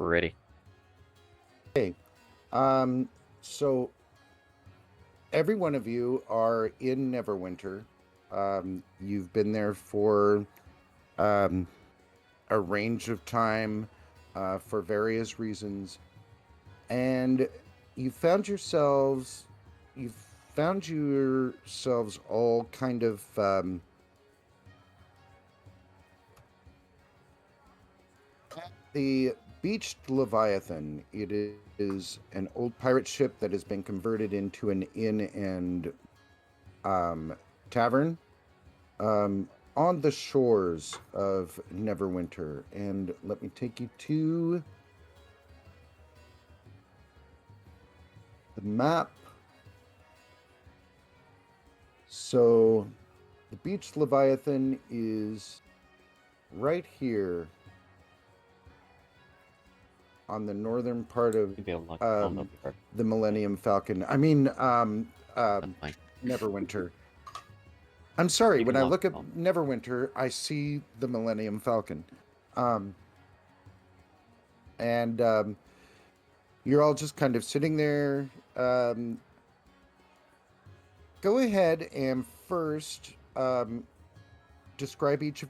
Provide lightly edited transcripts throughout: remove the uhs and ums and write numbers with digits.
Ready. Okay. So every one of you are in Neverwinter. You've been there for a range of time for various reasons, and you've found yourselves all kind of the Beached Leviathan. It is an old pirate ship that has been converted into an inn and tavern on the shores of Neverwinter. And let me take you to the map. So the Beached Leviathan is right here on the northern part of the Millennium Falcon. I mean, Neverwinter. I'm sorry, when I look at Neverwinter, I see the Millennium Falcon. And you're all just kind of sitting there. Go ahead and first describe each of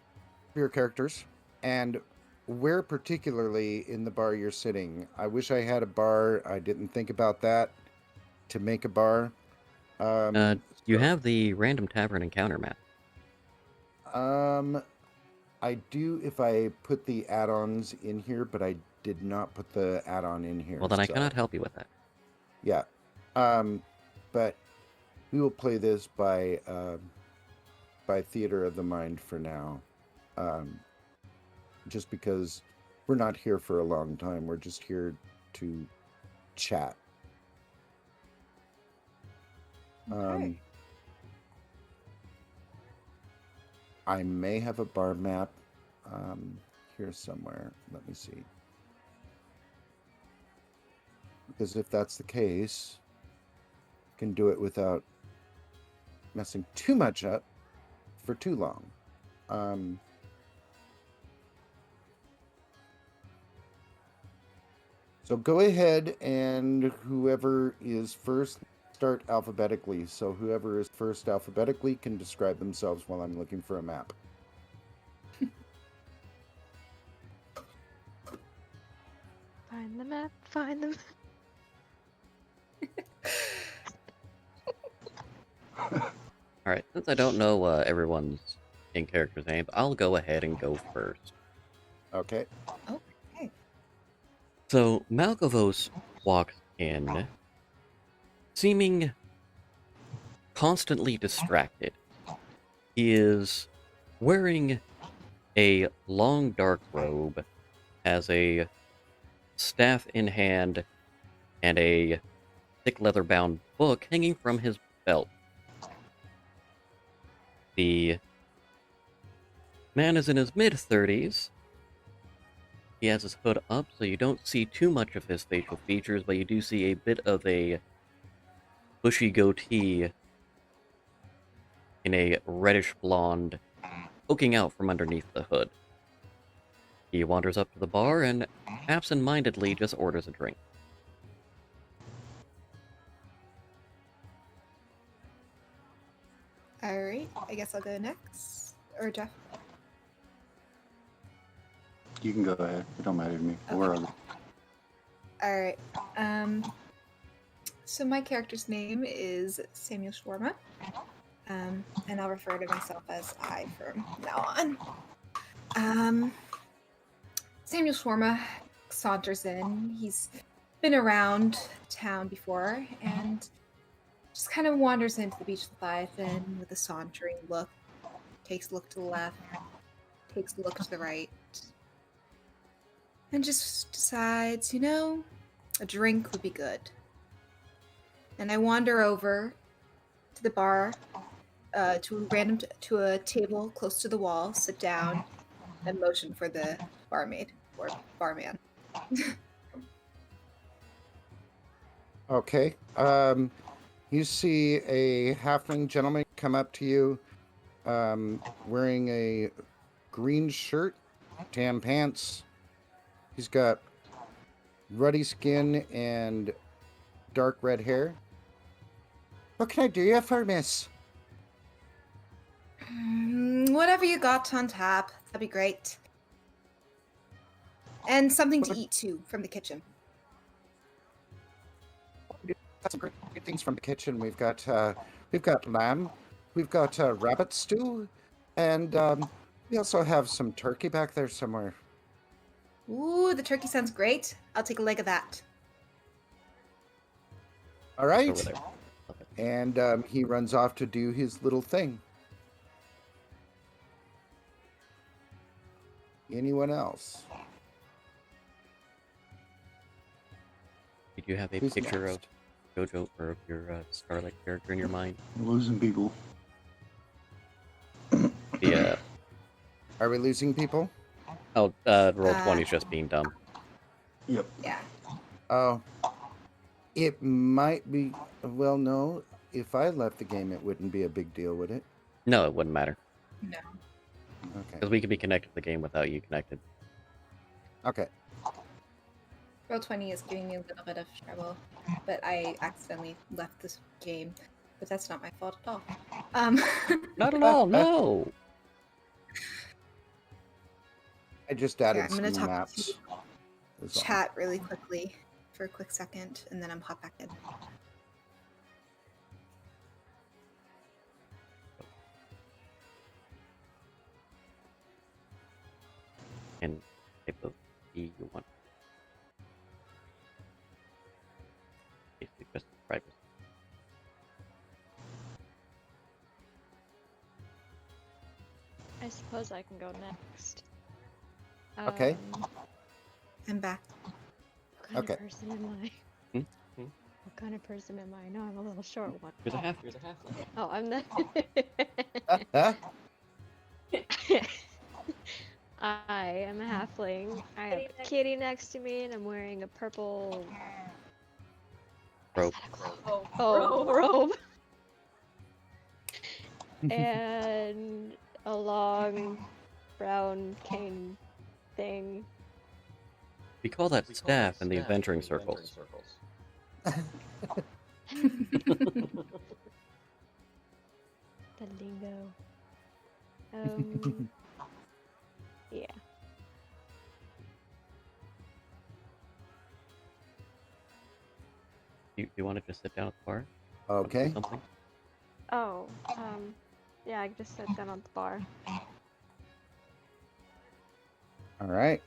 your characters and where particularly in the bar you're sitting. I wish I had a bar. I didn't think about that to make a bar. You have the random tavern encounter map. I do if I put the add-ons in here, but I did not put the add-on in here. Well, then I cannot help you with that. Yeah. But we will play this by theater of the mind for now. Just because we're not here for a long time. We're just here to chat. Okay. I may have a bar map here somewhere. Let me see. Because if that's the case, I can do it without messing too much up for too long. So go ahead and whoever is first, start alphabetically. So whoever is first alphabetically can describe themselves while I'm looking for a map. Find the map, find the map. Alright, since I don't know everyone's in-character's name, I'll go ahead and go first. Okay. Okay. So, Malkovos walks in, seeming constantly distracted. He is wearing a long dark robe, has a staff in hand, and a thick leather-bound book hanging from his belt. The man is in his mid-30s. He has his hood up, so you don't see too much of his facial features, but you do see a bit of a bushy goatee in a reddish blonde poking out from underneath the hood. He wanders up to the bar and absent-mindedly just orders a drink. Alright, I guess I'll go next. Or Jeff. You can go ahead. It don't matter to me. Okay. Where are they? Alright. So my character's name is Samuel Shawarma. And I'll refer to myself as I from now on. Samuel Shawarma saunters in. He's been around town before and just kind of wanders into the Beached Leviathan with a sauntering look. Takes a look to the left, takes a look to the right, and just decides, a drink would be good. And I wander over to the bar, to a table close to the wall, sit down, and motion for the barmaid or barman. Okay. You see a halfling gentleman come up to you, wearing a green shirt, tan pants. He's got ruddy skin and dark red hair. What can I do you for, miss? Whatever you got on tap, that'd be great. And something to What- eat too from the kitchen. Got some great things from the kitchen. We've got lamb, we've got rabbit stew, and we also have some turkey back there somewhere. Ooh, the turkey sounds great. I'll take a leg of that. All It's right. over there. Okay. And he runs off to do his little thing. Anyone else? Did you have a Who's picture next? of JoJo or of your Scarlet character in your mind? Losing people. Yeah. Are we losing people? Oh, roll 20 is just being dumb. Yep. Yeah. Oh, it might be. Well, no. If I left the game, it wouldn't be a big deal, would it? No, it wouldn't matter. No. Okay. Because we could be connected to the game without you connected. Okay. Roll 20 is giving me a little bit of trouble, but I accidentally left this game. But that's not my fault at all. Not at all, no! I just added I'm gonna some talk maps. to That's all. chat really quickly for a quick second, and then I'm hop back in. And type of key you want. Basically just privacy. I suppose I can go next. Okay. I'm back. What kind Okay. of person am I? Hmm? Hmm? What kind of person am I? No, I'm a little short one. Here's a half. Oh, I'm the. Huh? I am a halfling. I have a kitty next to me, and I'm wearing a purple Rope. robe. And a long brown cane thing. We call that staff in the adventuring circles. The lingo. Yeah. You want to just sit down at the bar? Want to do Okay. Something? Oh, yeah, I just sat down at the bar. All right.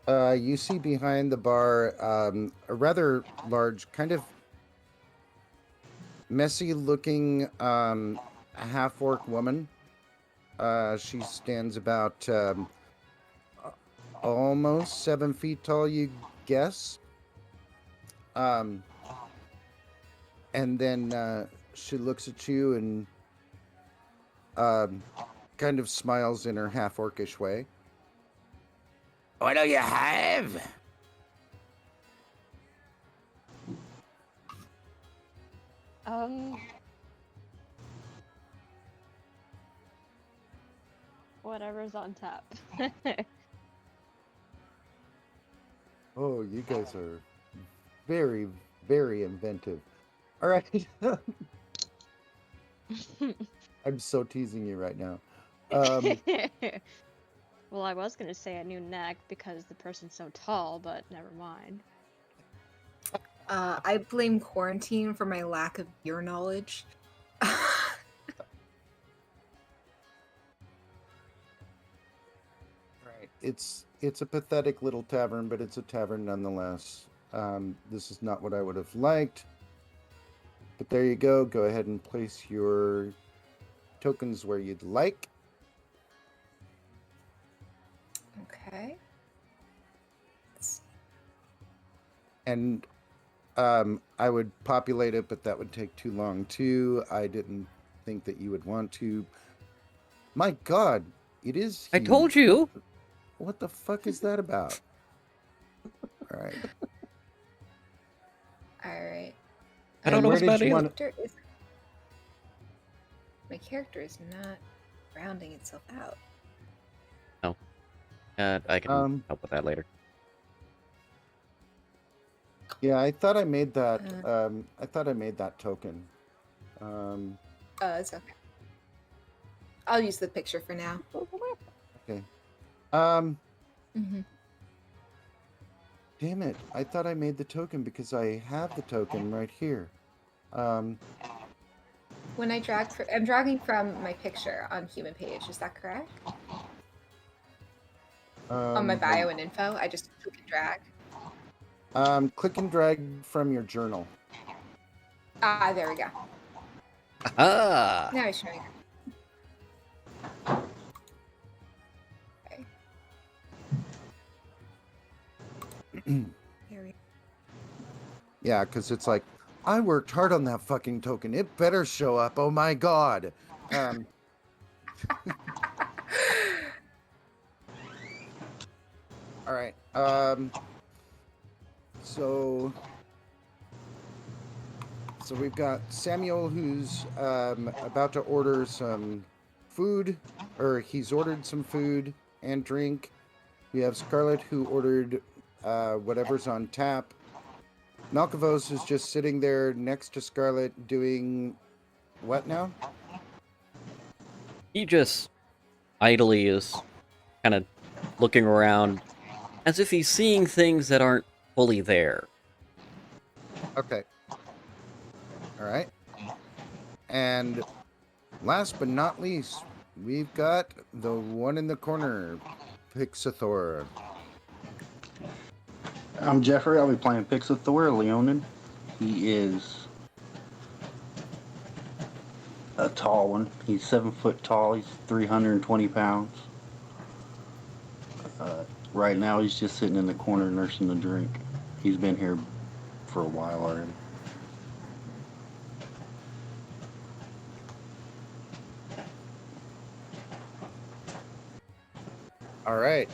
You see behind the bar a rather large, kind of messy-looking half-orc woman. She stands about almost 7 feet tall, you guess. And then she looks at you and kind of smiles in her half-orcish way. What do you have? Whatever's on tap. Oh, you guys are very, very inventive. All right. I'm so teasing you right now. Well, I was gonna say a new neck because the person's so tall, but never mind. I blame quarantine for my lack of beer knowledge. Right. It's a pathetic little tavern, but it's a tavern nonetheless. This is not what I would have liked. But there you go. Go ahead and place your tokens where you'd like. Okay. And I would populate it, but that would take too long too. I didn't think that you would want to. My God, it is. I told you! What the fuck is that about? All right. Alright. I don't know what's about either. My character is not rounding itself out. I can help with that later. Yeah, I thought I made that. I thought I made that token. It's okay. I'll use the picture for now. Okay. Mm-hmm. Damn it! I thought I made the token because I have the token right here. When I drag, I'm dragging from my picture on human page. Is that correct? On my bio and info, I just click and drag. Click and drag from your journal. Ah, there we go. Ah! Now he's showing. Okay. There we go. Yeah, because it's like, I worked hard on that fucking token. It better show up. Oh my god. All right. So we've got Samuel who's about to order some food, or he's ordered some food and drink. We have Scarlet who ordered whatever's on tap. Malkavos is just sitting there next to Scarlet doing what now? He just idly is kind of looking around as if he's seeing things that aren't fully there. Okay. All right. And last but not least, we've got the one in the corner, Pixathor. I'm Jeffrey. I'll be playing Pixathor, Leonin. He is a tall one. He's 7 foot tall. He's 320 pounds. Right now, he's just sitting in the corner nursing the drink. He's been here for a while already. All right.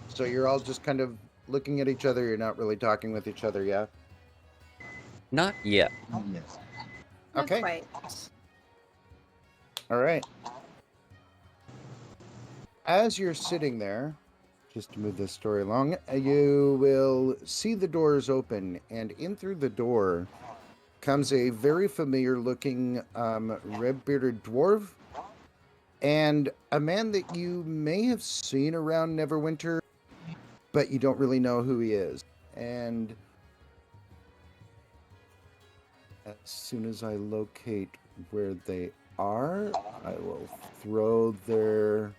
So you're all just kind of looking at each other. You're not really talking with each other yet. Not yet. Yes. Not Okay. quite. All right. As you're sitting there, just to move this story along, you will see the doors open, and in through the door comes a very familiar-looking red-bearded dwarf and a man that you may have seen around Neverwinter, but you don't really know who he is. And as soon as I locate where they are, I will throw their...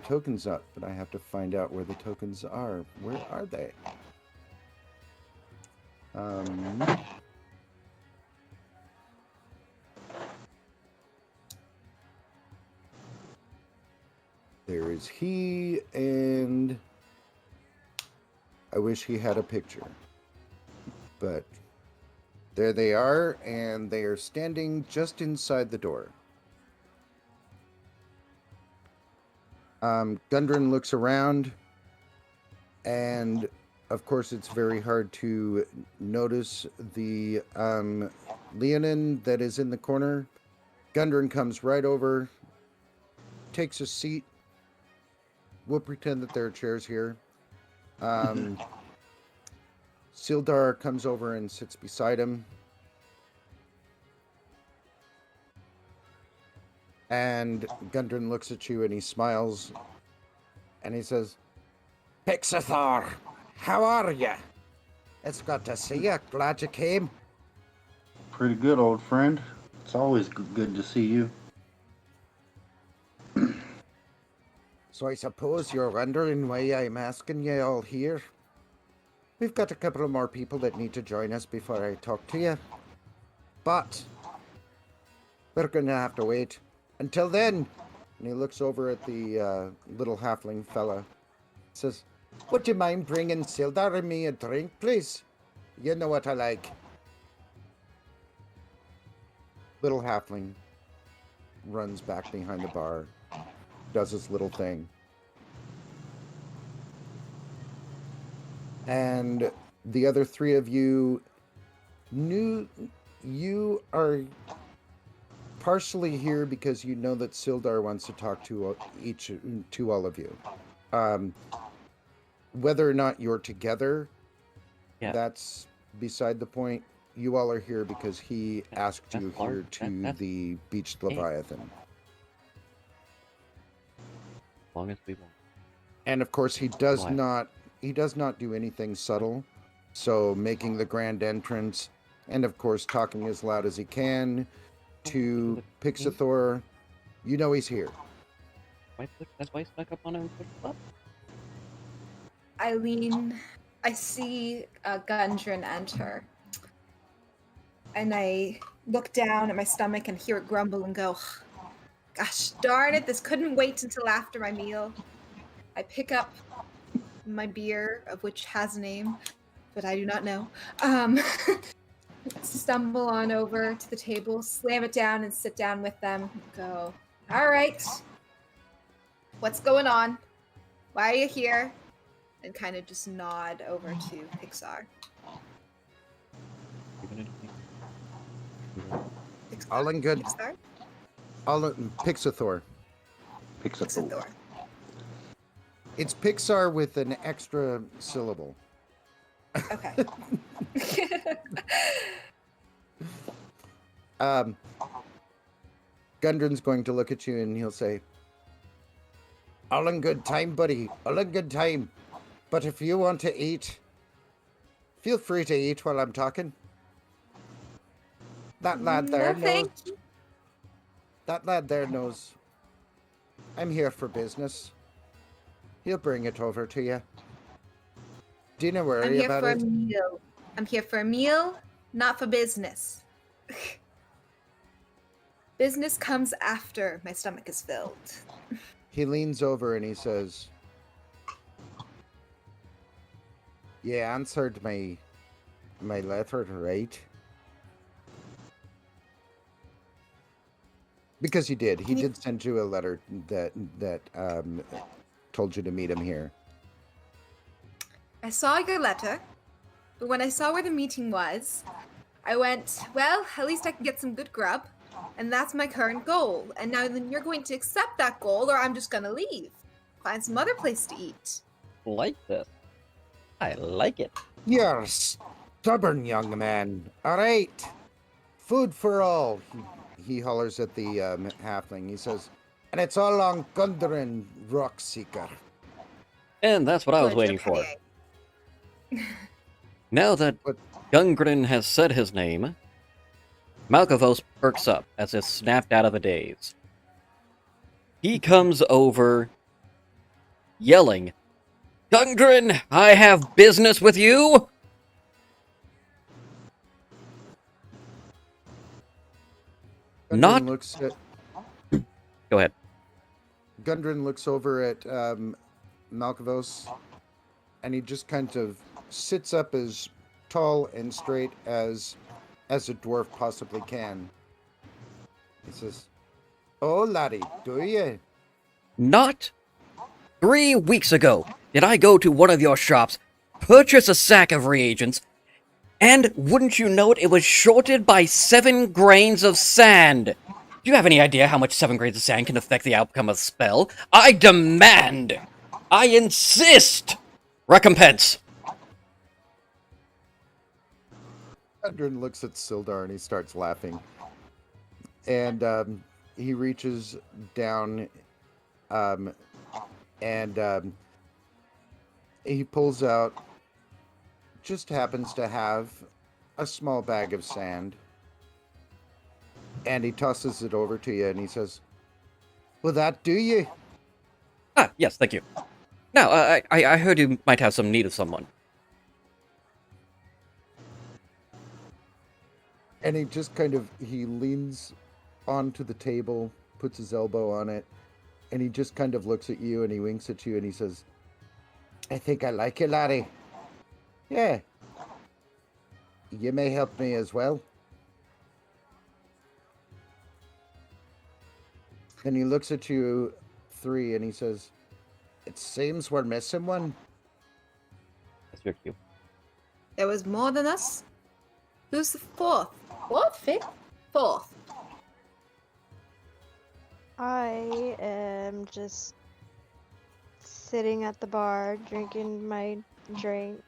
tokens up, but I have to find out where the tokens are. Where are they? There is he, and I wish he had a picture. But there they are, and they are standing just inside the door. Gundren looks around, and of course it's very hard to notice the Leonin that is in the corner. Gundren comes right over, takes a seat. We'll pretend that there are chairs here. Sildar comes over and sits beside him. And Gundren looks at you and he smiles. And he says, Pixathor, how are you? It's good to see you. Glad you came. Pretty good, old friend. It's always good to see you. So I suppose you're wondering why I'm asking you all here. We've got a couple of more people that need to join us before I talk to you. But we're going to have to wait. Until then, and he looks over at the little halfling fella. Says, would you mind bringing Sildar and me a drink, please? You know what I like. Little halfling runs back behind the bar, does his little thing. And the other three of you you are partially here because you know that Sildar wants to talk to all of you. Whether or not you're together, Yeah. that's beside the point. You all are here because he asked you large. here to the Beached Leviathan. As long as we want. And of course, he does Why? not do anything subtle. So making the grand entrance, and of course talking as loud as he can to Pixathor, you know he's here. That's why I snuck up on him and put him up. I see Gundren enter. And I look down at my stomach and hear it grumble and go, gosh darn it, this couldn't wait until after my meal. I pick up my beer, of which has a name, but I do not know. Stumble on over to the table, slam it down, and sit down with them. Go, all right, what's going on? Why are you here? And kind of just nod over to Pixar. All in good. Pixar? Pixathor. Pixathor. It's Pixar with an extra syllable. Okay. Gundren's going to look at you and he'll say, all in good time, buddy. All in good time. But if you want to eat, feel free to eat while I'm talking. That lad there knows. That lad there knows I'm here for business. He'll bring it over to you. Do you worry about it? I'm here for a meal, not for business. Business comes after my stomach is filled. He leans over and he says, you answered my letter, right? Because you did. He did send you a letter that told you to meet him here. I saw your letter, but when I saw where the meeting was, I went, well, at least I can get some good grub, and that's my current goal. And now then you're going to accept that goal, or I'm just going to leave. Find some other place to eat. Like this. I like it. You're a stubborn young man. All right. Food for all. He hollers at the halfling. He says, and it's all on Gundren Rockseeker. And that's what I was waiting for. Now that Gundren has said his name, Malkavos perks up as if snapped out of a daze. He comes over, yelling, Gundren, I have business with you! Gundren looks at... Go ahead. Gundren looks over at Malkavos, and he just kind of sits up as tall and straight as a dwarf possibly can. He says, oh, laddie, do you? Not 3 weeks ago did I go to one of your shops, purchase a sack of reagents, and wouldn't you know it, it was shorted by 7 grains of sand. Do you have any idea how much 7 grains of sand can affect the outcome of a spell? I demand! I insist! Recompense! Gundren looks at Sildar and he starts laughing. And he reaches down and he pulls out, just happens to have a small bag of sand. And he tosses it over to you and he says, will that do you? Ah, yes, thank you. Now, I heard you might have some need of someone. And he just he leans onto the table, puts his elbow on it, and he just kind of looks at you and he winks at you and he says, I think I like you, laddie. Yeah. You may help me as well. Then he looks at you 3 and he says, it seems we're missing one. That's your cue. There was more than us? Who's the 4th? 4th? 5th? 4th. I am just sitting at the bar, drinking my drink,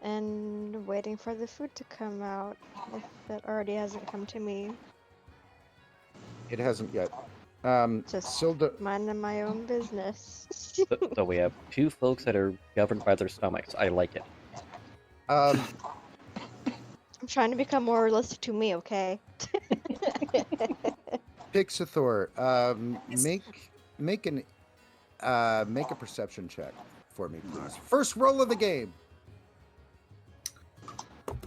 and waiting for the food to come out, if it already hasn't come to me. It hasn't yet. Just Silda, minding my own business. So we have two folks that are governed by their stomachs. I like it. um, I'm trying to become more realistic to me, okay? Pixathor, make a perception check for me, please. First roll of the game.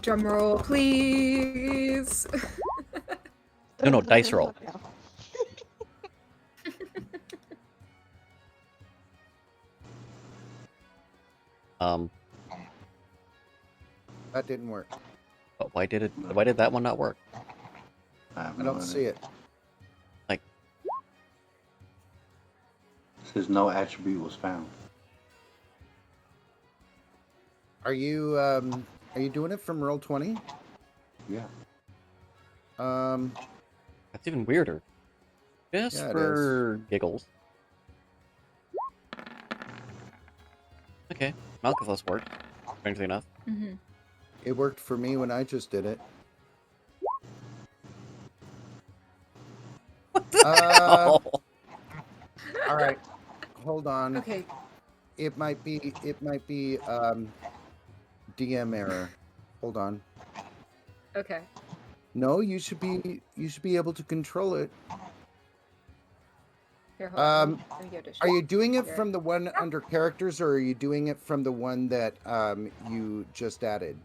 Drum roll, please. No, dice roll. That didn't work. But why did that one not work? I don't see it. Like, It says no attribute was found. Are you doing it from Roll20? Yeah. that's even weirder. Just Yeah, it for giggles. Okay, Malkathos worked, strangely enough. Mm-hmm. It worked for me when I just did it. What the hell? All right, hold on. Okay. It might be DM error. Hold on. Okay. No, you should be able to control it. Here, hold on. Let me go to Are you doing it here. from the one under characters, or are you doing it from the one that you just added?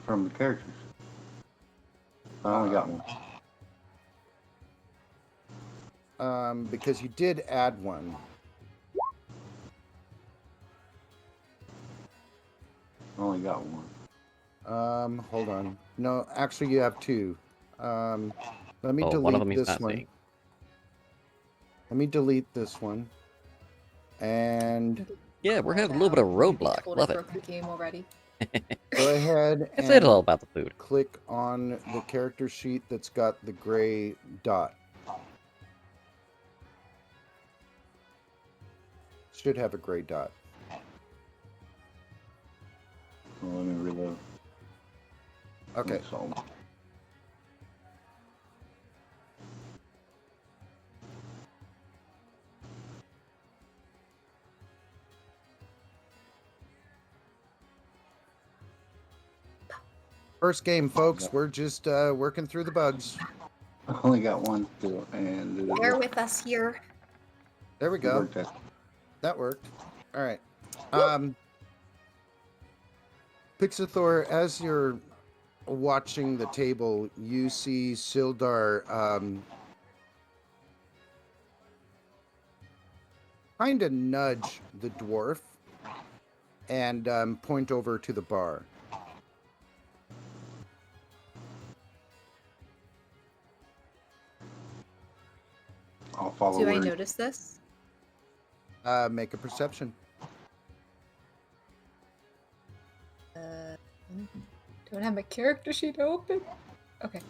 From the characters. I only got one. Because you did add one. I only got one. Hold on. No, actually, you have two. Let me Oh, one of them delete he's this not one. seeing. Let me delete this one. And Yeah, we're having a little bit of roadblock. Told Love I it. broke the game already. go ahead It's and all about the food. click on the character sheet that's got the gray dot. Should have a gray dot. Well, let me reload. Okay. Solemn. First game, folks. We're just working through the bugs. I only got one still, and Bear with us here. There we it go. worked out. That worked. All right. Pixathor, as you're watching the table, you see Sildar kind of nudge the dwarf and point over to the bar. I'll follow Do I where he- notice this? Make a perception. Don't have my character sheet open. Okay.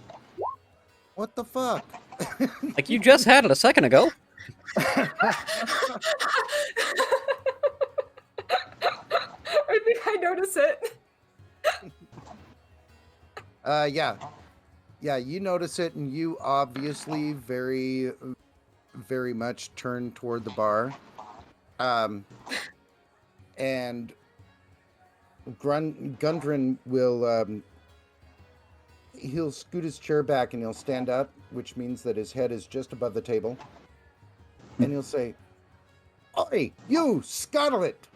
What the fuck? Like you just had it a second ago. I think I notice it. Yeah, you notice it, and you obviously very much turn toward the bar. And Gundren will he'll scoot his chair back and he'll stand up, which means that his head is just above the table, and he'll say, "Oi, you Scarlet!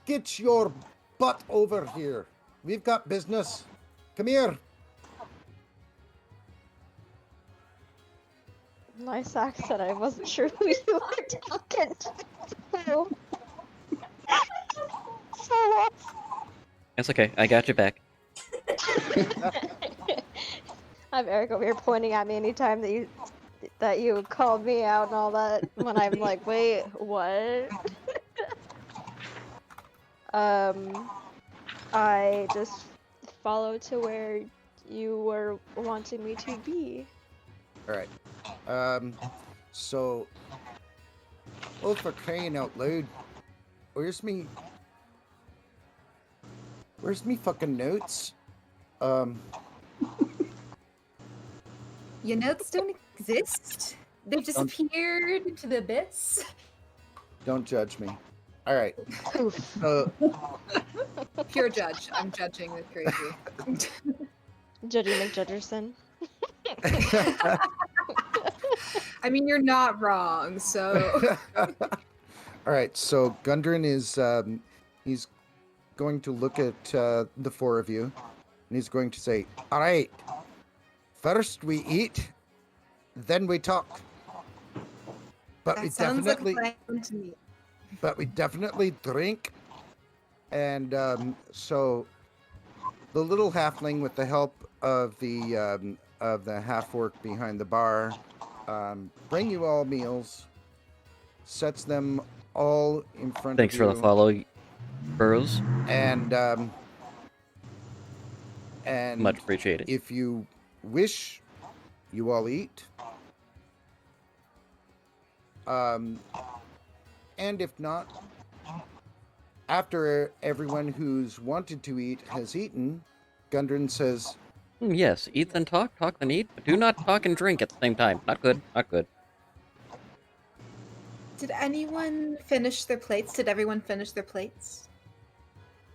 Get your butt over here. We've got business. Come here." Nice accent. I wasn't sure who you were talking to. So It's okay. I got you back. I'm Eric over here pointing at me anytime that you called me out and all that. When I'm like, wait, what? I just follow to where you were wanting me to be. All right. So, oh, for crying out loud, where's me fucking notes? Your notes don't exist. They've disappeared into the abyss. Don't judge me. All right. Poof. Pure judge. I'm judging the crazy. Judgy McJudgerson. I mean, you're not wrong. So All right. So Gundren is he's going to look at the four of you, and he's going to say, "All right. First we eat, then we talk. But that we sounds like a definitely, plan to me. but we definitely drink." And so the little halfling, with the help of the half-orc behind the bar, bring you all meals, sets them all in front Thanks of for you. the follow, Burrows. And Much appreciated. if you wish, you all eat. And if not, after everyone who's wanted to eat has eaten, Gundren says, Yes, eat then talk, talk then eat, but do not talk and drink at the same time. Not good, not good. Did anyone finish their plates? Did everyone finish their plates?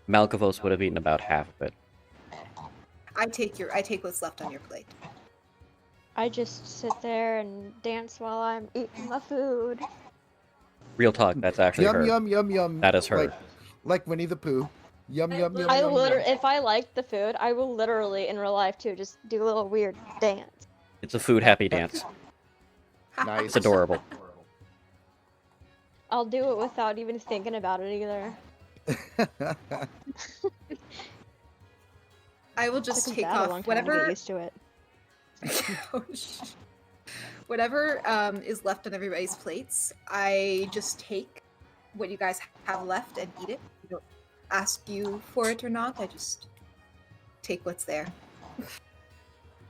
Malkavos would have eaten about half of it. I take what's left on your plate. I just sit there and dance while I'm eating my food. Real talk, that's actually yum, her. yum, yum, yum. That is her. Like Winnie the Pooh. Yum, yum, yum, I yum, literally, yum. if I like the food, I will literally in real life too just do a little weird dance. It's a food happy dance. Nice. It's adorable. I'll do it without even thinking about it either. I will just Took take Dad a long off time to get whatever. used to it. Oh, whatever is left on everybody's plates. I just take what you guys have left and eat it. I don't ask you for it or not. I just take what's there.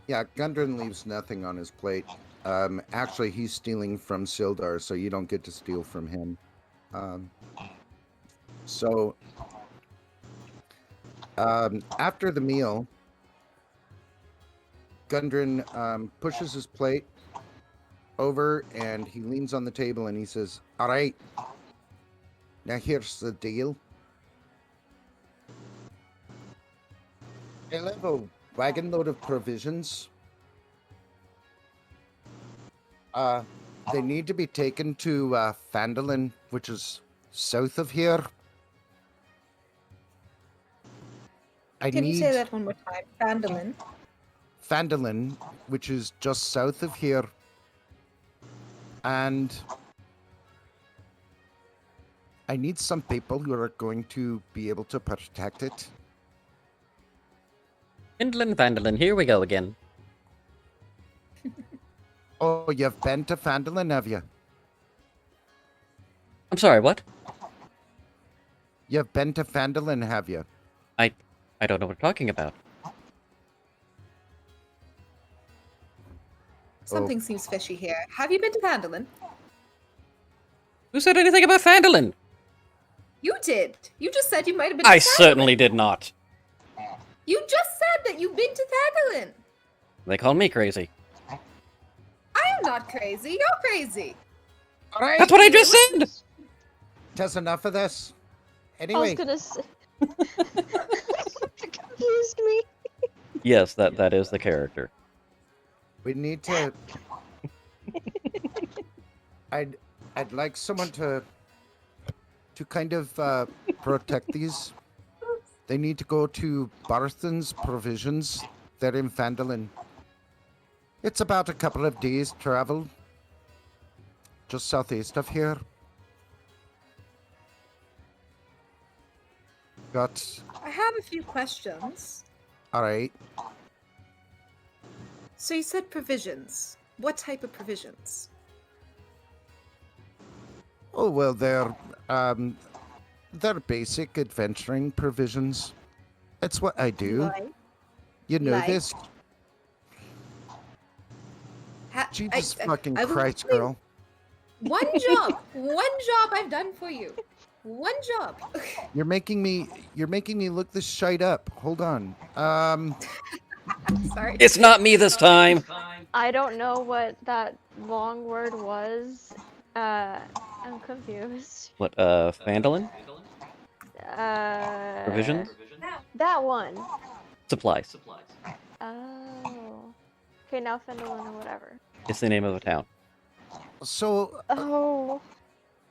Yeah, Gundren leaves nothing on his plate. Actually, he's stealing from Sildar, so you don't get to steal from him. After the meal, Gundren pushes his plate over and he leans on the table and he says, "All right, now here's the deal. I'll have a wagon load of provisions. They need to be taken to Pandalin, which is south of here. Can you say that one more time? Pandalin. Pandalin, which is just south of here. And I need some people who are going to be able to protect it. Vandalin, here we go again. Oh, you've been to Pandalin, have you? I'm sorry, what? You've been to Pandalin, have you? I don't know what you're talking about. Something seems fishy here. Have you been to Pandalin? Who said anything about Vandalin? You did. You just said you might have been to I Pandalin. certainly did not. You just said that you've been to Pandalin. They call me crazy. I am not crazy. You're crazy. All right. That's what I just said! That's enough of this. I was Anyway, gonna say. It confused me. Yes, that is the character. we need to... I'd like someone to kind of protect these. They need to go to Barthen's Provisions. They're in Pandalin. It's about a couple of days' travel. Just southeast of here. I have a few questions. Alright. So you said provisions. What type of provisions? Oh, well, they're basic adventuring provisions. That's what I do. Like, You know like- this. Jesus fucking Christ, please- girl. One job I've done for you. One job. You're making me look this shite up. Hold on. Sorry. It's not me this time. I don't know what that long word was. I'm confused. What, Pandalin? Provisions? That one. Supplies. Oh. Okay, now Fendelin or whatever. It's the name of a town. So Oh.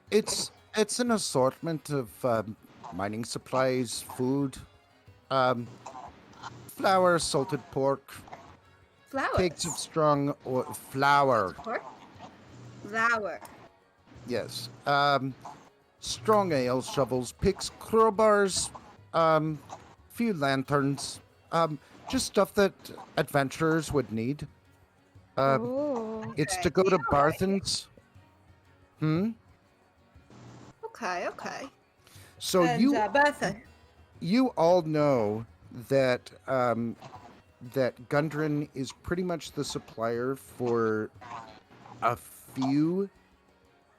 it's an assortment of mining supplies, food, flour, salted pork, Flowers. cakes of strong flour. Pork? Flower. Yes. Strong ale, shovels, picks, crowbars, few lanterns, just stuff that adventurers would need. Ooh. It's to go to Barthen's. Okay. So And Bertha. you all know that that Gundren is pretty much the supplier for a few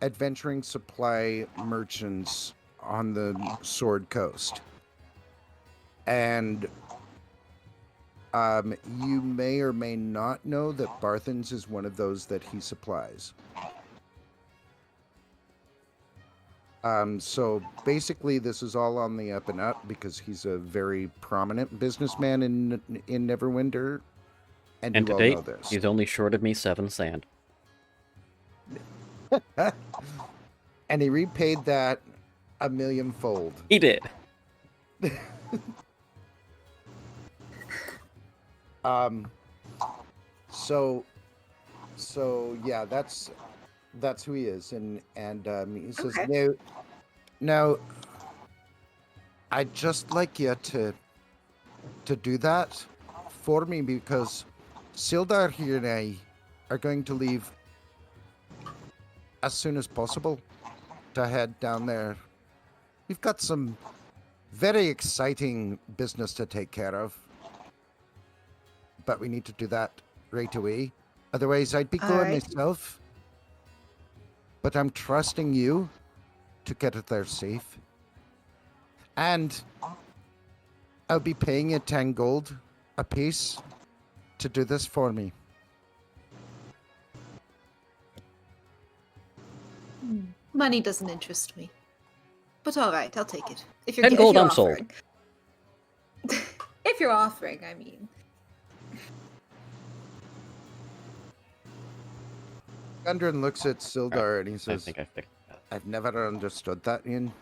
adventuring supply merchants on the Sword Coast. And you may or may not know that Barthen's is one of those that he supplies. So basically this is all on the up and up because he's a very prominent businessman in Neverwinter. And And you to all date, know this. he's only shorted me 7 sand. And he repaid that 1,000,000-fold. He did. So yeah, that's who he is, and he says, Okay. now, I'd just like you to do that for me because Sildar here and I are going to leave as soon as possible to head down there. We've got some very exciting business to take care of, but we need to do that right away. Otherwise, I'd be going Alright. myself. But I'm trusting you to get it there safe. And I'll be paying you 10 gold a piece to do this for me. Money doesn't interest me. But alright, I'll take it. If 10 gold, I'm sold. offering. If you're offering, I mean. Gundren looks at Sildar and he I says, think I fixed that. I've never understood that, Ian.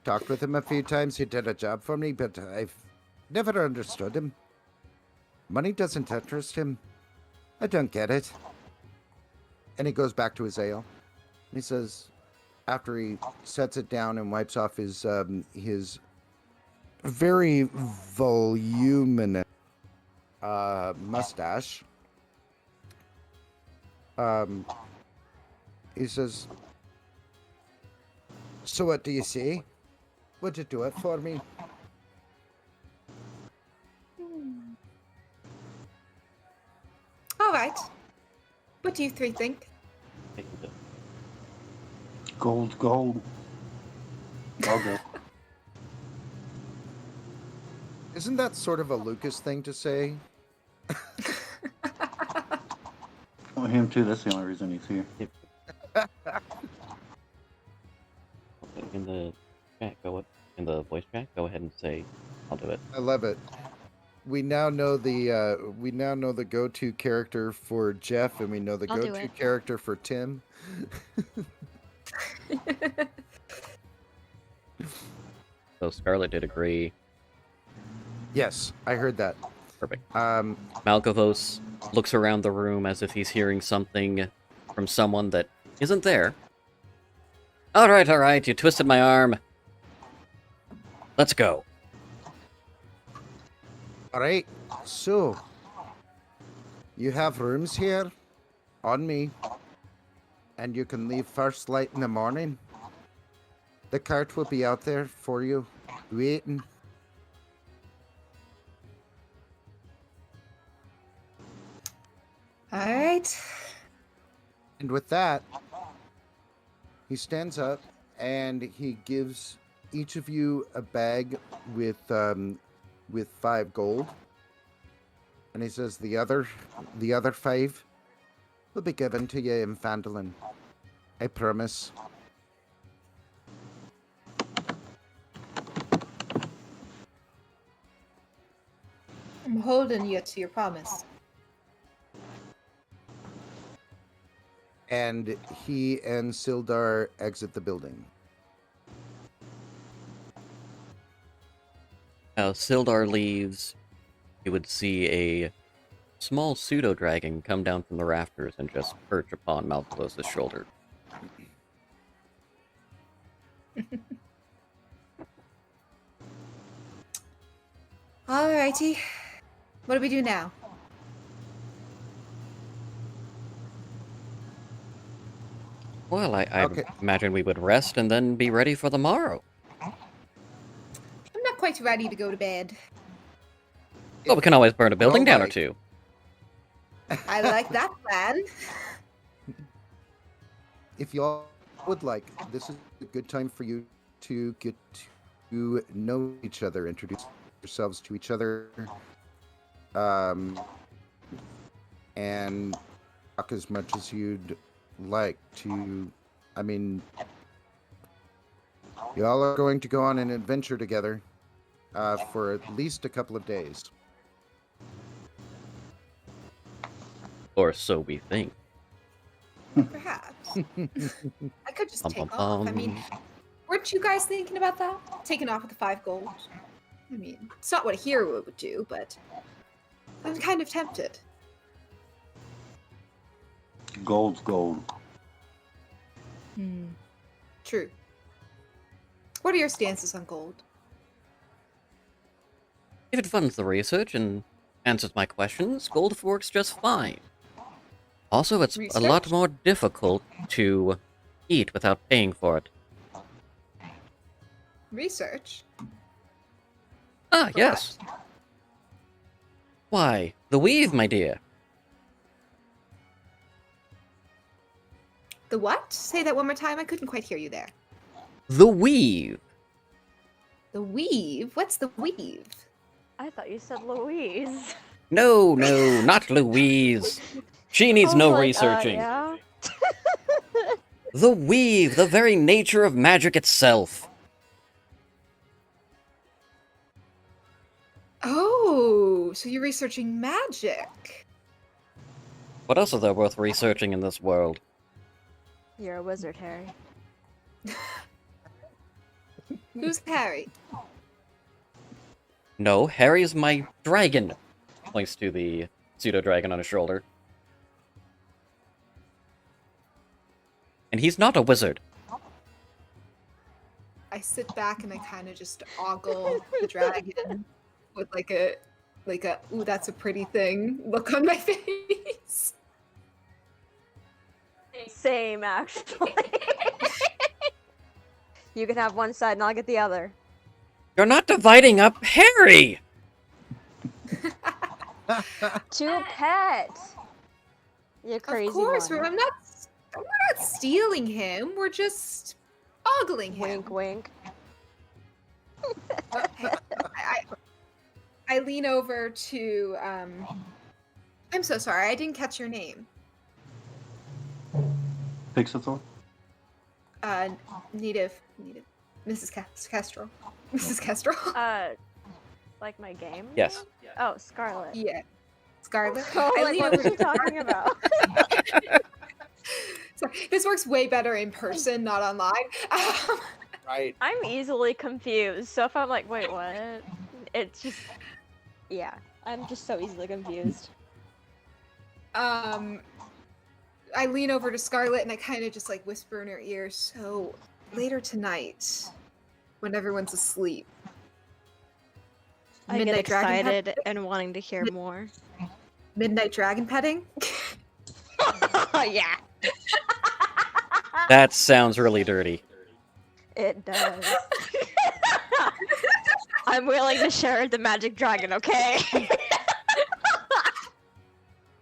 Talked with him a few times, he did a job for me, but I've never understood him. Money doesn't interest him. I don't get it. And he goes back to his ale. He says, after he sets it down and wipes off his very voluminous mustache, he says, so what do you say? Would you do it for me? Alright. What do you three think? Take the- Gold's gold. I'll go. Isn't that sort of a Lucas thing to say? Well, him too. That's the only reason he's here. In the chat, in the voice chat, go ahead and say, I'll do it. I love it. We now know the go-to character for Jeff, and we know the I'll do go-to it. character for Tim. So Scarlet did agree. Yes, I heard that. Perfect. Um, Malkovos looks around the room as if he's hearing something from someone that isn't there. Alright, you twisted my arm. Let's go. all right. So, you have rooms here on me, and you can leave first light in the morning. The cart will be out there for you, waiting. All right. And with that, he stands up and he gives each of you a bag with 5 gold. And he says the other 5 will be given to you in Pandalin. I promise. I'm holding you to your promise. And he and Sildar exit the building. Sildar leaves. You would see a small pseudo-dragon come down from the rafters and just perch upon Malthus' shoulder. Alrighty. What do we do now? Well, I Okay. imagine we would rest and then be ready for the morrow. I'm not quite ready to go to bed. Well, we can always burn a building down or like- two. I like that plan. If y'all would like, this is a good time for you to get to know each other, introduce yourselves to each other, and talk as much as you'd like to. I mean, y'all are going to go on an adventure together for at least a couple of days. Or so we think. Perhaps. I could just take off. I mean, weren't you guys thinking about that? Taking off with the 5 gold? I mean, it's not what a hero would do, but I'm kind of tempted. Gold's gold. True. What are your stances on gold? If it funds the research and answers my questions, gold works just fine. Also, it's a lot Research? more difficult to eat without paying for it. Research? Ah, For yes. what? Why, the weave, my dear. The what? Say that one more time. I couldn't quite hear you there. The weave. The weave? What's the weave? I thought you said Louise. No, not Louise. She needs I no was like, researching. Yeah. The weave, the very nature of magic itself. Oh, so you're researching magic. What else is there worth researching in this world? You're a wizard, Harry. Who's Harry? No, Harry's my dragon. Points to the pseudo-dragon on his shoulder. And he's not a wizard. I sit back and I kind of just ogle the dragon with like a ooh, that's a pretty thing look on my face. Same, actually. You can have one side and I'll get the other. You're not dividing up Harry! To pet! You crazy Of course, one. we're not stealing him. We're just ogling him. Wink, wink. I lean over to I'm so sorry, I didn't catch your name. Pixathor? Native Mrs. Kestrel. Mrs. Kestrel. Like my game? Yes. Oh, Scarlet. Yeah. Scarlet. Oh, I like, lean what over are you talking about? Sorry, this works way better in person, not online. Right. I'm easily confused, so if I'm like, wait, what? It's just... Yeah, I'm just so easily confused. I lean over to Scarlet and I kind of just like whisper in her ear, so later tonight, when everyone's asleep, I get Midnight dragon excited pet- and wanting to hear more. midnight dragon petting. Oh, yeah. That sounds really dirty. It does. I'm willing to share the magic dragon, okay?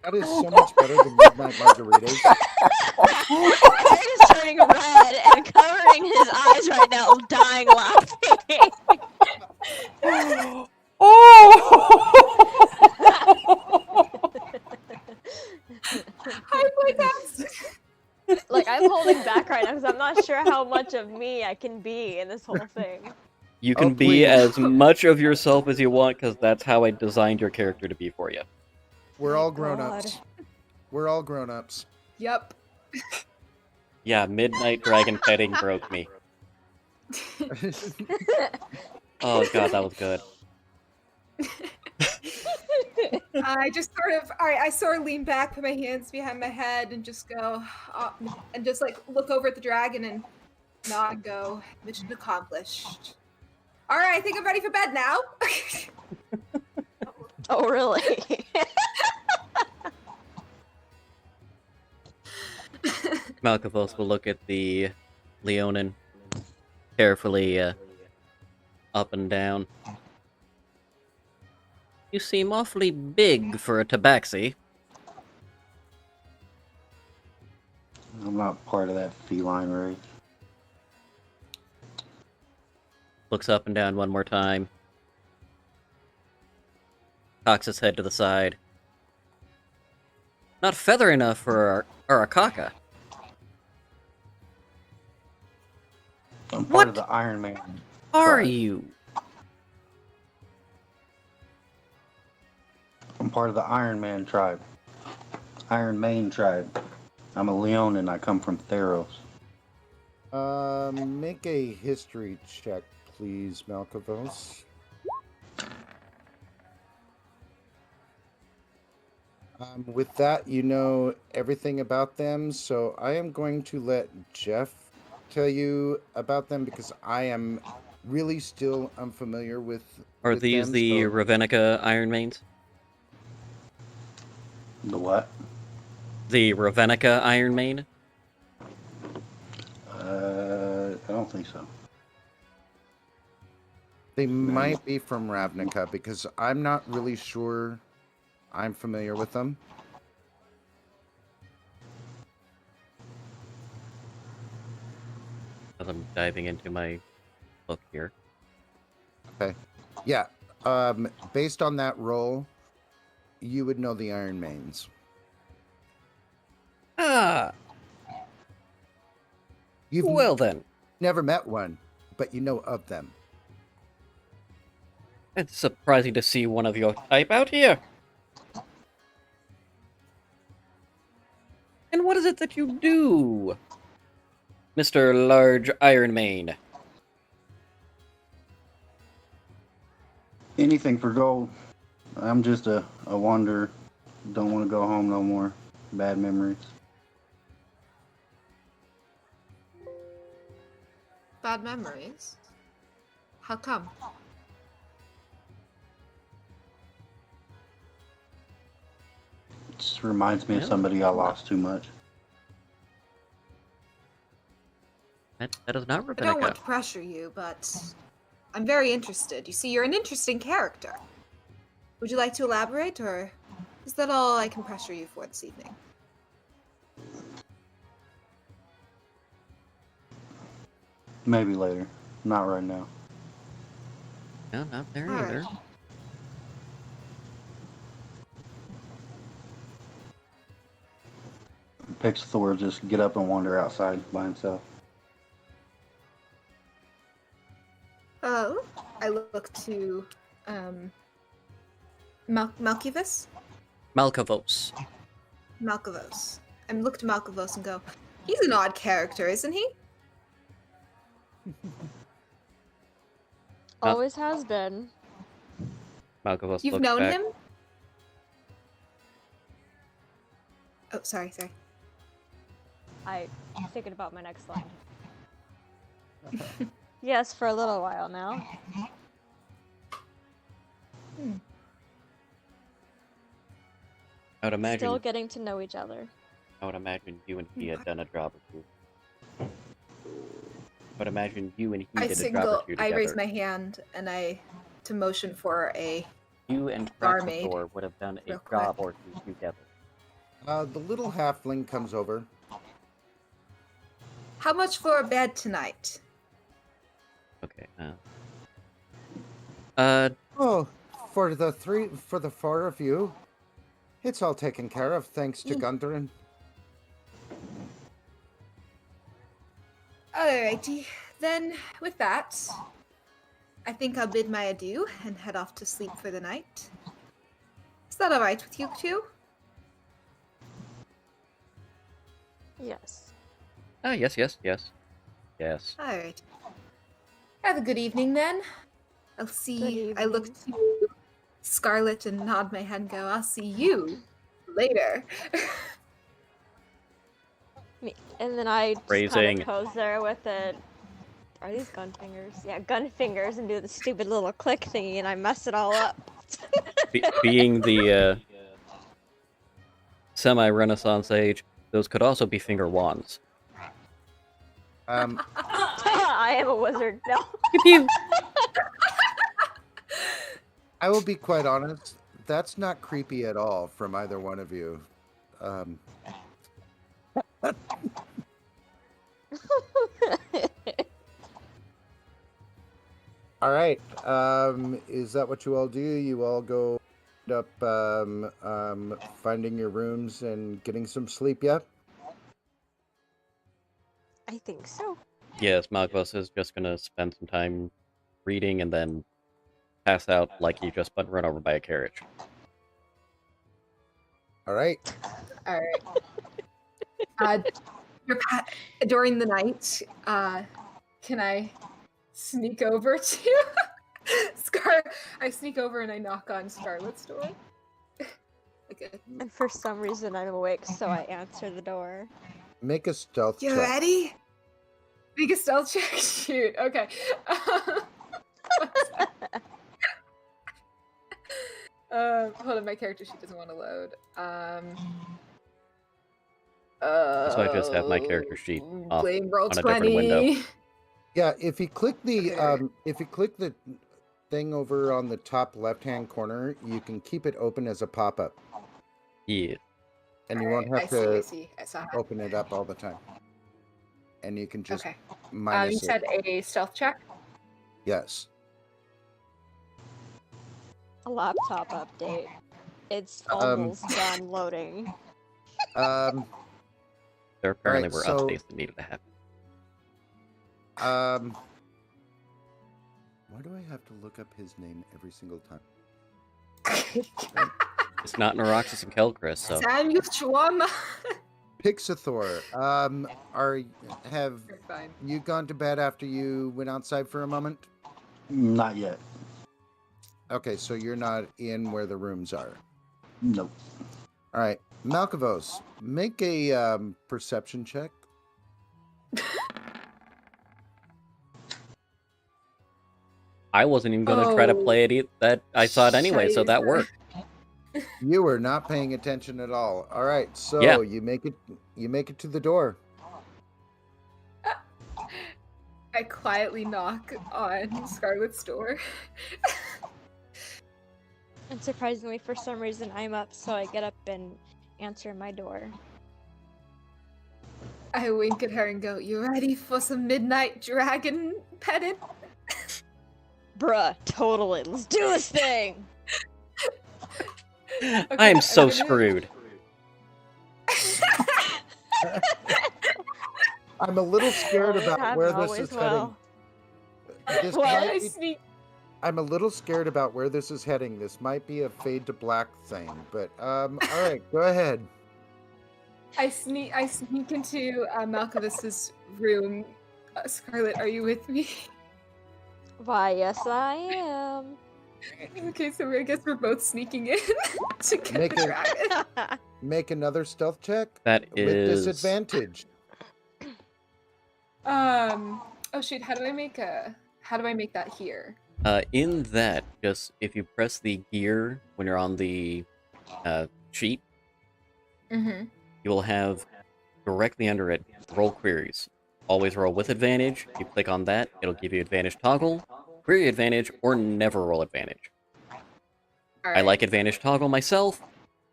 That is so much better than midnight margaritas. Aaron is turning red and covering his eyes right now, dying laughing. Hi, playtest! Like, I'm holding back right now because I'm not sure how much of me I can be in this whole thing. You can be please. as much of yourself as you want, because that's how I designed your character to be for you. We're My all grown-ups. We're all grown-ups. Yep. Yeah, midnight dragon petting broke me. Oh god, that was good. I just I sort of lean back, put my hands behind my head, and just go, and just like look over at the dragon and nod and go, mission accomplished. All right, I think I'm ready for bed now. Oh, really? Malkavos will look at the Leonin carefully up and down. You seem awfully big for a tabaxi. I'm not part of that feline race. Looks up and down one more time. Cocks his head to the side. Not feather enough for our Arakaka. I'm part What of the Iron Man. Are tribe. you? I'm part of the Iron Man tribe. Iron Main tribe. I'm a Leon and I come from Theros. Make a history check, please, Malkavos. With that, you know everything about them, so I am going to let Jeff tell you about them because I am really still unfamiliar with. Are with these them, the so- Ravenica Iron Mains? The what? The Ravenica Iron Main? I don't think so. They might be from Ravnica because I'm not really sure. I'm familiar with them. As I'm diving into my book here. Okay. Yeah. Based on that role, you would know the Iron Mains. Ah, You've well then. never met one, but you know of them. It's surprising to see one of your type out here. And what is it that you do, Mr. Large Iron Mane? Anything for gold. I'm just a wanderer. Don't want to go home no more. Bad memories. Bad memories? How come? It just reminds me of somebody I lost too much. That is not I don't want Ravenica. to pressure you, but I'm very interested. You see, you're an interesting character. Would you like to elaborate, or is that all I can pressure you for this evening? Maybe later. Not right now. No, not there All either. right. Picks Thor just get up and wander outside by himself. Oh, I look to Malkivus? Malkavos. Malkavos. I look to Malkavos and go, he's an odd character, isn't he? Always has been. Malkavos You've looks known back. him? Oh, sorry. I'm thinking about my next line. Yes, for a little while now. I would imagine. Still getting to know each other. I would imagine you and he had done a job or two. But imagine you and he I did a job or two I together. raise my hand and to motion for a You and Barmaid. Traxator would have done a Real job quick. or two together. The little halfling comes over. How much for a bed tonight? Okay. Oh, for the four of you, it's all taken care of thanks to Gundren. Alrighty, then with that, I think I'll bid my adieu and head off to sleep for the night. Is that alright with you two? Yes. Yes. Alright. Have a good evening then. I'll see. Good I look to Scarlet and nod my head and go, I'll see you later. And then I just kind Phrasing. of pose there with it. Are these gun fingers? Yeah, gun fingers, and do the stupid little click thingy, and I mess it all up. Being the semi-Renaissance age, those could also be finger wands. I am a wizard. No. Pew. I will be quite honest. That's not creepy at all from either one of you. All right. Is that what you all do? You all go up finding your rooms and getting some sleep yet? I think so. Yes, Malgos is just gonna spend some time reading and then pass out like he just been run over by a carriage. All right. Alright. During the night, can I sneak over to I sneak over and I knock on Scarlet's door. And for some reason I'm awake, so I answer the door. Make a stealth You check. ready? Make a stealth check. Shoot. Okay. Hold on, my character sheet doesn't want to load. So I just have my character sheet off Blame roll on a 20. different window. Yeah, if you click the Okay. thing over on the top left-hand corner, you can keep it open as a pop-up, Yeah. and you won't have I to see. I saw. open it up all the time. And you can just Okay. You minus it. said a stealth check. Yes. A laptop update. It's Um, almost done loading. There apparently Alright, were so- updates that needed to happen. Why do I have to look up his name every single time? It's not Neuroxys and Kelchris, so Samuel Shawarma. Pixathor. Have You're fine. you gone to bed after you went outside for a moment? Not yet. Okay, so you're not in where the rooms are. Nope. All right, Malkavos, make a perception check. I wasn't even gonna try to play it. That I saw it anyway, so that Scheiße. worked. You were not paying attention at all. All right, so Yeah. you make it to the door. I quietly knock on Scarlet's door. And surprisingly, for some reason, I'm up, so I get up and answer my door. I wink at her and go, "You ready for some midnight dragon petting?" Bruh, totally. Let's do this thing! I am so screwed. I'm a little scared about Happen where this always is will. heading. This What? might I be- sneak. I'm a little scared about where this is heading. This might be a fade to black thing, but all right, go ahead. I sneak into Malkavis's room. Scarlet, are you with me? Why, yes, I am. Okay, so I guess we're both sneaking in to get Make the it- dragon. Make another stealth check That with is disadvantage. Oh shoot! How do I make that here? in that. Just if you press the gear when you're on the sheet, Mm-hmm. you will have directly under it roll queries. Always roll with advantage. You click on that, it'll give you advantage toggle, query advantage, or never roll advantage. I like advantage toggle myself,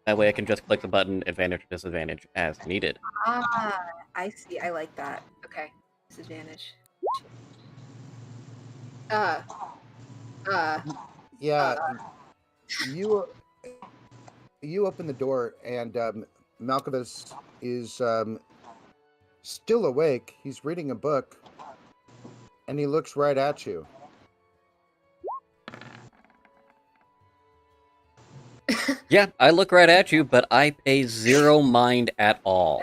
That way I can just click the button, advantage or disadvantage, as needed. Ah, I see. I like that. Okay. Disadvantage. Yeah, you open the door, and Malkovich is still awake. He's reading a book, and he looks right at you. Yeah, I look right at you, but I pay zero mind at all.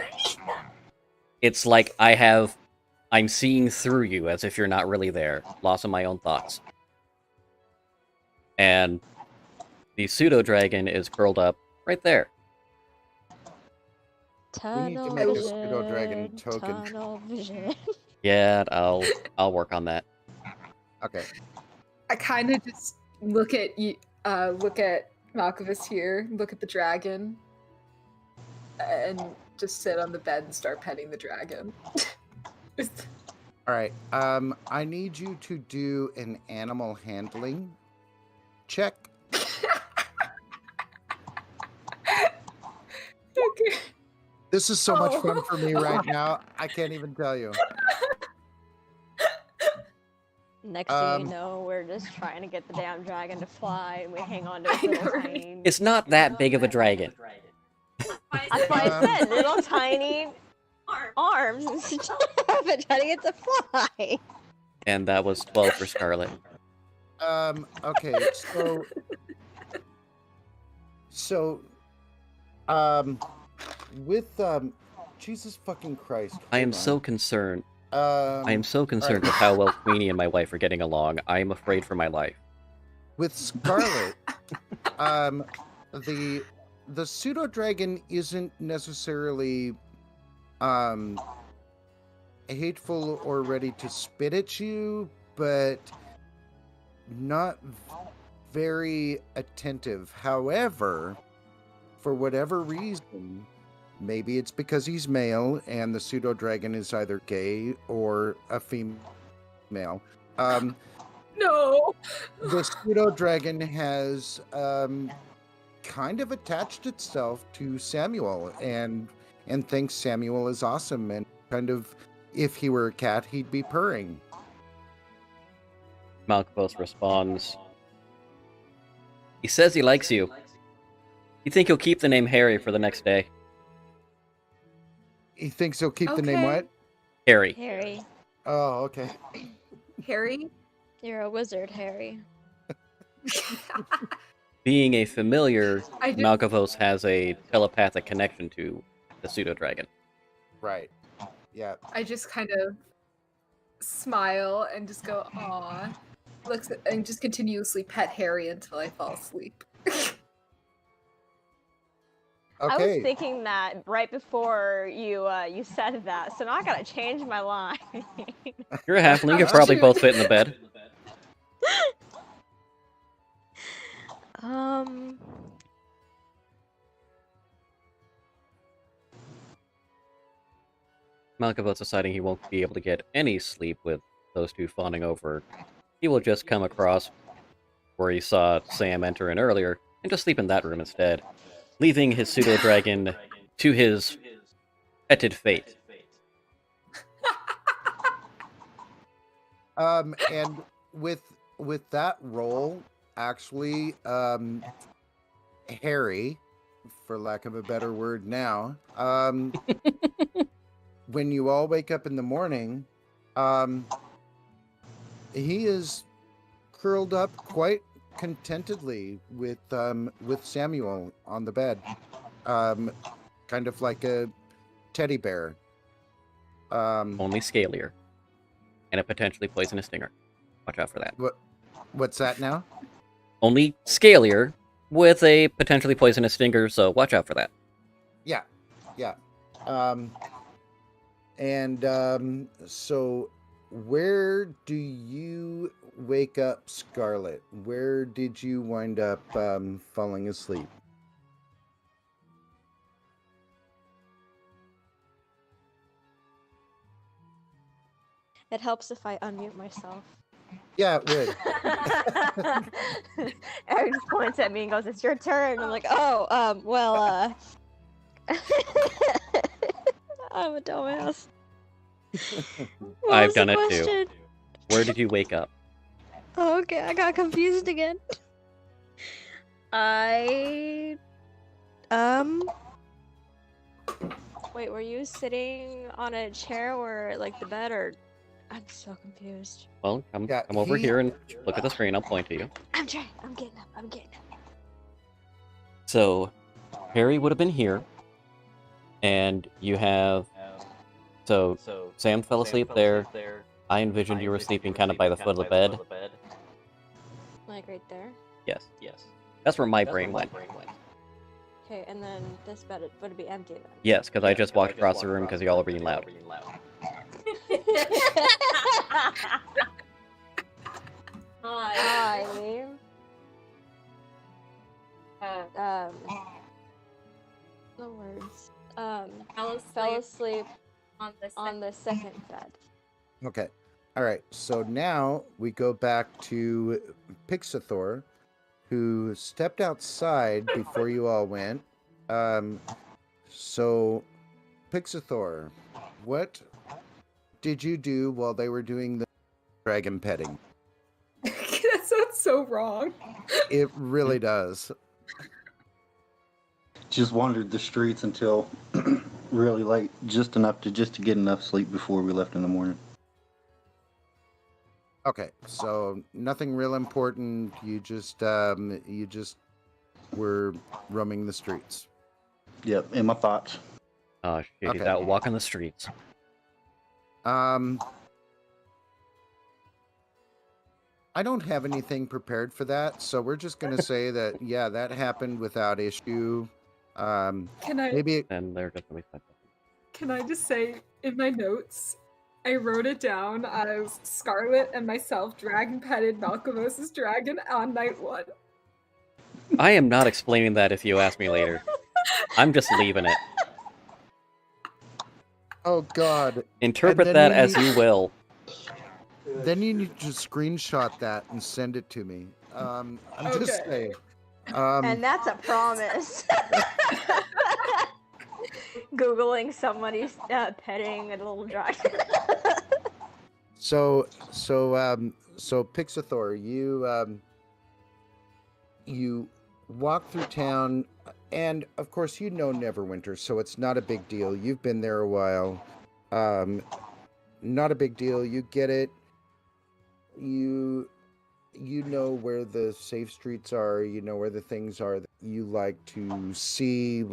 It's like I'm seeing through you as if you're not really there. Loss of my own thoughts. And the pseudo-dragon is curled up right there. We need to Tunnel make a vision, pseudo-dragon token. tunnel vision. Yeah, I'll work on that. Okay. I kind of just look at Malkovich here, look at the dragon, and just sit on the bed and start petting the dragon. All right. I need you to do an animal handling check. Okay. This is so much fun for me right now. I can't even tell you. Next thing you know, we're just trying to get the damn dragon to fly, and we hang on to its I little know, right? tiny. It's not that big of a dragon. That's why I said little tiny arms but trying to get to fly. And that was 12 for Scarlet. Okay, with Jesus fucking Christ. I am hold so on. concerned. I am so concerned with how well Queenie and my wife are getting along. I am afraid for my life. With Scarlet, the pseudo dragon isn't necessarily hateful or ready to spit at you, but not very attentive. However, for whatever reason, maybe it's because he's male and the pseudo dragon is either gay or a female. No. The pseudo dragon has kind of attached itself to Samuel and thinks Samuel is awesome, and kind of, if he were a cat, he'd be purring. Malkovich responds, he says he likes you. You think he'll keep the name Harry for the next day? He thinks he'll keep the name what? Harry. Harry, Oh, okay. Harry? you're a wizard, Harry. Being a familiar, I do- Malkovich has a telepathic connection to the pseudo-dragon. Right. Yeah. I just kind of smile and just go, aw. And just continuously pet Harry until I fall asleep. I was Okay. thinking that right before you you said that, so now I gotta change my line. You're a halfling, you Oh, probably shoot. both fit in the bed. Malkovich deciding he won't be able to get any sleep with those two fawning over. He will just come across where he saw Sam enter in earlier, and just sleep in that room instead, leaving his pseudo-dragon to his petted fate. And with that role, actually, Harry, for lack of a better word now, when you all wake up in the morning, he is curled up quite contentedly with Samuel on the bed, kind of like a teddy bear. Only scalier. And a potentially poisonous stinger. Watch out for that. What's that now? Only scalier with a potentially poisonous stinger, so watch out for that. Yeah. So where do you wake up, Scarlet? Where did you wind up falling asleep? It helps if I unmute myself. Yeah, it would. Eric just points at me and goes, "It's your turn." I'm like, "Oh, I'm a dumbass." What I've was the done it too. question? Where did you wake up? Oh, okay, I got confused again. I wait, were you sitting on a chair or like the bed, or I'm so confused. Well, come Yeah, over he- here and look at the screen. I'll point to you. I'm trying. I'm getting up. I'm getting up. So, Harry would have been here, and you have. So, Sam fell asleep there. I envisioned you were sleeping kind of by the foot of the bed. Like right there. Yes. That's where my brain went. Okay, and then this bed would be empty then. Yes, because I just walked across the room because y'all are being loud. I no words. Fell asleep on the second bed. Okay. All right. So now we go back to Pixathor, who stepped outside before you all went. So, Pixathor, what did you do while they were doing the dragon petting? That sounds so wrong. It really does. Just wandered the streets until really late, just to get enough sleep before we left in the morning. Okay, so nothing real important. You just were roaming the streets. Yep, in my thoughts. Oh shit, he's Okay. out walking the streets. I don't have anything prepared for that, so we're just gonna say that yeah, that happened without issue. Can I Maybe And they're just gonna be stuck. can I just say in my notes, I wrote it down as Scarlet and myself dragon petted Malcolmos's dragon on night 1. I am not explaining that if you ask me later. I'm just leaving it. oh god. Interpret then that we as need- you will. Then you need to screenshot that and send it to me. I'm just Okay. saying. And that's a promise. Googling somebody's petting a little dragon. So Pixathor, you walk through town, and of course you know Neverwinter, so it's not a big deal. You've been there a while. Not a big deal. You get it. You know where the safe streets are. You know where the things are that you like to see,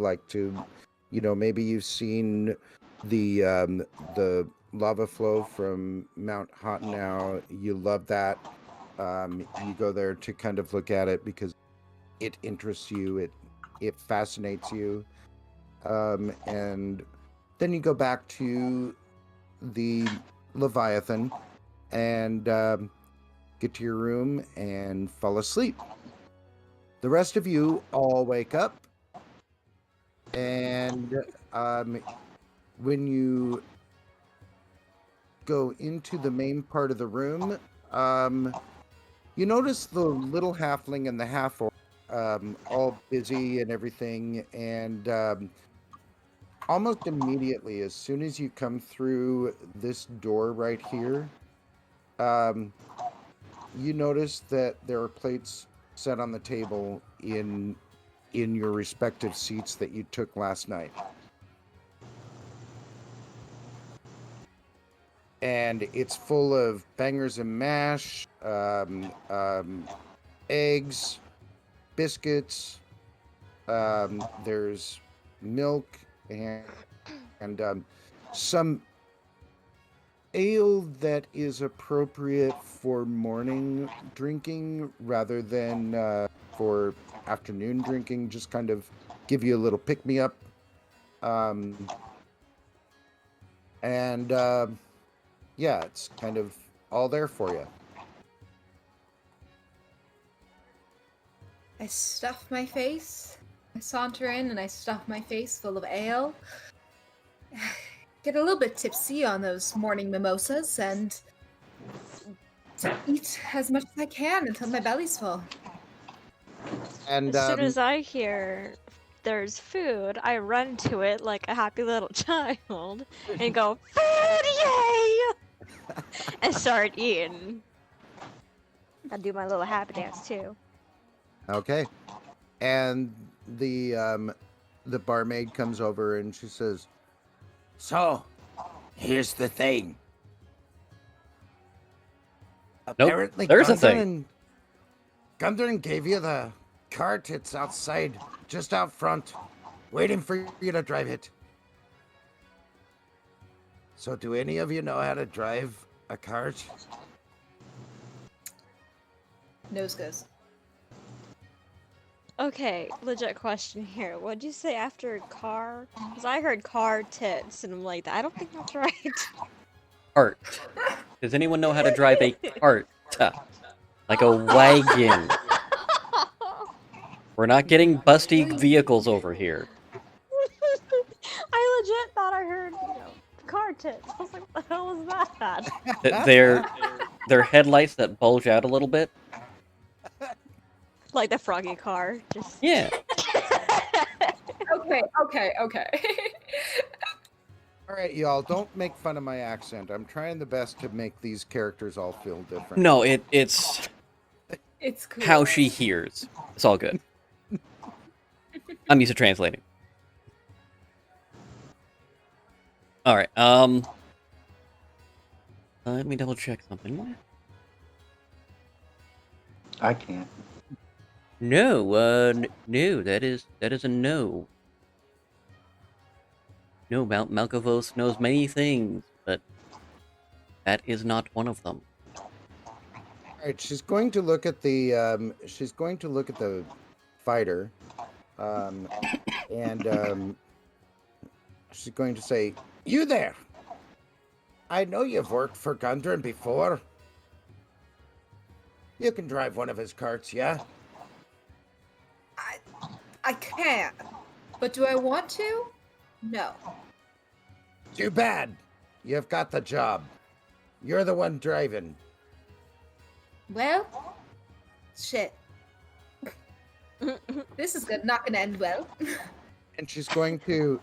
maybe you've seen the lava flow from Mount Hotenow. You love that. You go there to kind of look at it because it interests you. It fascinates you. And then you go back to the Leviathan and get to your room and fall asleep. The rest of you all wake up, and when you go into the main part of the room, you notice the little halfling and the half-orc all busy and everything, and almost immediately, as soon as you come through this door right here, you notice that there are plates set on the table in your respective seats that you took last night. And it's full of bangers and mash, eggs, biscuits, there's milk, and some ale that is appropriate for morning drinking rather than for afternoon drinking, just kind of give you a little pick-me-up. Yeah, it's kind of all there for you. I stuff my face. I saunter in and I stuff my face full of ale. Get a little bit tipsy on those morning mimosas and eat as much as I can until my belly's full. And As soon as I hear there's food, I run to it like a happy little child and go, food, yay! And start eating. I do my little happy dance too. okay. And the barmaid comes over and she says, "So, here's the thing. Apparently, there's a thing. Gundren gave you the cart. It's outside, just out front, waiting for you to drive it. So, do any of you know how to drive a cart?" Nose goes. Okay, legit question here. What'd you say after car? Because I heard car tits, and I'm like, I don't think that's right. Cart. Does anyone know how to drive a cart? Like a wagon. We're not getting busty vehicles over here. I legit thought I heard, car tits. I was like, what the hell was that? They're headlights that bulge out a little bit. Like the froggy car. Just Yeah. Okay. All right, y'all, don't make fun of my accent. I'm trying the best to make these characters all feel different. No, it's It's cool. how she hears. It's all good. I'm used to translating. All right. Let me double check something. I can't. No, no, that is a no. No, Malkovos knows many things, but that is not one of them. All right, she's going to look at the fighter, and she's going to say, "You there? I know you've worked for Gundren before. You can drive one of his carts, yeah?" I can, but do I want to? No. "Too bad. You've got the job. You're the one driving." Well, shit. This is not gonna end well. And she's going to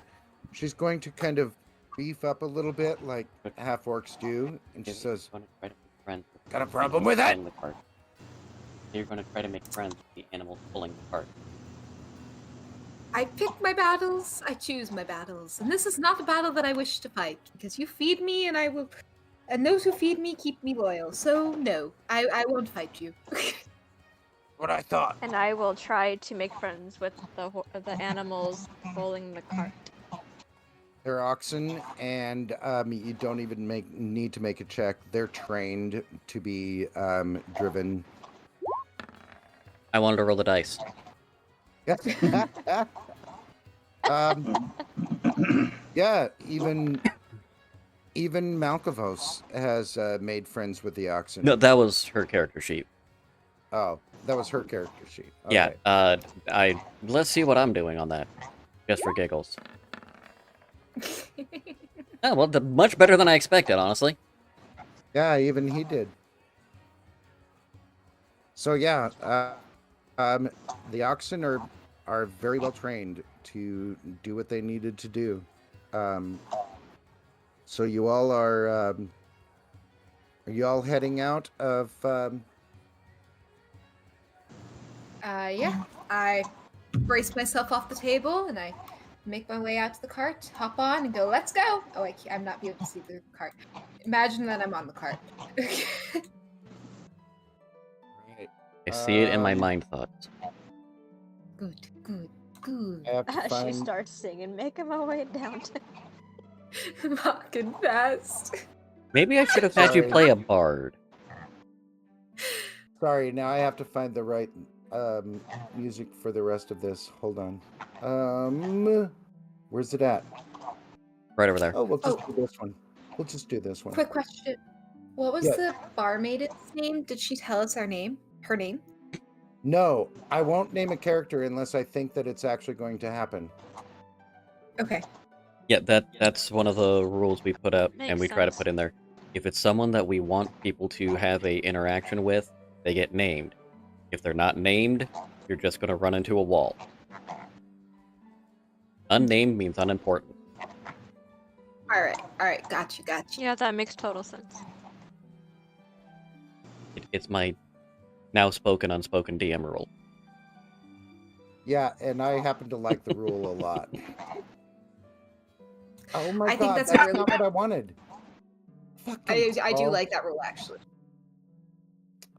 kind of beef up a little bit like half orcs do, and she says, "Got a problem with that?" You're going to try to make friends with the animals pulling the cart. I pick my battles, I choose my battles, and this is not a battle that I wish to fight, because you feed me and I will... And those who feed me keep me loyal, so no, I won't fight you. What I thought. and I will try to make friends with the animals pulling the cart. They're oxen, and you don't even need to make a check. They're trained to be driven. I wanted to roll the dice. Yeah, even Malkovos has made friends with the oxen. No, that was her character sheet. Oh, that was her character sheet. Okay. Yeah, let's see what I'm doing on that, just for giggles. Oh, well, much better than I expected, honestly. Yeah, even he did. So yeah, the oxen are very well trained to do what they needed to do. So you all are you all heading out of? Yeah, I brace myself off the table and I make my way out to the cart, hop on, and go, let's go! Oh, I'm not able to see the cart. Imagine that I'm on the cart. Right. I see it in my mind thoughts. Good. I have to As she find. starts singing, making my way down to... Fucking fast. Maybe I should have had you Sorry. play a bard. Sorry, now I have to find the right music for the rest of this. Hold on. Where's it at? Right over there. Oh, we'll just do this one. We'll just do this one. Quick question. What was Yeah. the barmaid's name? Did she tell us her name? No, I won't name a character unless I think that it's actually going to happen. Okay. Yeah, that's one of the rules we put up and Makes we try to sense. put in there. If it's someone that we want people to have a interaction with, they get named. If they're not named, you're just going to run into a wall. Unnamed means unimportant. Alright, got you. Yeah, that makes total sense. It's my now spoken, unspoken DM rule. Yeah, and I happen to like the rule a lot. Oh my I god, think that's that's really not what I wanted. Fucking I do Paul. like that rule, actually.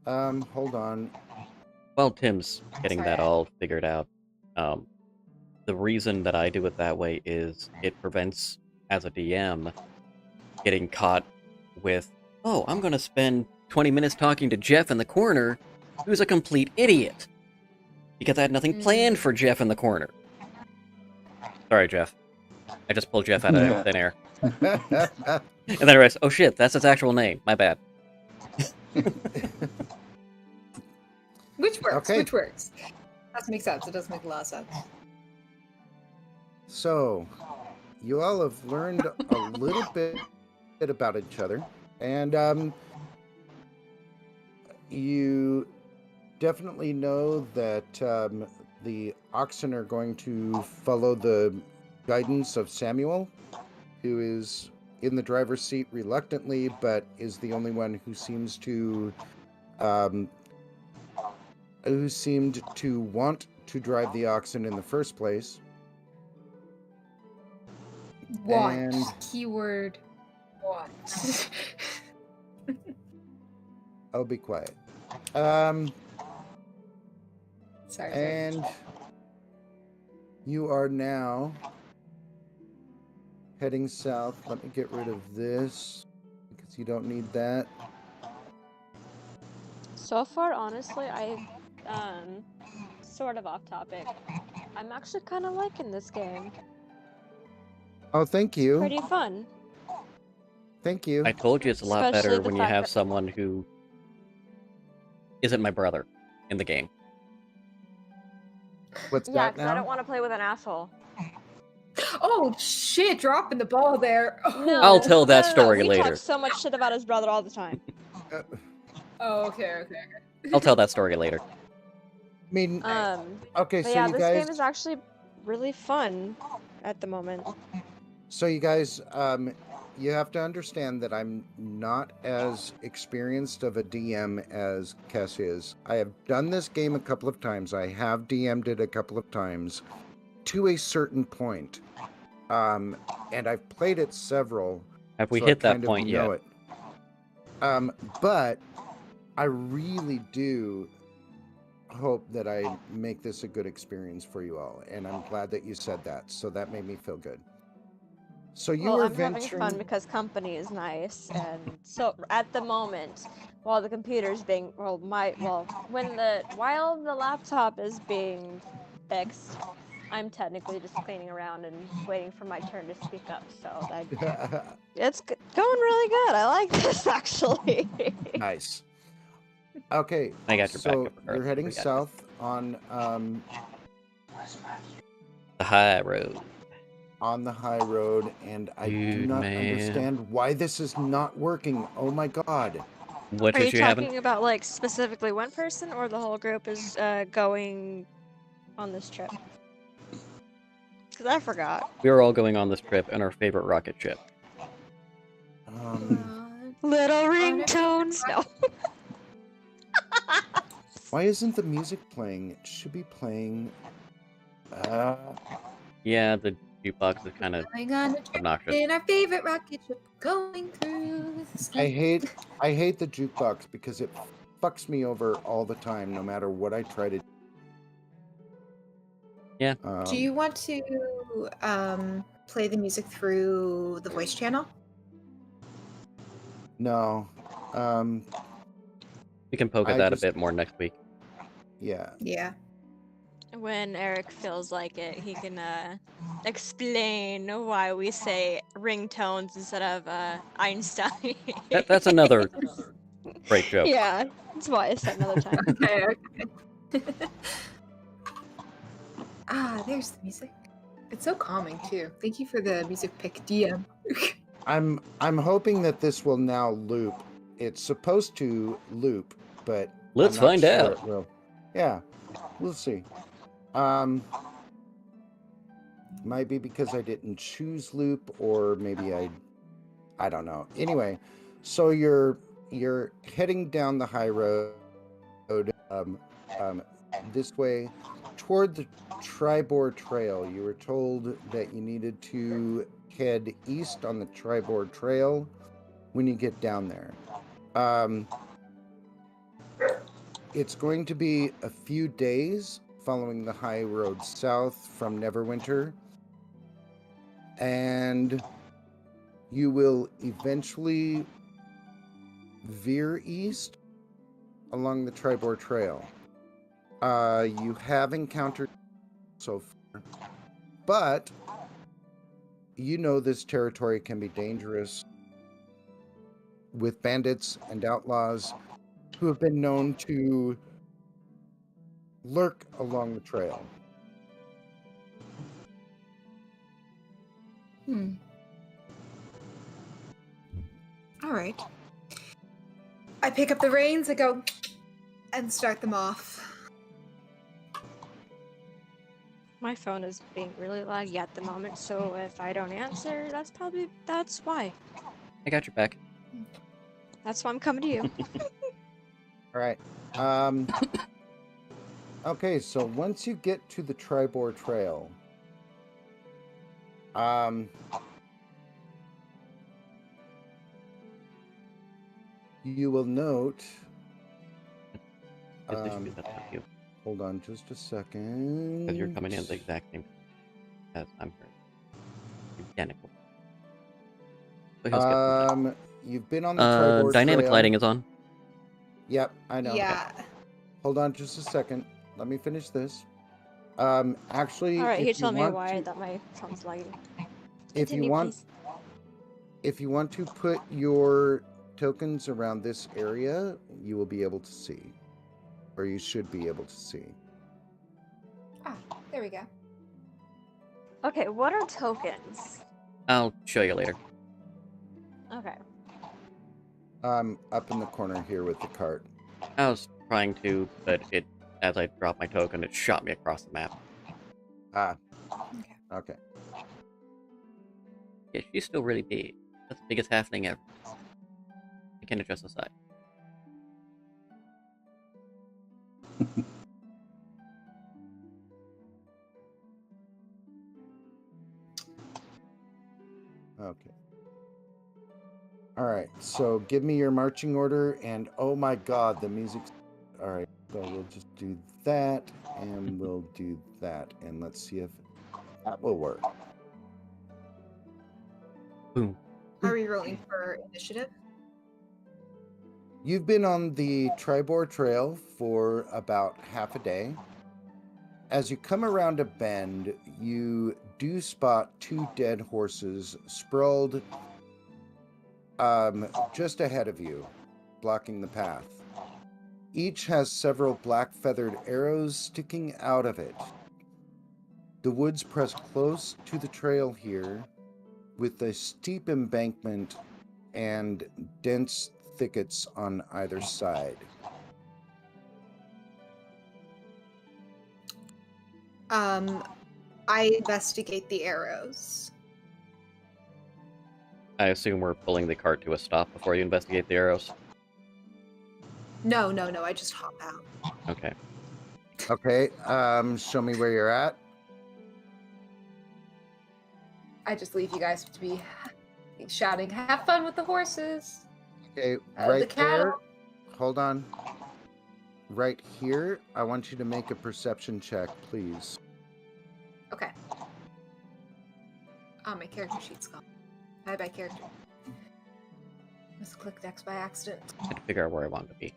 Hold on. While Tim's getting that Sorry. all figured out, the reason that I do it that way is it prevents, as a DM, getting caught with, oh, I'm going to spend 20 minutes talking to Jeff in the corner, who's a complete idiot. Because I had nothing planned for Jeff in the corner. Sorry, Jeff. I just pulled Jeff out of thin air. And then I realized, oh shit, that's his actual name. My bad. Which works, Okay. which works. That makes sense. It does make a lot of sense. So, you all have learned a little bit about each other, and you definitely know that the oxen are going to follow the guidance of Samuel, who is in the driver's seat reluctantly, but is the only one who seems to want to drive the oxen in the first place. Want. And- Keyword want. I'll be quiet. Sorry. And you are now heading south. Let me get rid of this because you don't need that. So far, honestly, sort of off topic. I'm actually kind of liking this game. Oh, thank you. Pretty fun. Thank you. I told you it's a lot Especially better the when you fact have that- someone who isn't my brother in the game. What's Yeah, that because I don't now? want to play with an asshole. Oh shit! Dropping the ball there. Oh. No, I'll tell that no, story he later. talks so much shit about his brother all the time. Oh, okay. I'll tell that story later. I mean, okay, But so yeah, you this guys, game is actually really fun at the moment. you have to understand that I'm not as experienced of a DM as Kess is. I have done this game a couple of times. I have DM'd it a couple of times to a certain point. And I've played it several. Have we so hit I that kind of point know yet? it. But I really do hope that I make this a good experience for you all, and I'm glad that you said that. So that made me feel good. So you Well, were I'm having venturing. fun because company is nice, and so at the moment, while the computer's being while the laptop is being fixed, I'm technically just cleaning around and waiting for my turn to speak up. So it's going really good. I like this actually. Nice. Okay, I got your so backup you're regardless. heading We got south on the high road. the high road, and I do Dude, not man. understand why this is not working. Oh my god. What Are you did you haven't? talking about like specifically one person, or the whole group is going on this trip? Because I forgot. We were all going on this trip in our favorite rocket ship. Little ringtones. No. Why isn't the music playing? It should be playing. Yeah, the jukebox is kind of Going on a trip obnoxious. in our favorite rocket ship, going through the sky. I hate the jukebox because it fucks me over all the time, no matter what I try to. Yeah. Do you want to play the music through the voice channel? No. We can poke at I that just- a bit more next week. Yeah. Yeah. When Eric feels like it, he can explain why we say ringtones instead of Einstein. That's another great joke. Yeah, that's why I said another time. Okay. There's the music. It's so calming too. Thank you for the music pick, DM. I'm hoping that this will now loop. It's supposed to loop, but Let's I'm not find sure out. it will. Yeah, we'll see. Might be because I didn't choose loop, or maybe I don't know. Anyway, so you're heading down the high road, this way toward the Tribord Trail. You were told that you needed to head east on the Tribord Trail when you get down there. It's going to be a few days following the high road south from Neverwinter, and you will eventually veer east along the Tribord Trail. You have encountered so far, but you know this territory can be dangerous, with bandits and outlaws who have been known to lurk along the trail. All right. I pick up the reins, I go and start them off. My phone is being really laggy at the moment, so if I don't answer, that's why. I got your back. That's why I'm coming to you. All right. Okay, so once you get to the Tribord Trail, you will note. This issue is up with you. Hold on just a second. Because you're coming in the exact same as I'm here. Identical. So he'll skip you've been on the Tribord dynamic Trail. lighting is on. Yep, I know. Yeah. Hold on just a second. Let me finish this. Actually, Alright, if you tell you me want why to, that my phone's lagging. if you Continue, want, please. if you want to put your tokens around this area, you will be able to see, or you should be able to see. Ah, there we go. Okay, what are tokens? I'll show you later. Okay. Up in the corner here with the cart. I was trying to, but as I dropped my token, it shot me across the map. Ah, Okay. okay. Yeah, she's still really big. That's the biggest halfling ever. I can adjust the size. Okay. All right, so give me your marching order, and oh my god, the music's... All right, so we'll just do that, and we'll do that, and let's see if that will work. Boom. Are we rolling for initiative? You've been on the Tribord Trail for about half a day. As you come around a bend, you do spot two dead horses sprawled just ahead of you, blocking the path. Each has several black feathered arrows sticking out of it. The woods press close to the trail here, with a steep embankment and dense thickets on either side. I investigate the arrows. I assume we're pulling the cart to a stop before you investigate the arrows. No, I just hop out. Okay. Okay, show me where you're at. I just leave you guys to be shouting, "Have fun with the horses!" Okay, The right cattle. there. Hold on. Right here, I want you to make a perception check, please. Okay. Oh, my character sheet's gone. Bye, character. Just clicked X by accident. I had to figure out where I wanted to be.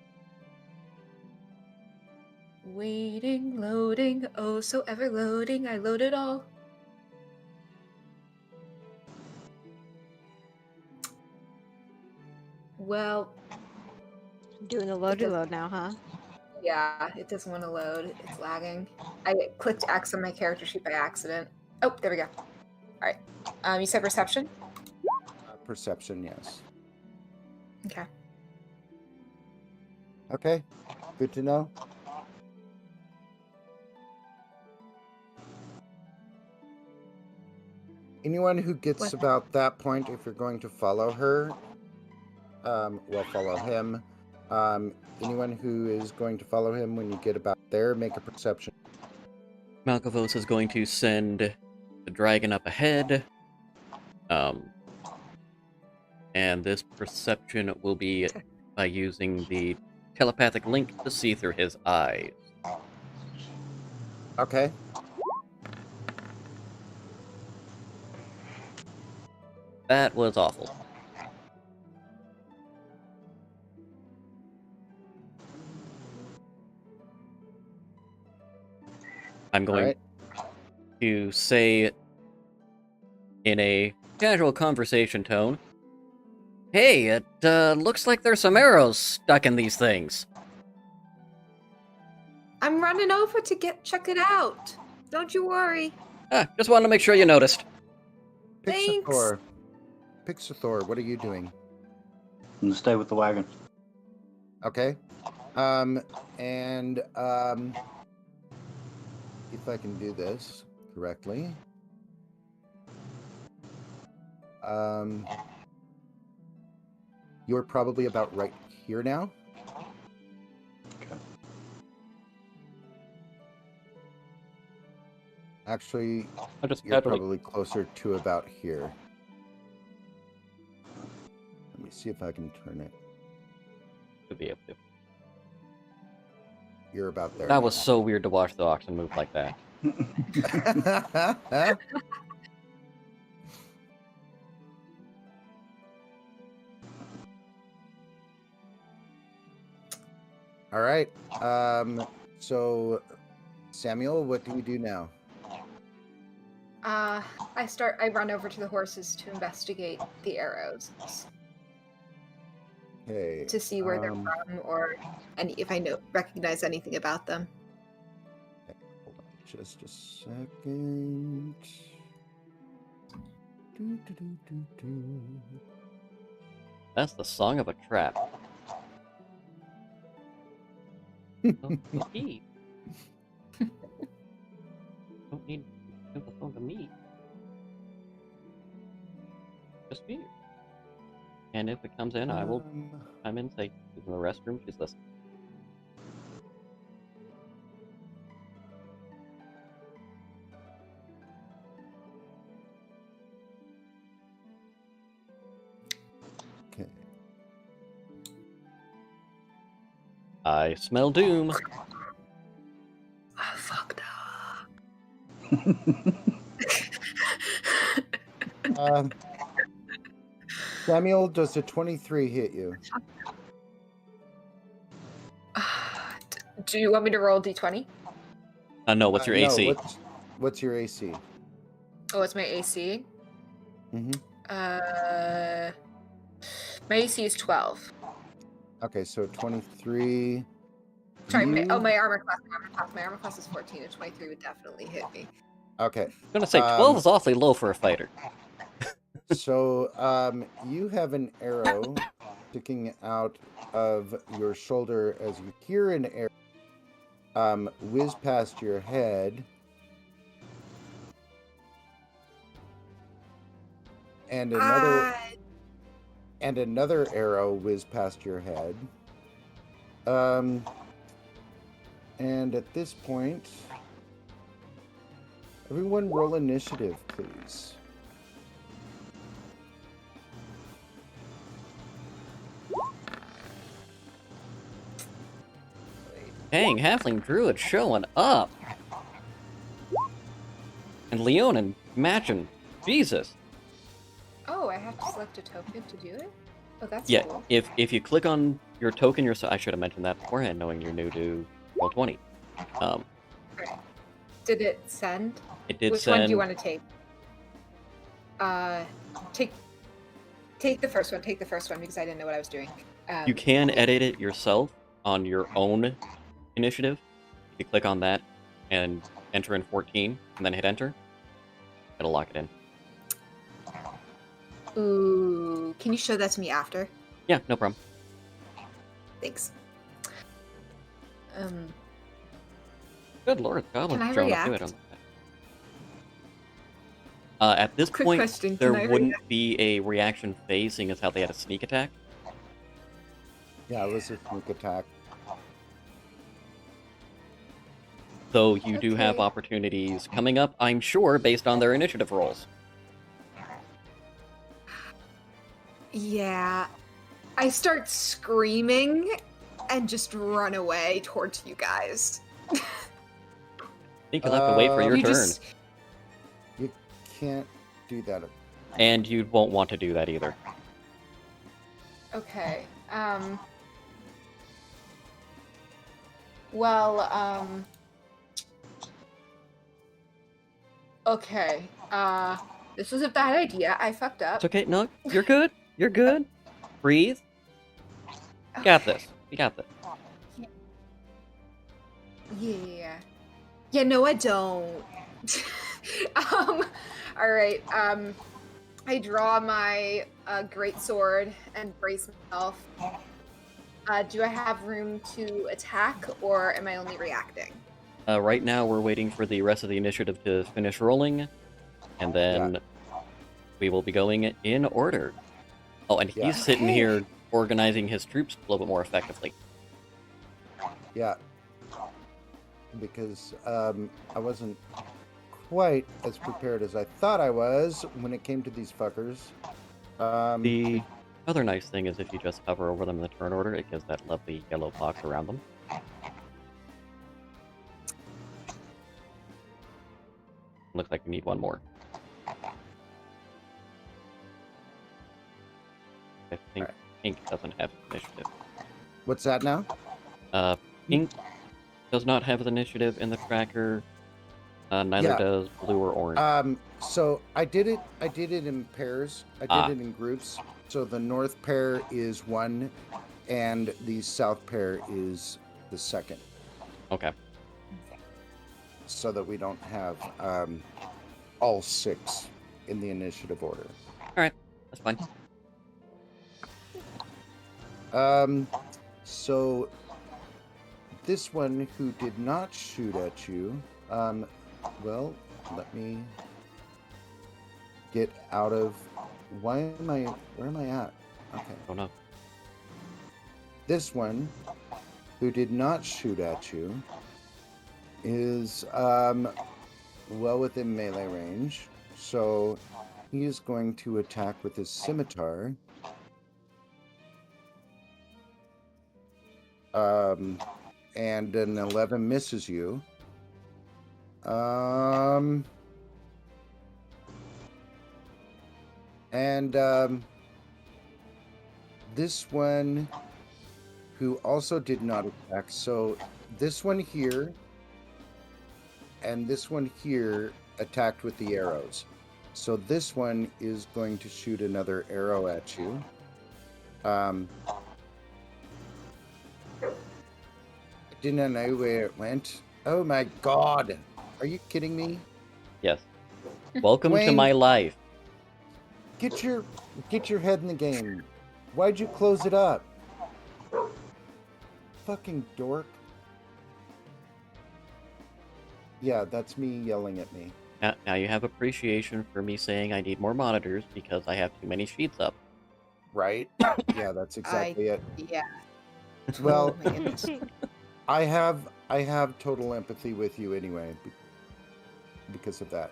Waiting, loading, oh so ever loading, I load it all. Well, Doing the loady load now, huh? yeah, it doesn't want to load. It's lagging. I clicked X on my character sheet by accident. Oh, there we go. All right. You said perception? perception, yes. Okay. Okay, good to know. Anyone who gets What? about that point, if you're going to follow her, follow him. Anyone who is going to follow him when you get about there, make a perception. Malkavos is going to send the dragon up ahead. And this perception will be by using the telepathic link to see through his eyes. Okay. That was awful. I'm going to say in a casual conversation tone, "Hey, it looks like there's some arrows stuck in these things." I'm running over to check it out. Don't you worry. Just wanted to make sure you noticed. Thanks. Pixathor, what are you doing? I'm gonna stay with the wagon. Okay. If I can do this correctly. You're probably about right here now. Okay. Actually, I just you're probably closer to about here. Let me see if I can turn it. to be able to. You're about there. That was so weird to watch the oxen move like that. All right. So, Samuel, what do we do now? I run over to the horses to investigate the arrows. Okay. To see where they're from or if I recognize anything about them. Okay, hold on just a second. That's the song of a trap. Don't need the phone to me. Just me. And if it comes in, I will come in and say, she's in the restroom, she's listening. Okay. I smell doom. I fucked up. Samuel, does a 23 hit you? Do you want me to roll d20? No, what's your AC? No, what's your AC? Oh, it's my AC? Mm-hmm. My AC is 12. Okay, so 23. Sorry, my armor class. My armor class is 14, and 23 would definitely hit me. Okay. I'm gonna say 12 is awfully low for a fighter. So, you have an arrow sticking out of your shoulder as you hear an arrow whiz past your head. And another arrow whiz past your head. And at this point, everyone roll initiative, please. Dang, Halfling Druid showing up. And Leonin matching. Jesus. Oh, I have to select a token to do it? Oh, that's Yeah, cool. if you click on your token, I should have mentioned that beforehand, knowing you're new to Roll20. Did it send? It did Which send. one do you want to take? Take the first one. Take the first one because I didn't know what I was doing. You can edit it yourself on your own initiative. If you click on that and enter in 14, and then hit enter, it'll lock it in. Ooh. can you show that to me after? Yeah, no problem. Thanks. Good lord, Can goblins I showing up to react? it on that. At this Quick point, question, there can I wouldn't be a reaction phase, seeing as how they had a sneak attack. Yeah, it was a sneak attack. Though you do have Okay. opportunities coming up, I'm sure, based on their initiative rolls. Yeah. I start screaming and just run away towards you guys. I think you'll have to wait for your You turn. just You can't do that. And you won't want to do that either. okay. Okay. This was a bad idea. I fucked up. It's okay, no, you're good. You're good. Breathe. You got this. You got this. Yeah. Yeah, no, I don't. Alright, I draw my great sword and brace myself. Do I have room to attack, or am I only reacting? Right now, we're waiting for the rest of the initiative to finish rolling, and then we will be going in order. Oh, and Yeah. he's sitting here organizing his troops a little bit more effectively. Yeah. Because I wasn't quite as prepared as I thought I was when it came to these fuckers. The other nice thing is if you just hover over them in the turn order, it gives that lovely yellow box around them. Looks like we need one more. I think Pink doesn't have initiative. What's that now? Pink does not have the initiative in the tracker. Neither Yeah. does blue or orange. So I did it in pairs. I did it in groups. So the north pair is one, and the south pair is the second. Okay. So that we don't have all six in the initiative order. Alright, that's fine. So this one who did not shoot at you, well, let me get out of. Where am I at? Okay. Oh no. This one who did not shoot at you is well within melee range, so he is going to attack with his scimitar. And an 11 misses you. This one who also did not attack, so this one here and this one here attacked with the arrows. So this one is going to shoot another arrow at you. I didn't know where it went. Oh my god. Are you kidding me? Yes. Welcome to Wayne. my life. Get your head in the game. Why'd you close it up? Fucking dork. Yeah, that's me yelling at me. Now you have appreciation for me saying I need more monitors because I have too many sheets up. Right? Yeah, that's exactly it. Yeah. Well, Oh my goodness. I have total empathy with you anyway because of that.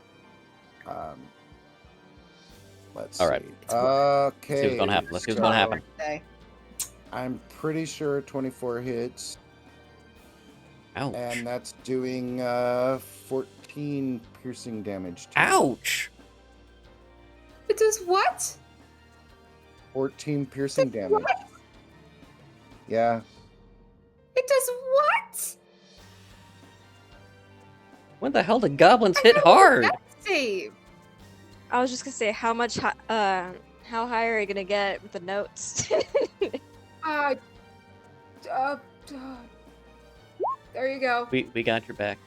Let's All right. see. Okay. Let's see what's gonna happen. Let's see what's gonna happen. Okay. I'm pretty sure 24 hits, Ouch. and that's doing 14 piercing damage. To you. Ouch! It does what? 14 piercing damage. What? Yeah. It does what? When the hell did goblins hit I got a hard? death save. I was just gonna say, how high are you gonna get with the notes? There you go. We got your back.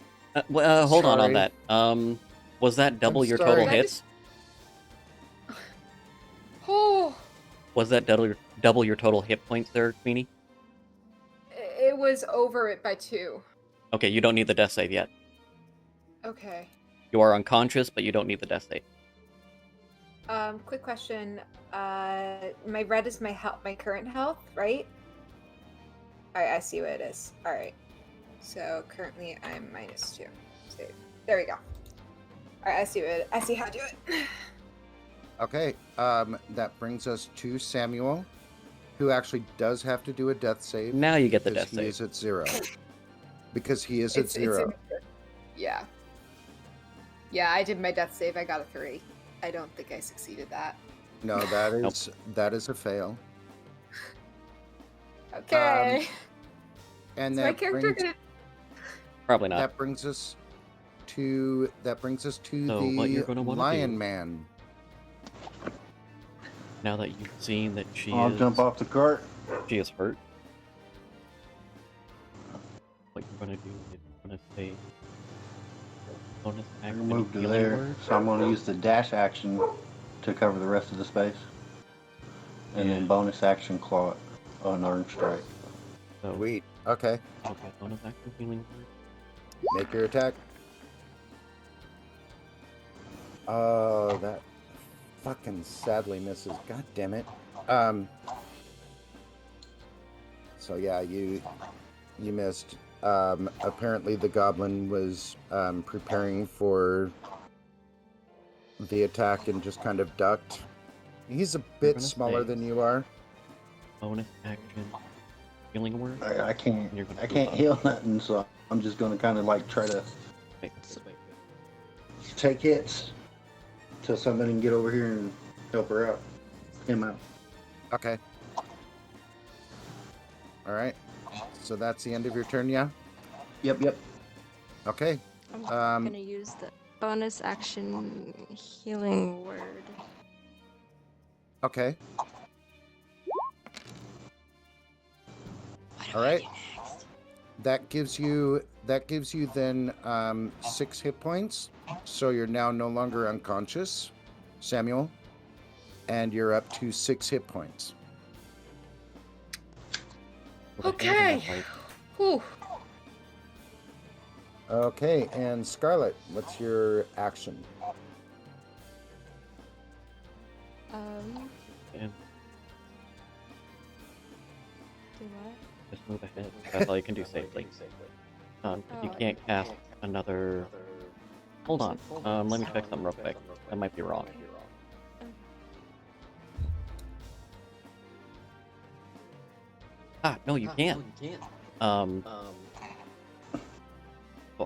Hold on Sorry. that. Was that double I'm your sorry. total That hits? Oh, Was that double your total hit points there, Queenie? It was over it by 2. Okay, you don't need the death save yet. Okay. You are unconscious, but you don't need the death save. Quick question. My red is my current health, right? Alright, I see what it is. Alright. So currently I'm -2. Save. There we go. Alright, I see how to do it. Okay, that brings us to Samuel, who actually does have to do a death save. Now you get the because death he save. is at 0. Because he is at 0. Yeah. Yeah, I did my death save. I got a 3. I don't think I succeeded that. No, that is a fail. Okay. And Is my character gonna... Probably not. that brings us to So what you're the gonna wanna Lion do- Man. Now that you've seen that I'll jump off the cart. she is hurt, what you're gonna do is you're gonna say bonus I action moved to healing there, word. so I'm going to use the dash action to cover the rest of the space. And then Yeah. bonus action claw unarmed strike. So Sweet. Okay, okay, bonus action healing word. make your attack. Oh, that fucking sadly misses. God damn it. So yeah, you missed. Apparently the goblin was preparing for the attack and just kind of ducked. He's a bit gonna smaller say- than you are. Bonus action healing word. I can't You're gonna I do can't both. heal nothing, so I'm just going to kind of like try to Wait. take hits till somebody can get over here and help her out. Him out. Okay. All right. So that's the end of your turn, yeah? Yep. Okay. I'm Um, gonna use the bonus action healing word. Okay. All right. That gives you then 6 hit points. So you're now no longer unconscious, Samuel, and you're up to 6 hit points. What the hell is Okay. that, like? Whew. Okay, and Scarlet, what's your action? And Do what? just move ahead. That's all you can do safely. Because you Oh, can't cast another. Hold on. Let me check something real quick. That might be wrong. No, you can't. So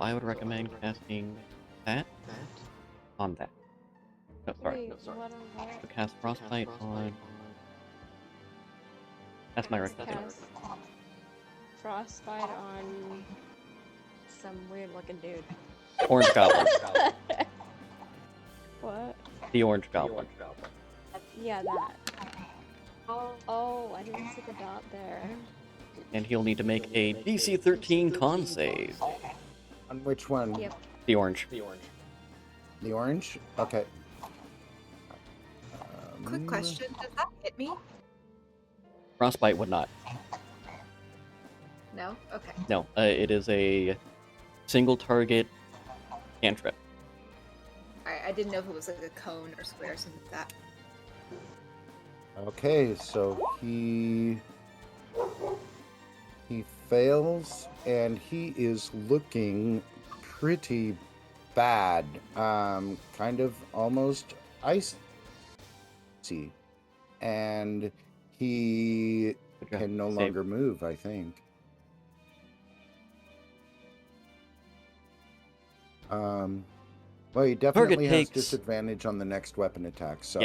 I would recommend casting that on that. No, sorry. Wait, what on what? So cast Frostbite on. That's my recommendation. Cast Frostbite on some weird looking dude. Orange Goblin. What? The Orange Goblin. Yeah, that. Oh, I didn't see the dot there. And he'll need to make a DC 13 con save. On which one? Yep. The orange. The orange? Okay. Quick question. Does that hit me? Frostbite would not. No? Okay. No, it is a single target cantrip. Alright, I didn't know if it was like a cone or square or something like that. Okay, so he fails, and he is looking pretty bad. Kind of almost icy. And he Good job. can no Save. longer move, I think. Well, he definitely has takes- disadvantage on the next weapon attack, so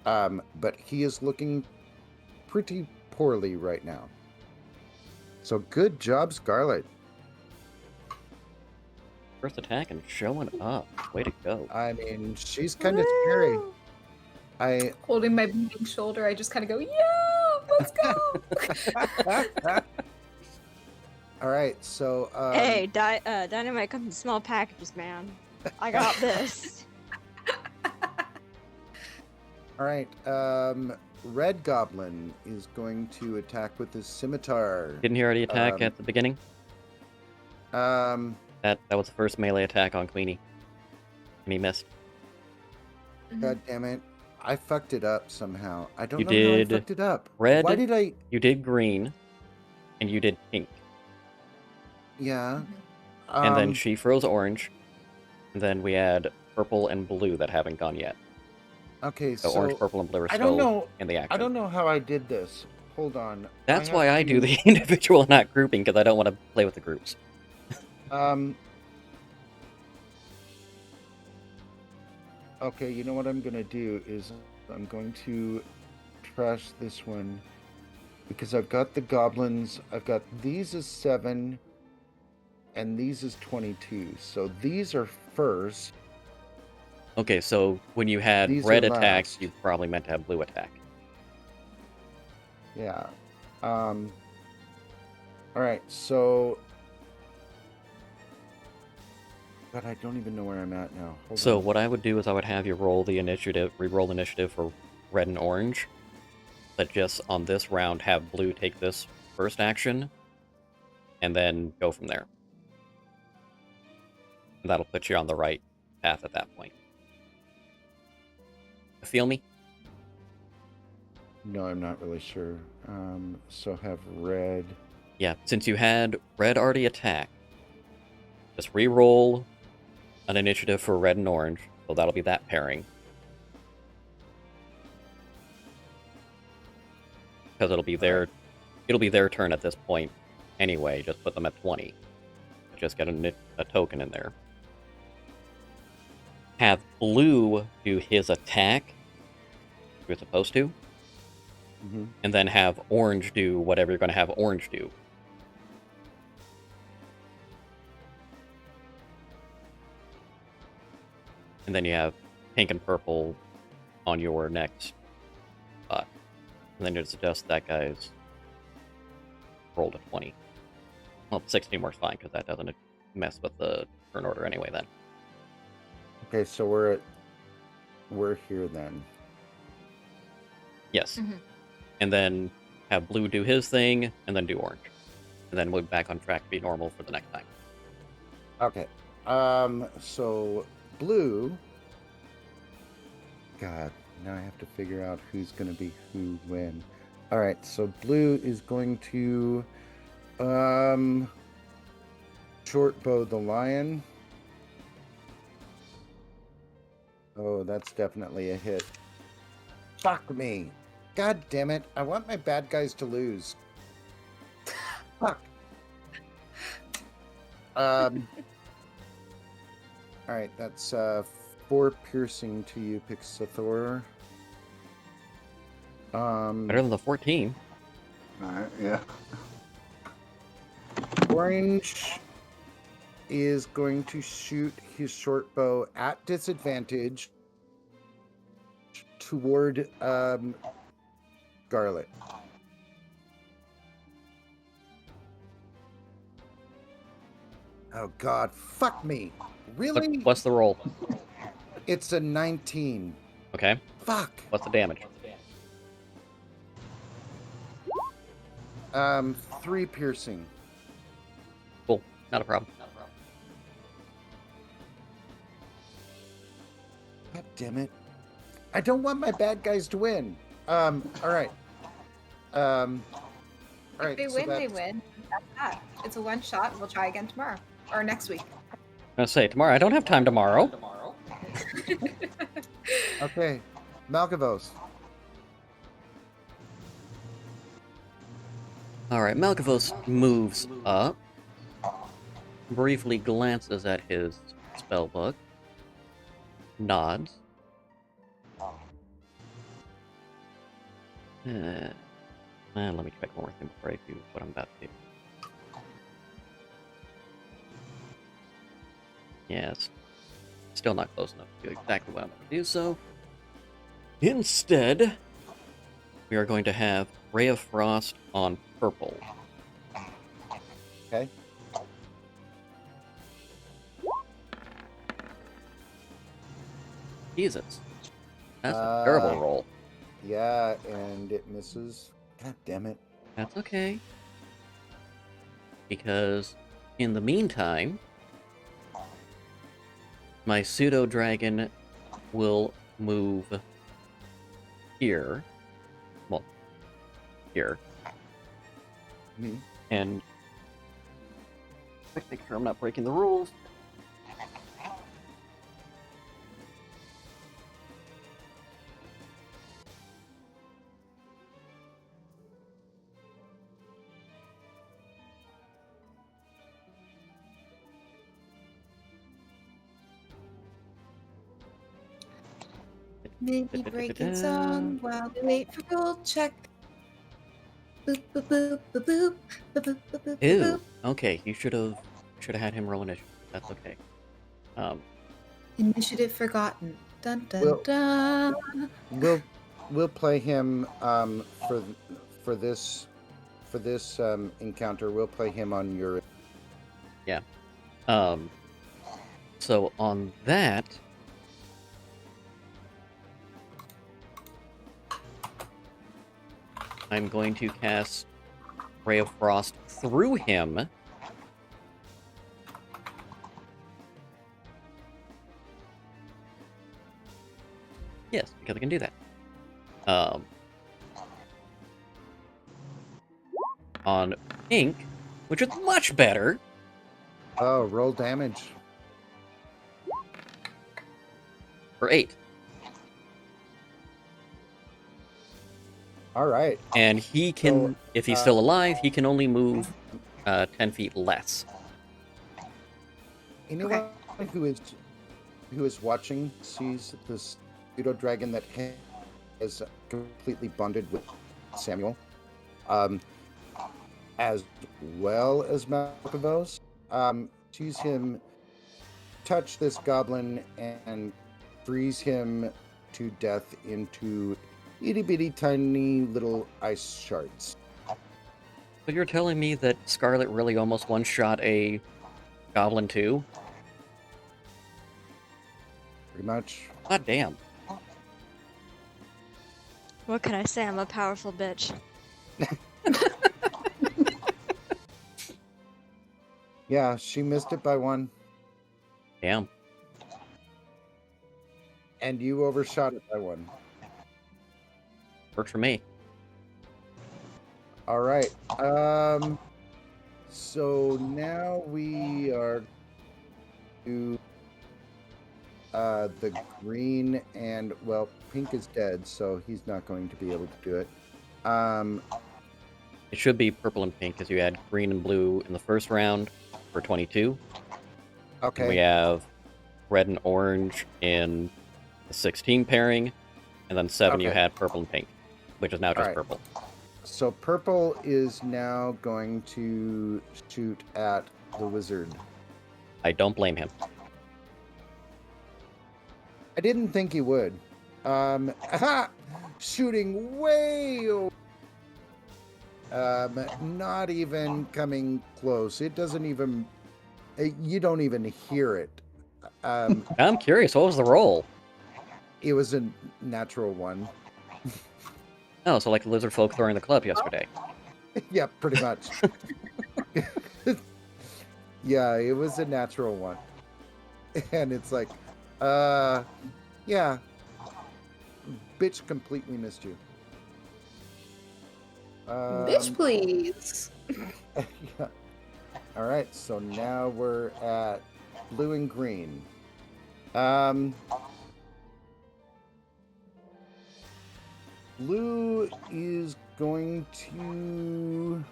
Yeah. but he is looking pretty poorly right now. So good job, Scarlet. First attack and showing up. Way to go. I mean, she's kind of scary. Woo! I Holding my bleeding shoulder, I just kind of go, yeah, let's go. all right, so Hey, dynamite comes in small packages, man. I got this. All right. Red Goblin is going to attack with his scimitar. Didn't he already attack Um, at the beginning? Um, That was the first melee attack on Queenie. And he missed. God damn it. I fucked it up somehow. I don't You know how I did fucked it up. red. Why did I? You did green, and you did pink. Yeah. And then she froze orange. And then we had purple and blue that haven't gone yet. Okay, So so orange, purple, and blue are I don't still know. in the action. I don't know how I did this. Hold on. That's have why I do to- the individual, not grouping, because I don't want to play with the groups. Okay, you know what I'm gonna do is I'm going to trash this one because I've got the goblins. I've got these as 7 and these as 22. So these are first. Okay, so when you had These red are attack, last. you probably meant to have blue attack. Yeah. All right, so but I don't even know where I'm at now. Hold So on. what I would do is I would have you roll the initiative, re-roll initiative for red and orange, but just on this round have blue take this first action, and then go from there. And that'll put you on the right path at that point. Feel me? No, I'm not really sure. So have red. Yeah, since you had red already attack, just re-roll an initiative for red and orange, so that'll be that pairing. Because it'll be their turn at this point anyway, just put them at 20. Just get a token in there. Have blue do his attack, you're supposed to, Mm-hmm. and then have orange do whatever you're going to have orange do. And then you have pink and purple on your next spot. And then you suggest that guy's rolled a 20. Well, 16 works fine, because that doesn't mess with the turn order anyway then. Okay, so we're here then. Yes. Mhm. And then have blue do his thing, and then do orange. And then we'll be back on track to be normal for the next time. Okay. So blue. God, now I have to figure out who's going to be who when. All right, so blue is going to short bow the lion. Oh, that's definitely a hit. Fuck me. God damn it. I want my bad guys to lose. Fuck. All right, that's 4 piercing to you, Pixathor. Better than the 14. Alright, yeah. Orange is going to shoot his short bow at disadvantage toward Scarlet. Oh God, fuck me. Really? What's the roll? It's a 19. Okay. Fuck. What's the damage? 3 piercing. Cool. Not a problem. God damn it. I don't want my bad guys to win. All right. All right. If they so win, they that's- win. That's that. It's a one shot. We'll try again tomorrow or next week. I'm going to say, tomorrow. I don't have time tomorrow. Okay. Malkavos. Alright, Malkavos moves up, briefly glances at his spellbook, nods. And let me check one more thing before I do what I'm about to do. Yes, still not close enough to do exactly what I'm going to do, so instead, we are going to have Ray of Frost on purple. Okay. Jesus. That's a terrible roll. Yeah, and it misses. God damn it. That's okay. Because in the meantime, my pseudo dragon will move here. Well, here. Me. And make sure I'm not breaking the rules. Maybe breaking song while we wait for gold check. Boop boop boop boop boop boop boop boop boop. Ew. Boop. Okay, you should have had him roll initiative. That's okay. Initiative forgotten. Dun dun Well- dun. We'll play him for this encounter. We'll play him on your. So on that, I'm going to cast Ray of Frost through him. Yes, because I can do that. On Pink, which is much better. Oh, roll damage. For 8. All right. And he can, So, if he's still alive, he can only move 10 feet less. Anyone who is watching sees this pseudo dragon that is completely bonded with Samuel, as well as Malkovos. Sees him touch this goblin and freeze him to death into itty bitty tiny little ice shards. But you're telling me that Scarlet really almost one-shot a goblin too? Pretty much. God damn. What can I say? I'm a powerful bitch. Yeah, she missed it by 1, Damn. and you overshot it by 1. Worked for me. All right. So now we are to the green, and well, Pink is dead, so he's not going to be able to do it. It should be purple and pink, because you had green and blue in the first round for 22. Okay. And we have red and orange in the 16 pairing, and then 7 you Okay. had purple and pink, which is now just Alright. purple. So purple is now going to shoot at the wizard. I don't blame him. I didn't think he would. Shooting way over. Not even coming close. It doesn't even. You don't even hear it. I'm curious, what was the roll? It was a natural 1. Oh, so like the lizard folk throwing the club yesterday. Yeah, pretty much. Yeah, it was a natural 1. And it's like, yeah. Bitch completely missed you. Bitch, please. Yeah. All right, so now we're at blue and green. Blue is going to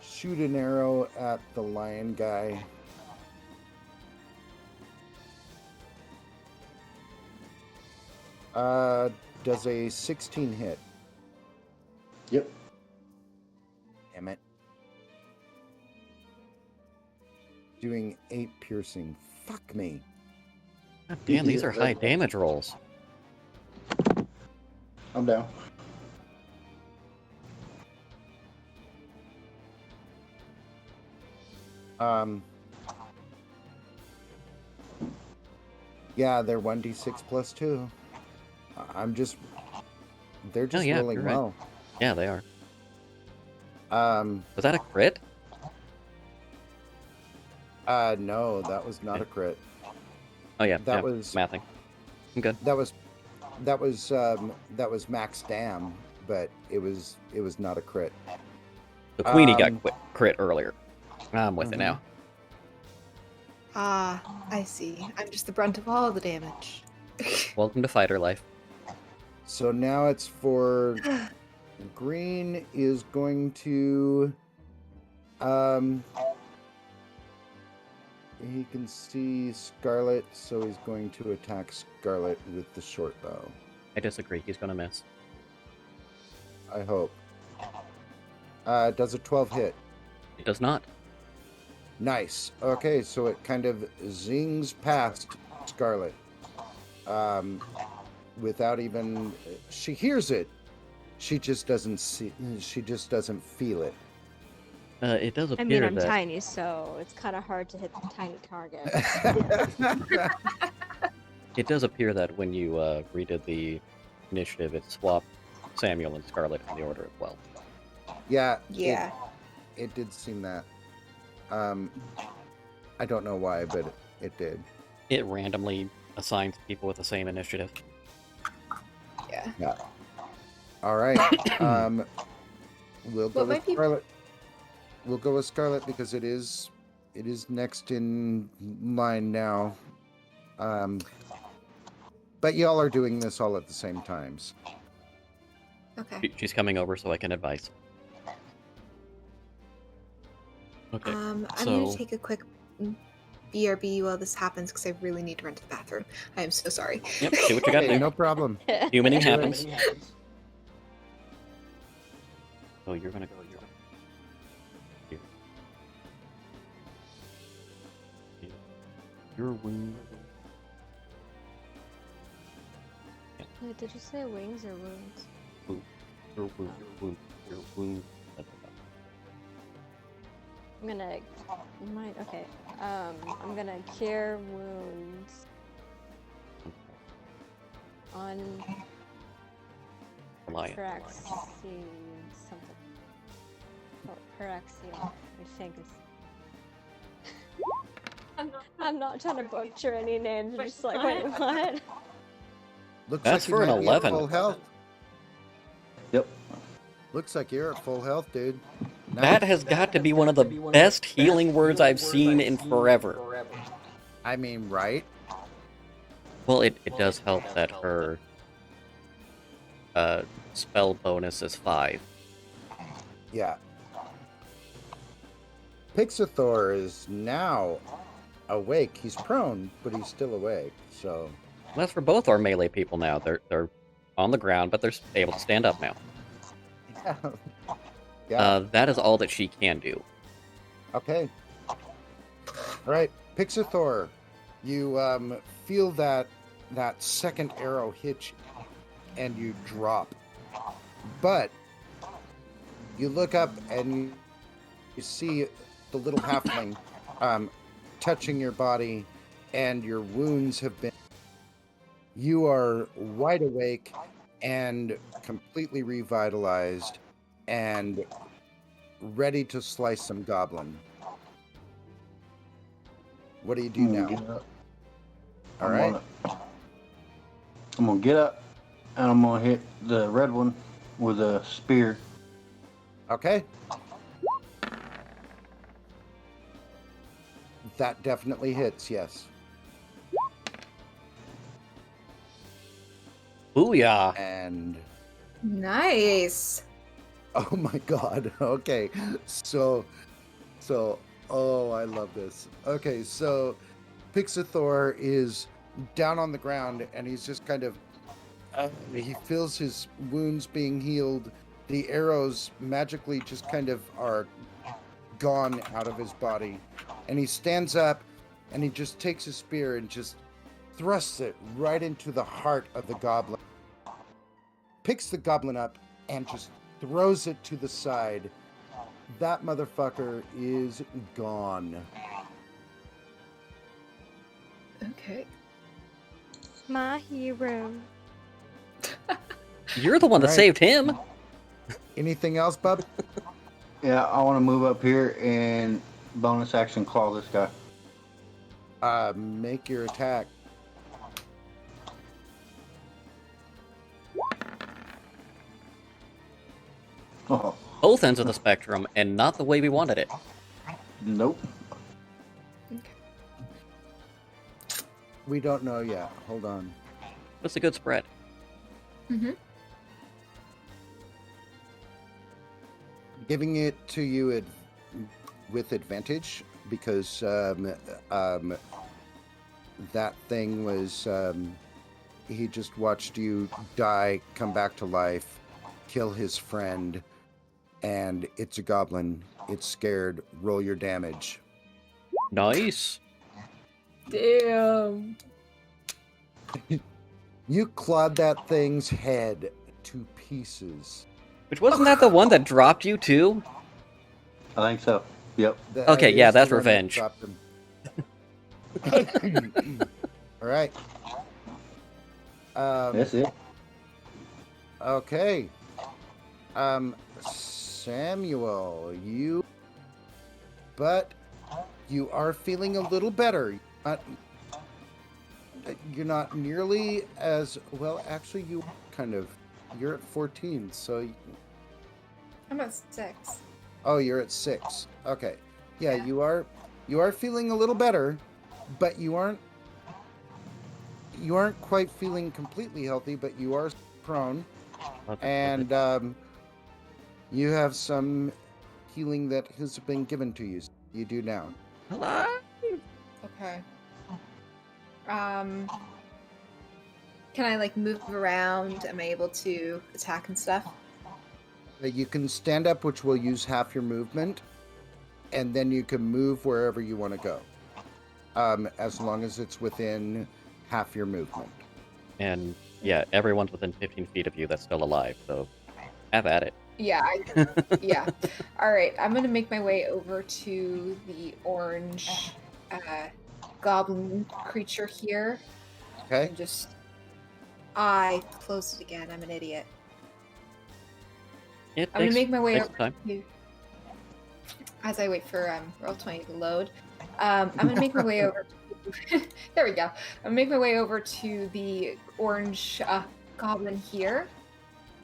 shoot an arrow at the lion guy. Does a 16 hit? Yep. Damn it. Doing 8 piercing. Fuck me. God damn, these are high damage rolls. I'm down. Um, yeah, they're 1d6 plus 2. I'm just... They're just yeah, rolling you're right. well. Yeah, they are. Um, Was that a crit? no, that was not Okay. a crit. Oh yeah, That yeah, was... mathing. I'm good. That was max dam, but it was not a crit. The Queenie got Um, crit earlier. I'm with it mhm. now. Ah, I see. I'm just the brunt of all the damage. Welcome to fighter life. So now it's for green is going to he can see Scarlet, so he's going to attack Scarlet with the short bow. I disagree. He's gonna miss. I hope. Does a 12 hit? It does not. Nice. Okay, so it kind of zings past Scarlet. Without even... She hears it. She just doesn't see... She just doesn't feel it. It does I appear mean, I'm that tiny, so it's kind of hard to hit the tiny target. it does appear that when you redid the initiative, it swapped Samuel and Scarlet in the order as well. Yeah. Yeah. It did seem that. I don't know why, but it did. It randomly assigns people with the same initiative. Yeah. All right. We'll go What with might be- Scarlet. We'll go with Scarlet because it is next in line now. But y'all are doing this all at the same times. Okay. She's coming over so I can advise. Okay. I'm so- gonna take a quick BRB while this happens because I really need to run to the bathroom. I am so sorry. Yep, do what you gotta Hey, do. no problem. Humaning Do it. happens. Oh, you're gonna go here. Your wound. Wait, did you say wings or wounds? Your wound. Your wound. Your wound. I'm gonna... Okay. I'm gonna cure wounds on Lion. Paraxi something. Oh, Paraxi, I think is... I'm not trying to butcher any names, I'm just like, wait, what? Looks That's like you for an might be at 11. Full health. Yep. Looks like you're at full health, dude. That Nice. has got to be one of the best healing words I've seen in forever. I mean, right? Well, it does help that her spell bonus is 5. Yeah. Pixathor is now awake. He's prone, but he's still awake. So That's for both our melee people now. They're on the ground, but they're able to stand up now. yeah. Yeah. That is all that she can do. Okay. All right, Pixathor, you feel that second arrow hit you, and you drop. But you look up and you see the little halfling touching your body, and your wounds have been... You are wide awake and completely revitalized and ready to slice some goblin. What do you do now? All I'm right. gonna get up and I'm gonna hit the red one with a spear. Okay. That definitely hits, yes. Booyah! And Nice. oh my god. Okay. So oh, I love this. Okay, so Pixathor is down on the ground and he's just kind of he feels his wounds being healed. The arrows magically just kind of are gone out of his body. And he stands up and he just takes his spear and just thrusts it right into the heart of the goblin. Picks the goblin up and just throws it to the side. that motherfucker is gone. Okay. My hero. You're the one that Alright. saved him. Anything else, bub? Yeah, I want to move up here and bonus action claw this guy. Make your attack. Oh, Both ends of the spectrum, and not the way we wanted it. nope. We don't know yet. Hold on. That's a good spread. Mm-hmm. Giving it to you with advantage because that thing was he just watched you die, come back to life, kill his friend, and it's a goblin. It's scared. Roll your damage. Nice. Damn. You clawed that thing's head to pieces. Which wasn't that the one that dropped you too? I think so. Yep. That Okay, yeah, is the that's one that revenge. dropped him. All right. That's it. Okay. Samuel, but you are feeling a little better. You're not nearly as well. Actually, you're at 14, so. I'm at 6. Oh, you're at 6. Okay. Yeah, you are feeling a little better, but you aren't quite feeling completely healthy, but you are prone. And you have some healing that has been given to you. You do now. Okay. Can I like move around? Am I able to attack and stuff? You can stand up, which will use half your movement, and then you can move wherever you want to go, as long as it's within half your movement. And yeah, everyone's within 15 feet of you that's still alive, so have at it. Yeah. Yeah. All right. I'm gonna make my way over to the orange goblin creature here. Okay. And I closed it again. I'm an idiot. It I'm gonna make my way takes over time. to, as I wait for Roll20 to load. I'm gonna make my way over. There we go. I'm gonna make my way over to the orange goblin here.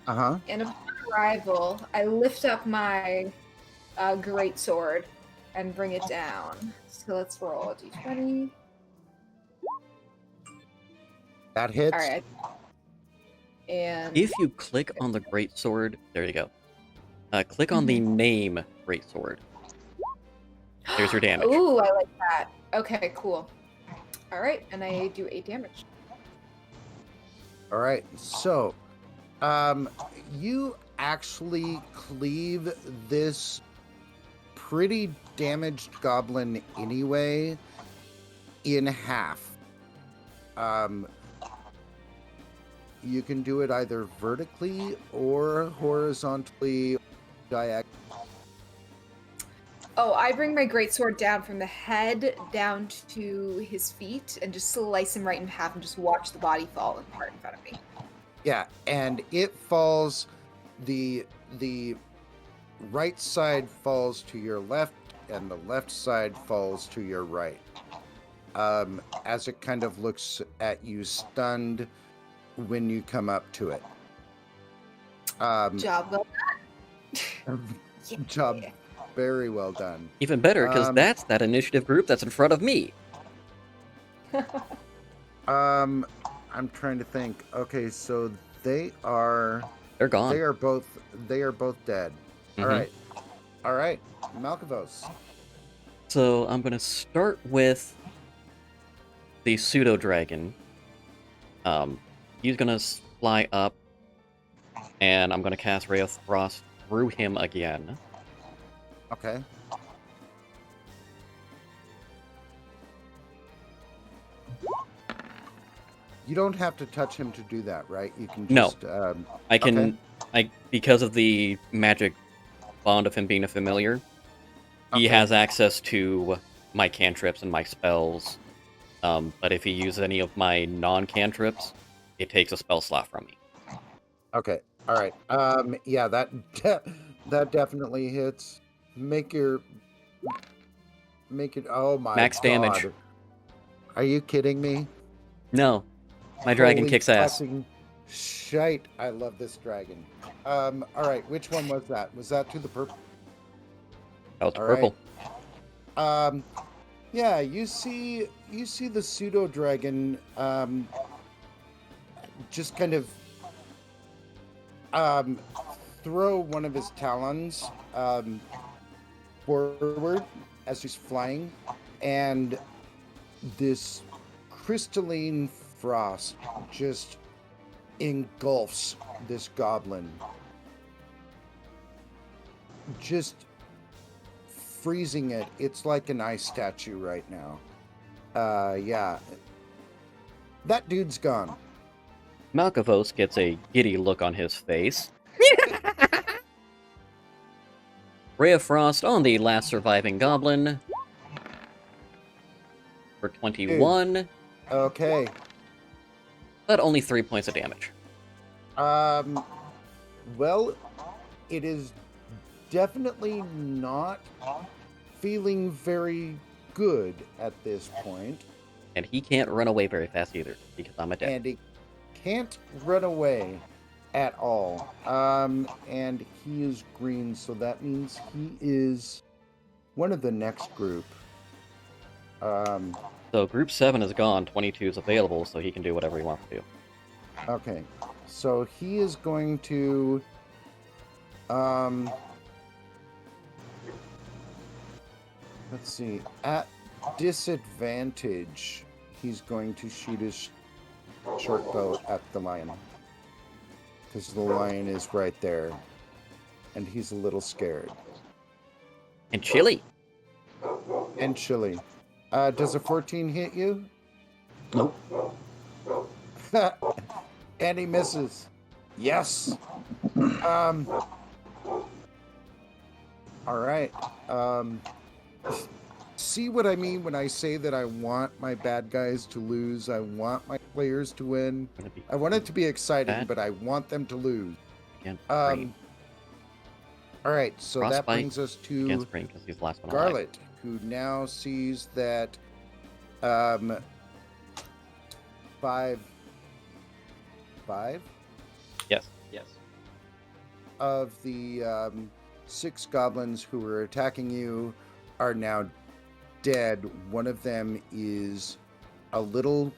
Uh-huh. And upon arrival, I lift up my great sword and bring it down. So let's roll a d20. That hits. All right. And If you click on the greatsword, there you go. Click on the name greatsword. There's your damage. Ooh, I like that. Okay, cool. All right, and I do 8 damage. All right. So, you actually cleave this pretty damaged goblin anyway in half. You can do it either vertically or horizontally, diagonally. Oh, I bring my greatsword down from the head down to his feet and just slice him right in half and just watch the body fall apart in front of me. Yeah, and it falls. The right side falls to your left, and the left side falls to your right. As it kind of looks at you, stunned, when you come up to it. Job well done. Job very well done. Even better, because that's that initiative group that's in front of me. I'm trying to think. Okay, so they're gone. They are both dead. Mhm. All right, Malkavos. So I'm gonna start with the pseudo dragon. He's gonna fly up, and I'm gonna cast Ray of Frost through him again. Okay. You don't have to touch him to do that, right? You can No. just I can, because of the magic bond of him being a familiar. He Okay. has access to my cantrips and my spells, but if he uses any of my non-cantrips, it takes a spell slot from me. Okay. All right. Yeah, that definitely hits. Make it. Oh my Max damage. God. Are you kidding me? No, my dragon Holy kicks ass. fucking shite! I love this dragon. All right. Which one was that? Was that to the purple? Oh, it's All purple. right. Yeah. You see the pseudo dragon. Just kind of. Throw one of his talons forward as he's flying, and this crystalline frost just engulfs this goblin, just freezing it. It's like an ice statue right now. Yeah, that dude's gone. Malkavos gets a giddy look on his face. Ray of Frost on the last surviving goblin for 21, Okay. but only 3 points of damage. Well, it is definitely not feeling very good at this point, And he can't run away very fast either, because I'm a dead. and it can't run away at all. And he is green, so that means he is one of the next group. So group 7 is gone, 22 is available, so he can do whatever he wants to do. Okay, so he is going to, let's see, at disadvantage, he's going to shoot his short bow at the lion. Because the lion is right there. And he's a little scared. And Chili! And chilly. Does a 14 hit you? Nope. And he misses. Yes. All right. See what I mean when I say that I want my bad guys to lose? I want my players to win. Gonna be I want it to be exciting, bad. but I want them to lose. against Brain. All right, so that Frostbite brings us to Against Brain, because he's the last one alive. Garlet, who now sees that 5 Yes. of the 6 goblins who were attacking you are now dead. One of them is a little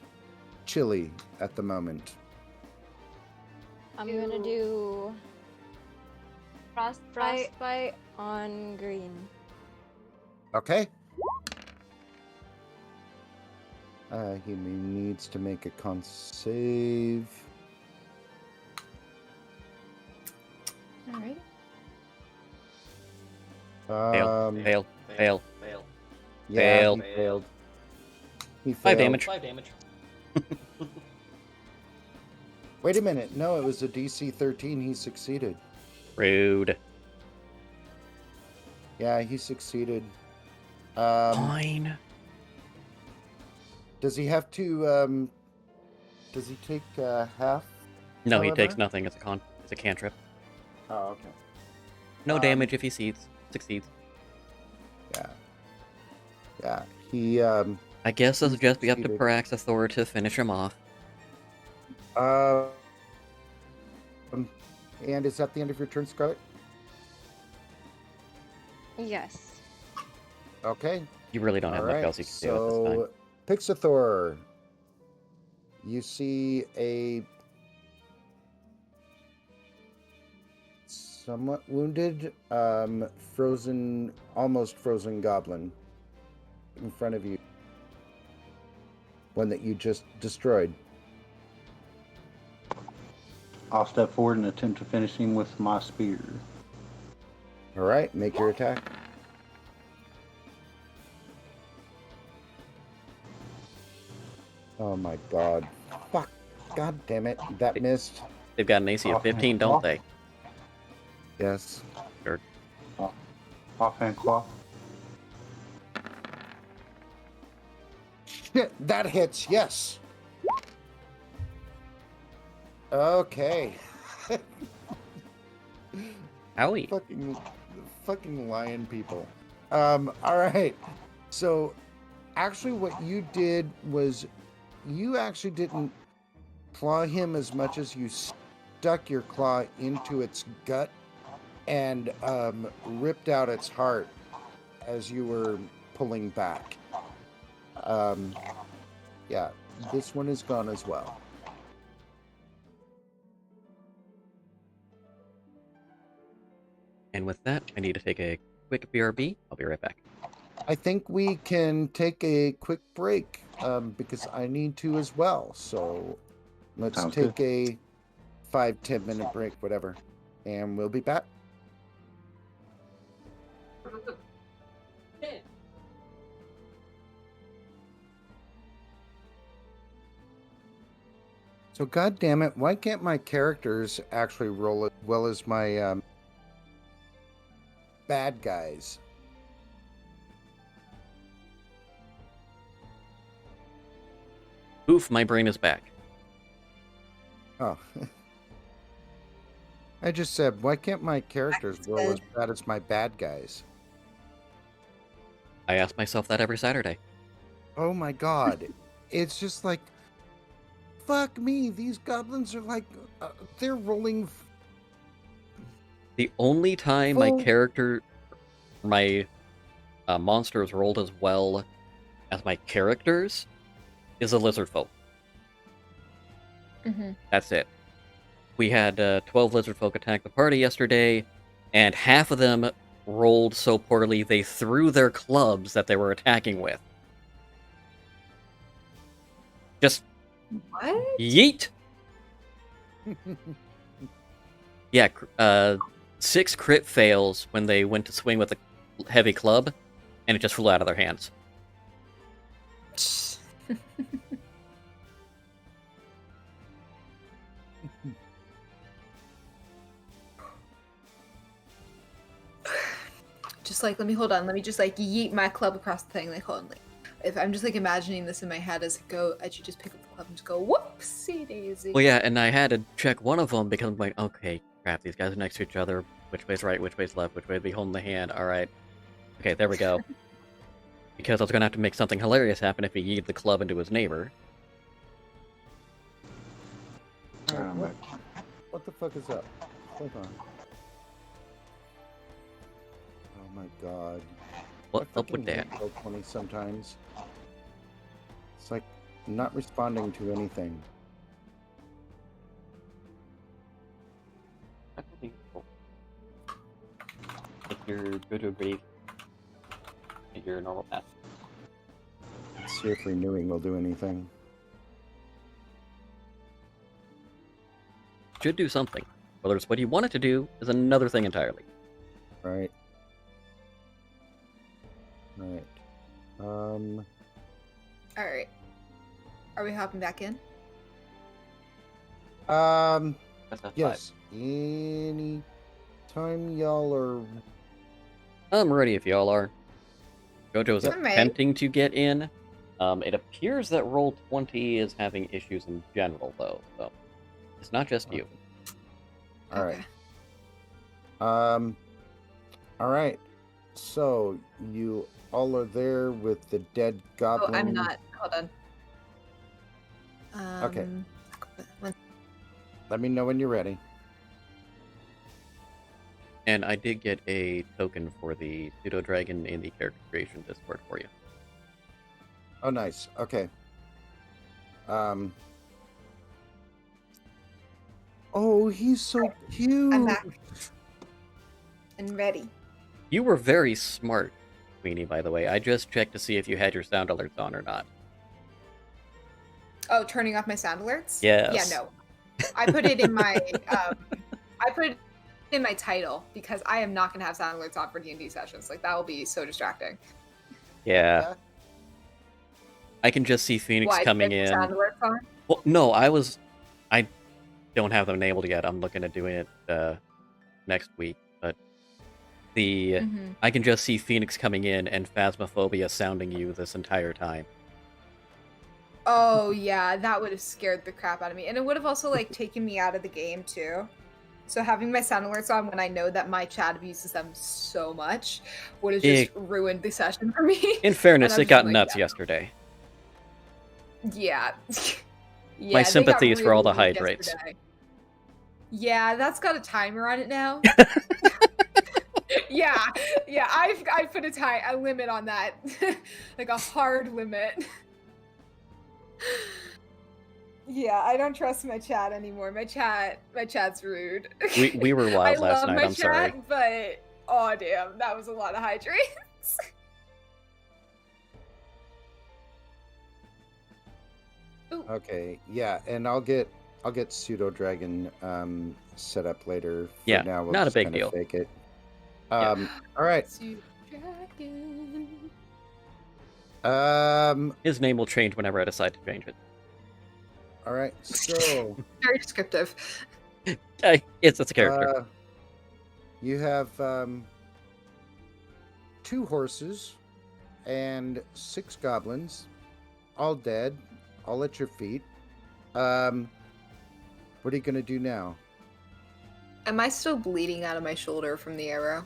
chilly at the moment. I'm gonna do frostbite on green. Okay. He needs to make a con save. All right. Fail. Yeah, Fail. he failed. He 5 failed. damage. Wait a minute. No, it was a DC 13. He succeeded. Rude. Yeah, he succeeded. Fine. Does he have to? Does he take half? No, he however? takes nothing. It's a cantrip. Oh, okay. No damage if he succeeds. Yeah. He. I guess it'll just be up to Succeeded. Paraxathor to finish him off. And is that the end of your turn, Scarlet? Yes. Okay. You really don't have much Alright, else you can do at this time. so Pixathor, you see a somewhat wounded, almost frozen goblin in front of you. One that you just destroyed. I'll step forward and attempt to finish him with my spear. Alright, make your attack. Oh my god. Fuck. God damn it. That missed. They've got an AC of 15, don't they? Yes. Oh, Offhand claw. Shit, that hits, yes. Okay. Owie. Fucking lion people. Alright. So actually what you did was you actually didn't claw him as much as you stuck your claw into its gut and ripped out its heart as you were pulling back. Yeah, this one is gone as well. And with that, I need to take a quick BRB. I'll be right back. I think we can take a quick break because I need to as well. So let's Sounds take good. a 5-10 minute break, whatever, and we'll be back. So, God damn it, why can't my characters actually roll as well as my bad guys? Oof, my brain is back. Oh. I just said, why can't my characters roll as bad as my bad guys? I ask myself that every Saturday. Oh my god. It's just like, fuck me, these goblins are like, they're rolling. The only time my monsters rolled as well as my characters is a lizard folk. Mm-hmm. That's it. We had 12 lizard folk attack the party yesterday, and half of them rolled so poorly they threw their clubs that they were attacking with. Just What? yeet! Yeah, 6 crit fails when they went to swing with a heavy club, and it just flew out of their hands. Just like, let me just like yeet my club across the thing. Like, hold on, like, if I'm just like imagining this in my head as a go, I should just pick up the club and just go, whoopsie daisy. Well, yeah, and I had to check one of them because I'm like, okay, crap, these guys are next to each other. Which way's right, which way's left, which way to be holding the hand? Alright. Okay, there we go. Because I was going to have to make something hilarious happen if he yeeted the club into his neighbor. What the fuck is up? Hold on. Oh my god. What's I up with fucking that? hate Roll20 sometimes. It's like not responding to anything. If you're good to agree, at your normal path. Let's see if renewing will do anything. Should do something. Whether it's what you want it to do is another thing entirely. Right. Right. Alright. Are we hopping back in? That's Yes. Any time y'all are. I'm ready if y'all are. Jojo's I'm ready. attempting to get in. It appears that Roll20 is having issues in general, though. So it's not just you. All right. Okay. All right. So you all are there with the dead goblin. Oh, I'm not. Hold on. Okay. Let me know when you're ready. And I did get a token for the pseudo dragon in the character creation Discord for you. Oh, nice. Okay. Oh, he's so cute. I'm back. And ready. You were very smart, Queenie, by the way. I just checked to see if you had your sound alerts on or not. Oh, turning off my sound alerts? Yes. Yeah, no. I put it in my I put it in my title because I am not gonna have sound alerts on for D&D sessions. Like that will be so distracting. Yeah. I can just see Phoenix Why? coming Do you in. have sound alerts on? Well, no, I don't have them enabled yet. I'm looking at doing it next week, but Mhm. I can just see Phoenix coming in and Phasmophobia sounding you this entire time. Oh yeah, that would have scared the crap out of me, and it would have also like taken me out of the game too. So having my sound alerts on when I know that my chat abuses them so much would have just ruined the session for me. In fairness, And it I've got been like, nuts yesterday. Yeah. Yeah, My they got sympathies for all the really weak hydrates. yesterday. Yeah, that's got a timer on it now. Yeah, I put a limit on that, like a hard limit. Yeah, I don't trust my chat anymore. My chat's rude. We were I wild last love night, my I'm chat, sorry. but oh damn, that was a lot of hydrates. Ooh. Okay, yeah, and I'll get Pseudo Dragon set up later. For Yeah, now we'll not a just big kinda deal. fake it. Yeah. All right. His name will change whenever I decide to change it. All right. So Very descriptive. It's a character. You have 2 horses and 6 goblins, all dead, all at your feet. What are you gonna do now? Am I still bleeding out of my shoulder from the arrow?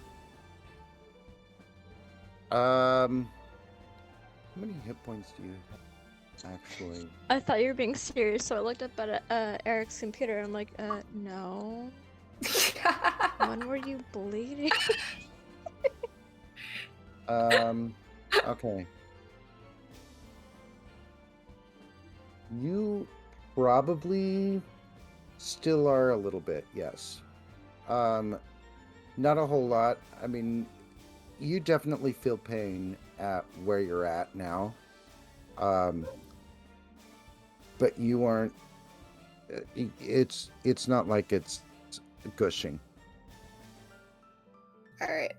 How many hit points do you have, actually? I thought you were being serious, so I looked up at Eric's computer. I'm like, no. When were you bleeding? Okay. You probably still are a little bit, yes. Not a whole lot. I mean, you definitely feel pain at where you're at now. But you aren't, it's not like it's gushing. Alright,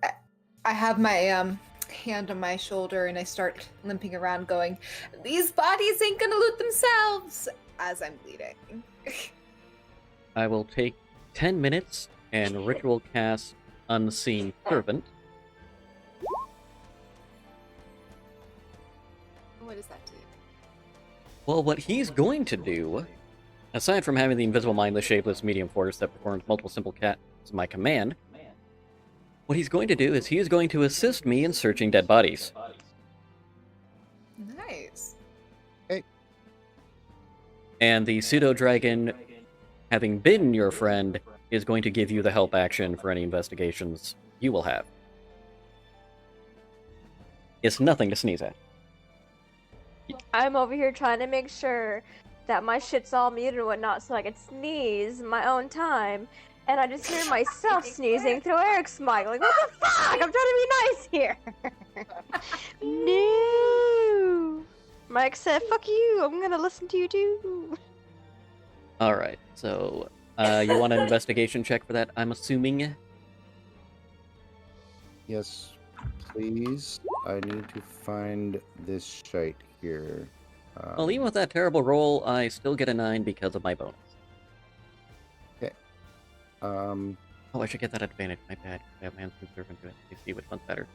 I have my hand on my shoulder and I start limping around going, these bodies ain't gonna loot themselves, as I'm bleeding. I will take 10 minutes and ritual cast Unseen Servant. What does that do? Well, what he's going to do, aside from having the invisible, mindless, shapeless medium force that performs multiple simple casts at my command, what he's going to do is he is going to assist me in searching dead bodies. Nice. And the pseudo-dragon, having been your friend, is going to give you the help action for any investigations you will have. It's nothing to sneeze at. I'm over here trying to make sure that my shit's all muted and whatnot so I can sneeze my own time. And I just hear myself sneezing through Eric's mic. Like, what the fuck? I'm trying to be nice here. No. Mike said, fuck you. I'm gonna listen to you too. Alright, so you want an investigation check for that, I'm assuming? Yes, please. I need to find this shite here. Well, even with that terrible roll, I still get a 9 because of my bonus. Um, Oh, I should get that advantage. My bad. I have Unseen Servant to see which one's better.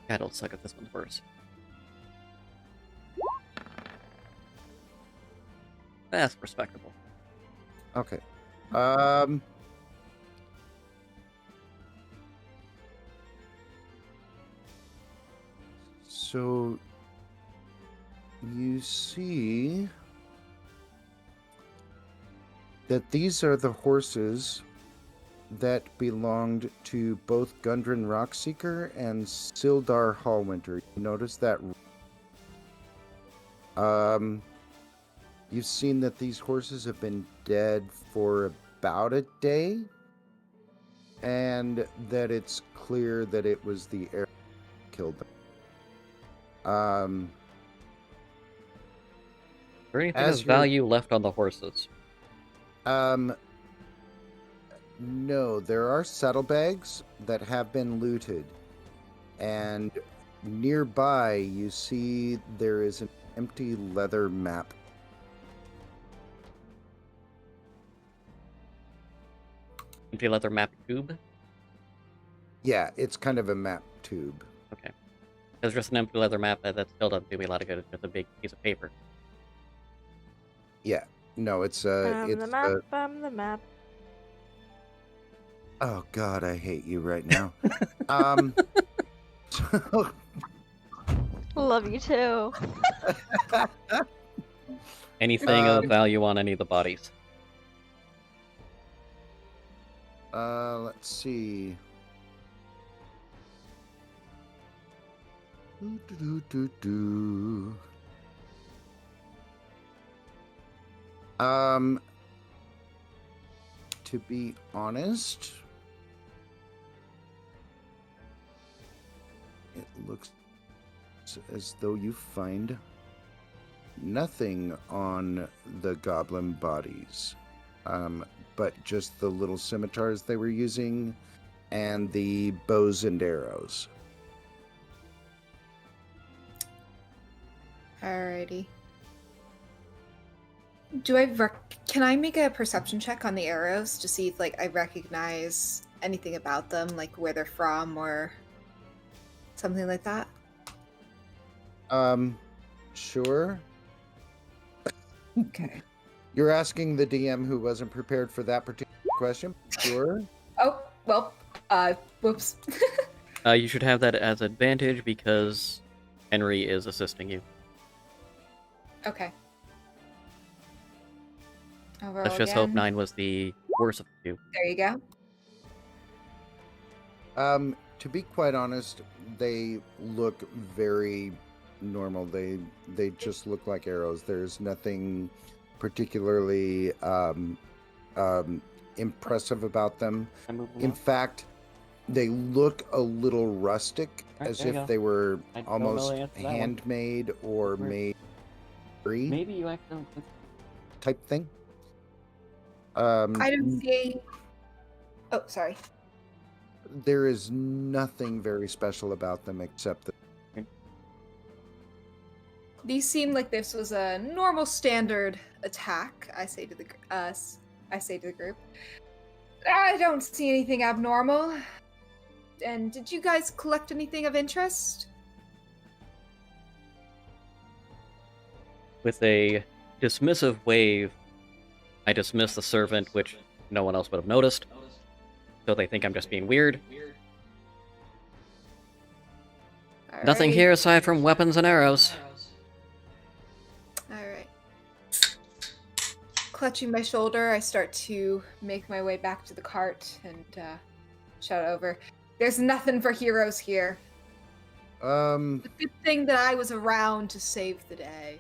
God, it'll suck if this one's worse. That's respectable. okay. So you see that these are the horses that belonged to both Gundren Rockseeker and Sildar Hallwinter. You notice that? You've seen that these horses have been dead for about a day, and that it's clear that it was the arrow that killed them. Is there anything of value left on the horses? No, there are saddlebags that have been looted, and nearby you see there is an empty leather map. Empty leather map tube? Yeah, it's kind of a map tube. Okay. It's just an empty leather map that still doesn't do me a lot of good. It's just a big piece of paper. Yeah. No, it's I'm the map, I'm the map. Oh God, I hate you right now. Love you too. Anything of value on any of the bodies? Let's see. To be honest, it looks as though you find nothing on the goblin bodies, but just the little scimitars they were using and the bows and arrows. Alrighty. Can I make a perception check on the arrows to see if, like, I recognize anything about them, like where they're from or something like that? Sure. Okay. You're asking the DM who wasn't prepared for that particular question? Sure. Oh, well, whoops. You should have that as advantage because Henry is assisting you. Okay. I'll roll Let's just hope again. 9 was the worst of the two. There you go. To be quite honest, they look very normal. They just look like arrows. There's nothing particularly impressive about them. In fact, they look a little rustic, as if they were almost handmade or made free. Maybe you accidentally... type thing. I don't see. Oh, sorry. There is nothing very special about them except that These seem like this was a normal standard attack. I say to the group. I don't see anything abnormal. And did you guys collect anything of interest? With a dismissive wave, I dismiss the servant, which no one else would have noticed. So they think I'm just being weird. Nothing Alrighty. here aside from weapons and arrows. Alright. Clutching my shoulder, I start to make my way back to the cart and shout over. There's nothing for heroes here. It's a good thing that I was around to save the day.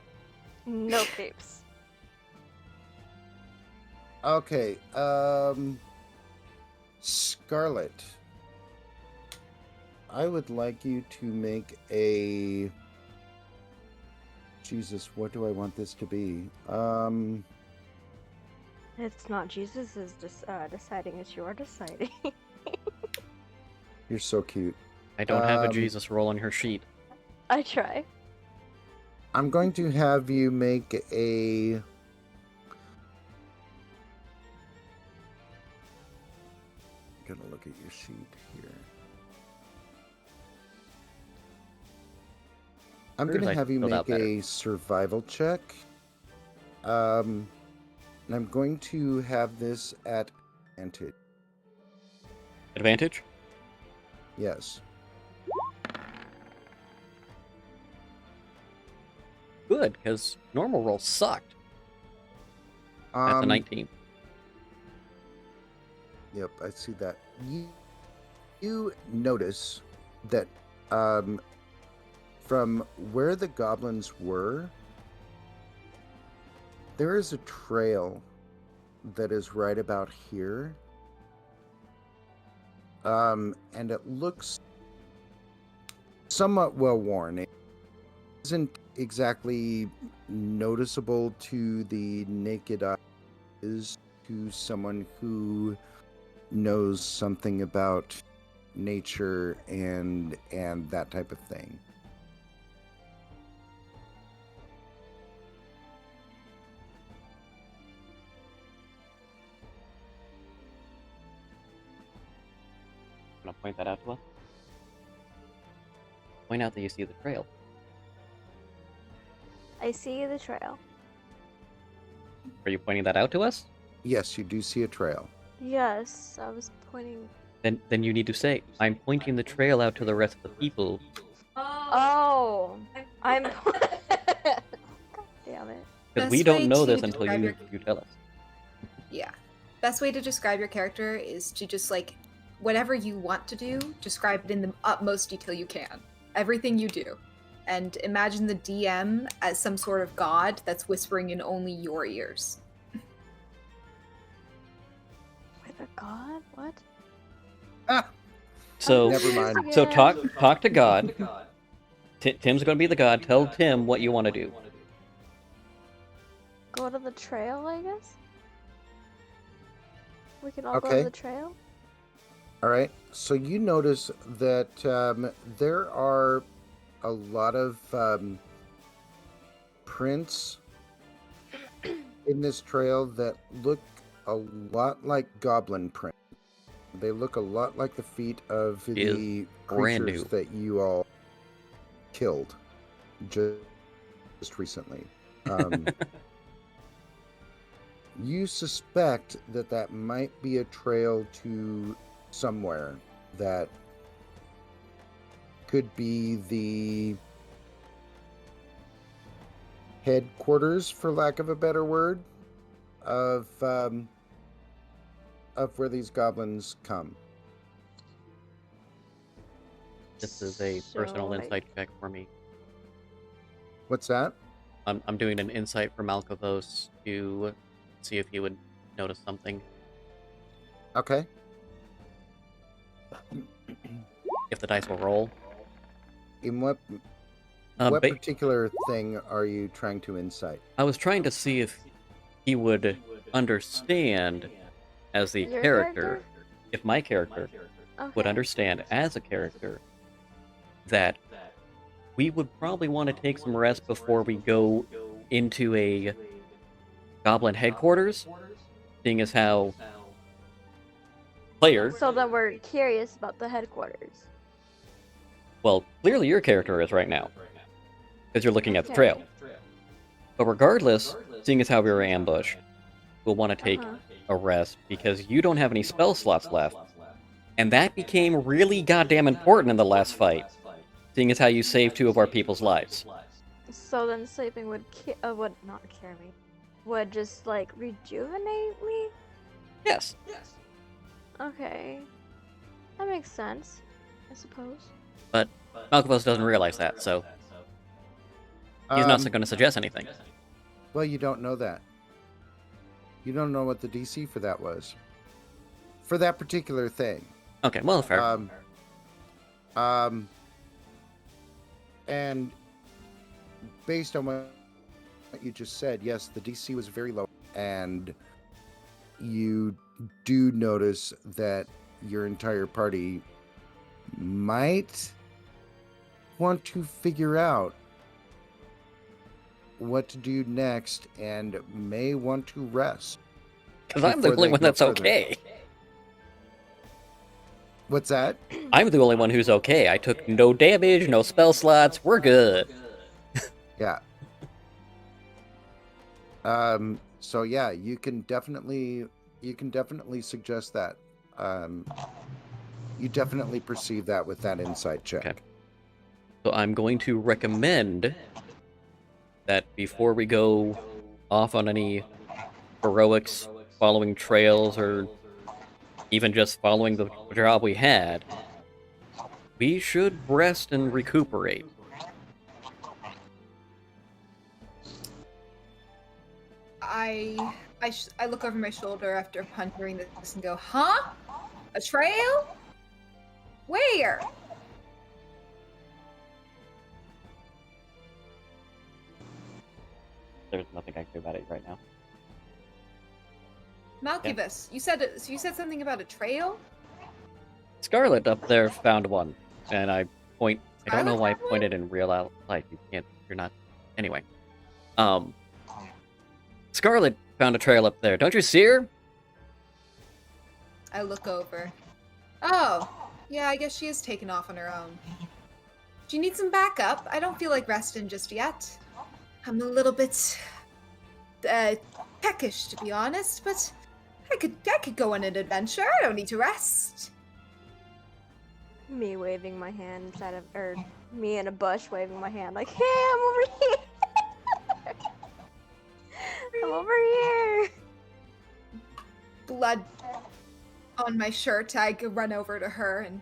No capes. Okay, Scarlet, I would like you to make a... Jesus, what do I want this to be? It's not Jesus is deciding, it's your deciding. You're so cute. I don't have a Jesus roll on her sheet. I try. I'm going to have you make a... I'm gonna look at your sheet here. I'm Where did gonna I have you fill out make better? a survival check. And I'm going to have this at advantage. Advantage? Yes. Good, because normal roll sucked. That's a 19. Yep, I see that. You notice that from where the goblins were, there is a trail that is right about here. And it looks somewhat well worn. It isn't exactly noticeable to the naked eye to someone who knows something about nature and that type of thing. point that out to us? Point out that you see the trail. I see the trail. Are you pointing that out to us? Yes, you do see a trail. Yes, I was pointing. Then you need to say, I'm pointing the trail out to the rest of the people. Oh, I'm. God damn it. Because we Best don't way know to this until describe you tell us. Yeah. Best way to describe your character is to just, like, whatever you want to do, describe it in the utmost detail you can. Everything you do. And imagine the DM as some sort of god that's whispering in only your ears. With a god? What? Ah, So, Never mind. so talk to God. Tim's going to be the god. Tell Tim what you want to do. Go to the trail, I guess? We can all go Okay. to the trail? all right. So you notice that there are a lot of prints in this trail that look a lot like goblin prints. They look a lot like the feet of the brand creatures new. that you all killed just recently. You suspect that that might be a trail to somewhere that could be the headquarters, for lack of a better word, of where these goblins come. This is a personal So, insight check for me. What's that? I'm doing an insight for Malkavos to see if he would notice something. Okay. If the dice will roll. In what Um, what ba- particular thing are you trying to insight? I was trying to see if he would understand as the Your character, character? if my character would Okay. understand as a character that we would probably want to take some rest before we go into a goblin headquarters, seeing as how player, So then we're curious about the headquarters. well, clearly your character is right now, because you're looking at the Okay. trail. But regardless, seeing as how we were ambushed, we'll want to take Uh-huh. a rest because you don't have any spell slots left. And that became really goddamn important in the last fight, seeing as how you saved 2 of our people's lives. So then sleeping would would not cure me. Would just like rejuvenate me? Yes. Okay. That makes sense, I suppose. But Malkavos doesn't realize that, so he's not Um, going to suggest anything. Well, you don't know that. You don't know what the DC for that was. For that particular thing. Okay, well, fair. And based on what you just said, yes, the DC was very low. And you do notice that your entire party might want to figure out what to do next and may want to rest. Because I'm the before only they one go that's further. okay. What's that? I'm the only one who's okay. I took no damage, no spell slots. We're good. Yeah. So yeah, you can definitely suggest that. You definitely perceive that with that insight check. Okay. So I'm going to recommend that before we go off on any heroics, following trails, or even just following the job we had, we should rest and recuperate. I look over my shoulder after pondering this and go, huh? A trail? Where? There's nothing I can do about it right now. Malkivus, you said something about a trail? Scarlet up there found one, and I point. I don't know Scarlet why I found one? pointed in real life. You can't. You're not. Anyway, Scarlet found a trail up there. Don't you see her? I look over. Oh, Yeah, I guess she is taking off on her own. Do you need some backup? I don't feel like resting just yet. I'm a little bit peckish, to be honest, but I could go on an adventure. I don't need to rest. Me waving my hand inside of, or me in a bush waving my hand like, hey, I'm over here. I'm over here. Blood on my shirt. I could run over to her and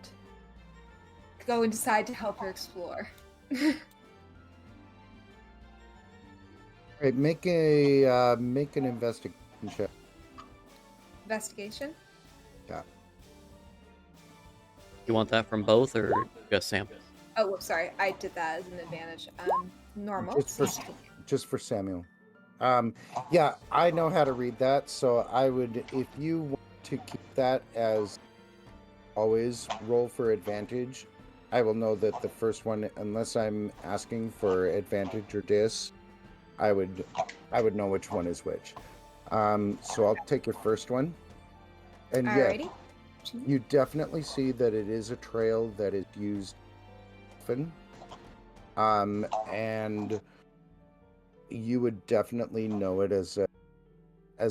go and decide to help her explore. Alright, make an investigation check. Investigation? Yeah. You want that from both or just Sam? Oh, whoops, sorry. I did that as an advantage. Normal. Just for Samuel. Yeah, I know how to read that, so I would, if you want to keep that as always roll for advantage, I will know that the first one, unless I'm asking for advantage or dis, I would know which one is which. So I'll take your first one. And Alrighty. yeah, you definitely see that it is a trail that is used often. And you would definitely know it as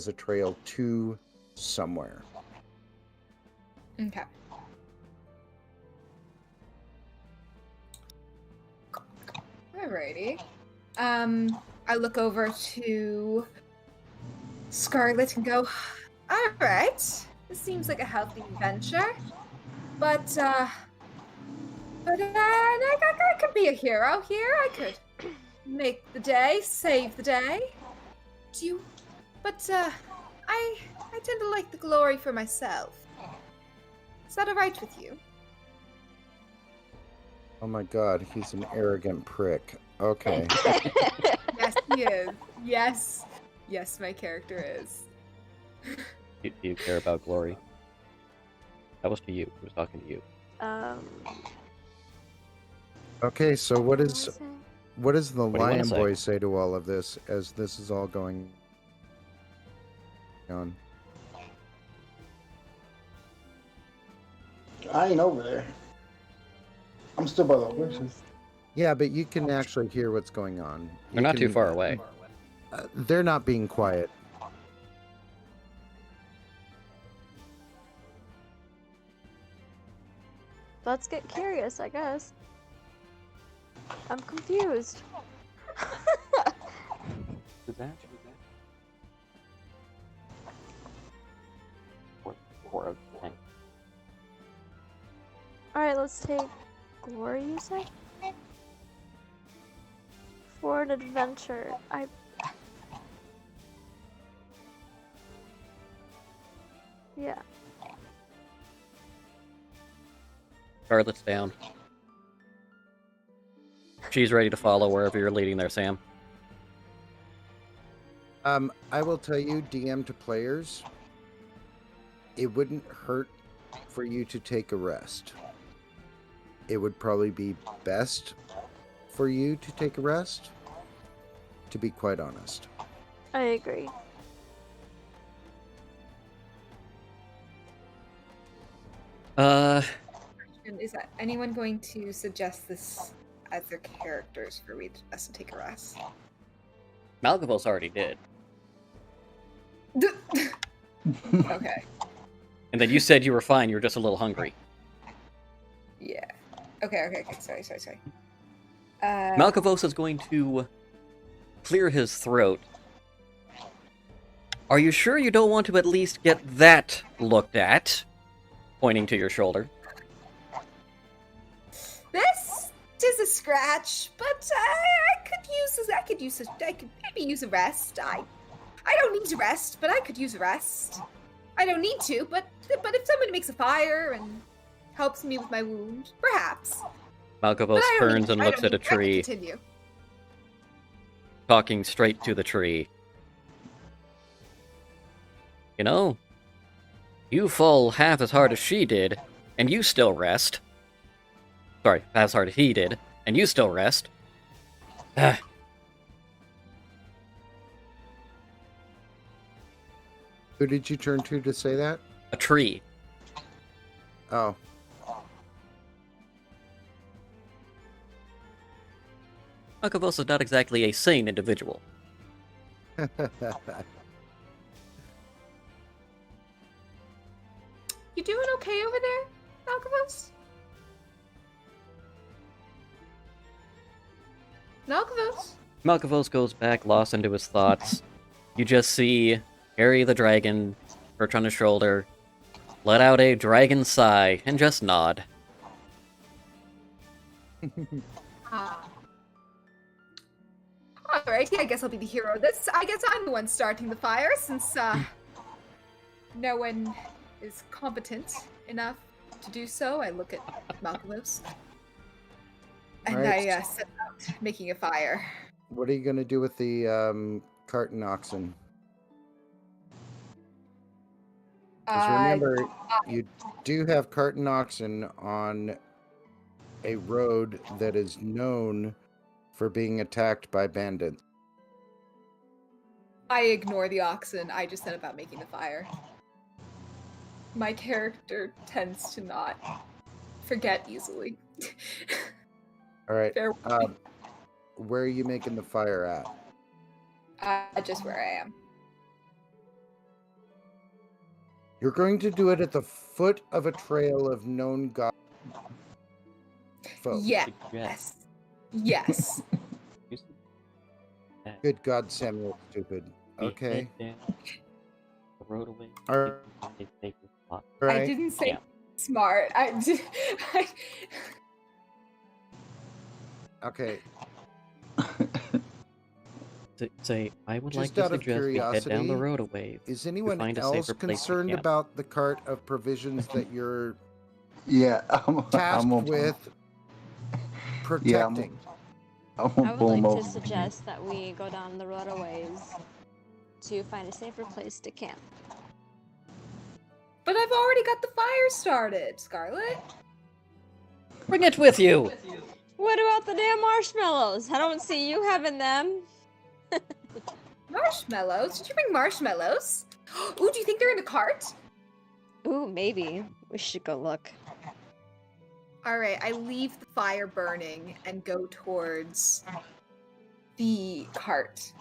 a trail to somewhere. Okay. Alrighty. I look over to Scarlet and go, alright, this seems like a healthy adventure, but I could be a hero here. I could make the day, save the day. I tend to like the glory for myself. Is that alright with you? Oh my god, he's an arrogant prick. Okay. Yes, he is. Yes. Yes, my character is. Do you care about glory? That was to you. He was talking to you. Okay, so what does the What do you wanna lion say? boy say to all of this as this is all going on? I ain't over there. I'm still by the horses. Yeah, but you can actually hear what's going on. They're not too far away. They're not being quiet. Let's get curious, I guess. I'm confused. Who's that? Four out of 10. Alright, let's take glory, you said? For an adventure. Yeah. Scarlet's down. She's ready to follow wherever you're leading there, Sam. I will tell you, DM to players, it wouldn't hurt for you to take a rest. It would probably be best for you to take a rest, to be quite honest. I agree. Is that anyone going to suggest this as their characters for us to take a rest? Malgavos already did. Okay. And then you said you were fine, you were just a little hungry. Yeah. Okay. Sorry. Malgavos is going to clear his throat. Are you sure you don't want to at least get that looked at? Pointing to your shoulder. This is a scratch, but I could maybe use a rest. I don't need to rest, but I could use a rest. I don't need to, but if somebody makes a fire and helps me with my wound, perhaps. Malgavos turns and looks at a tree, Continue. talking straight to the tree. You know, you fall half as hard as she did, and you still rest. Sorry, half as hard as he did, and you still rest. Ah. Who did you turn to say that? A tree. Oh. Malkavos is not exactly a sane individual. You doing okay over there, Malkavos? Malkavos? Malkavos goes back, lost into his thoughts. You just see Harry the dragon perch on his shoulder, let out a dragon sigh, and just nod. Alrighty, I guess I'll be the hero of this. I guess I'm the one starting the fire since no one is competent enough to do so. I look at Malkavos and Alright. I set out making a fire. What are you going to do with the cart and oxen? Because remember, you do have cart and oxen on a road that is known for being attacked by bandits. I ignore the oxen. I just set about making the fire. My character tends to not forget easily. All right. Fair Where are you making the fire at? just where I am. You're going to do it at the foot of a trail of known god folk. Yes. Yes. Good God, Samuel, stupid. Okay. The road away. All Spot. right. I didn't say Yeah. smart. Okay. Say, I would Just like to out of suggest we head down the curiosity, road away. Is anyone find a else safer place to concerned camp. about the cart of provisions that you're Yeah, tasked I'm with protecting? I'm I gonna would pull him like over. to suggest that we go down the roadaways to find a safer place to camp. But I've already got the fire started, Scarlet. Bring it with you! What about the damn marshmallows? I don't see you having them. Marshmallows? Did you bring marshmallows? Ooh, do you think they're in the cart? Ooh, maybe. We should go look. Alright, I leave the fire burning and go towards the cart.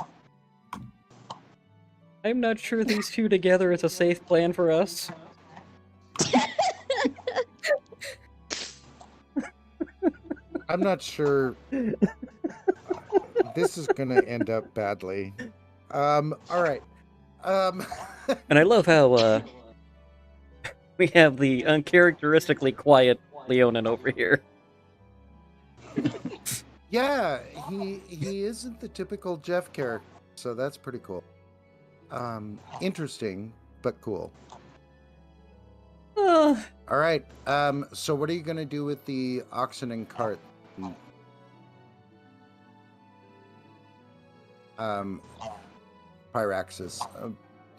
I'm not sure these two together is a safe plan for us. I'm not sure. This is going to end up badly. All right. And I love how, we have the uncharacteristically quiet Leonin over here. Yeah, he isn't the typical Jeff character, so that's pretty cool. Interesting, but cool. All right. So what are you going to do with the oxen and cart? Pyraxis.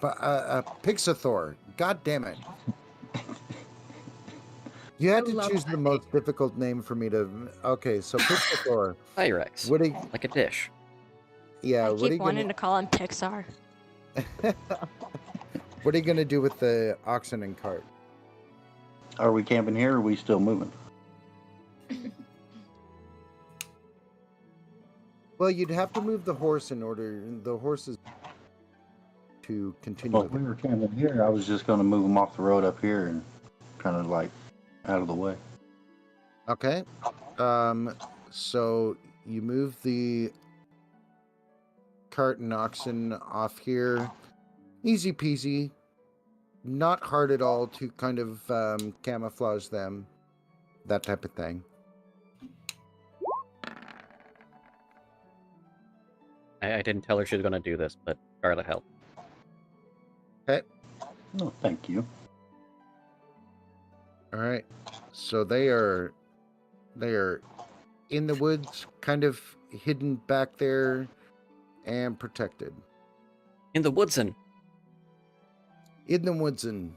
Pixathor. God damn it. You had to I love choose the most difficult name for me to... Okay, so Pixathor. Pyrex. What are you... Like a dish. Yeah, I what are keep you wanting gonna... to call him Pixar. What are you going to do with the oxen and cart? Are we camping here or are we still moving? Well, you'd have to move the horse in order... The horses to continue. Well, if we were camping here, I was just going to move them off the road up here and kind of like out of the way. Okay. So you move the cart and oxen off here. Easy peasy. Not hard at all to kind of camouflage them. That type of thing. I didn't tell her she was going to do this, but Scarlet helped. Okay. No, thank you. All right. So they are in the woods, kind of hidden back there and protected. In the woodson. In the woods and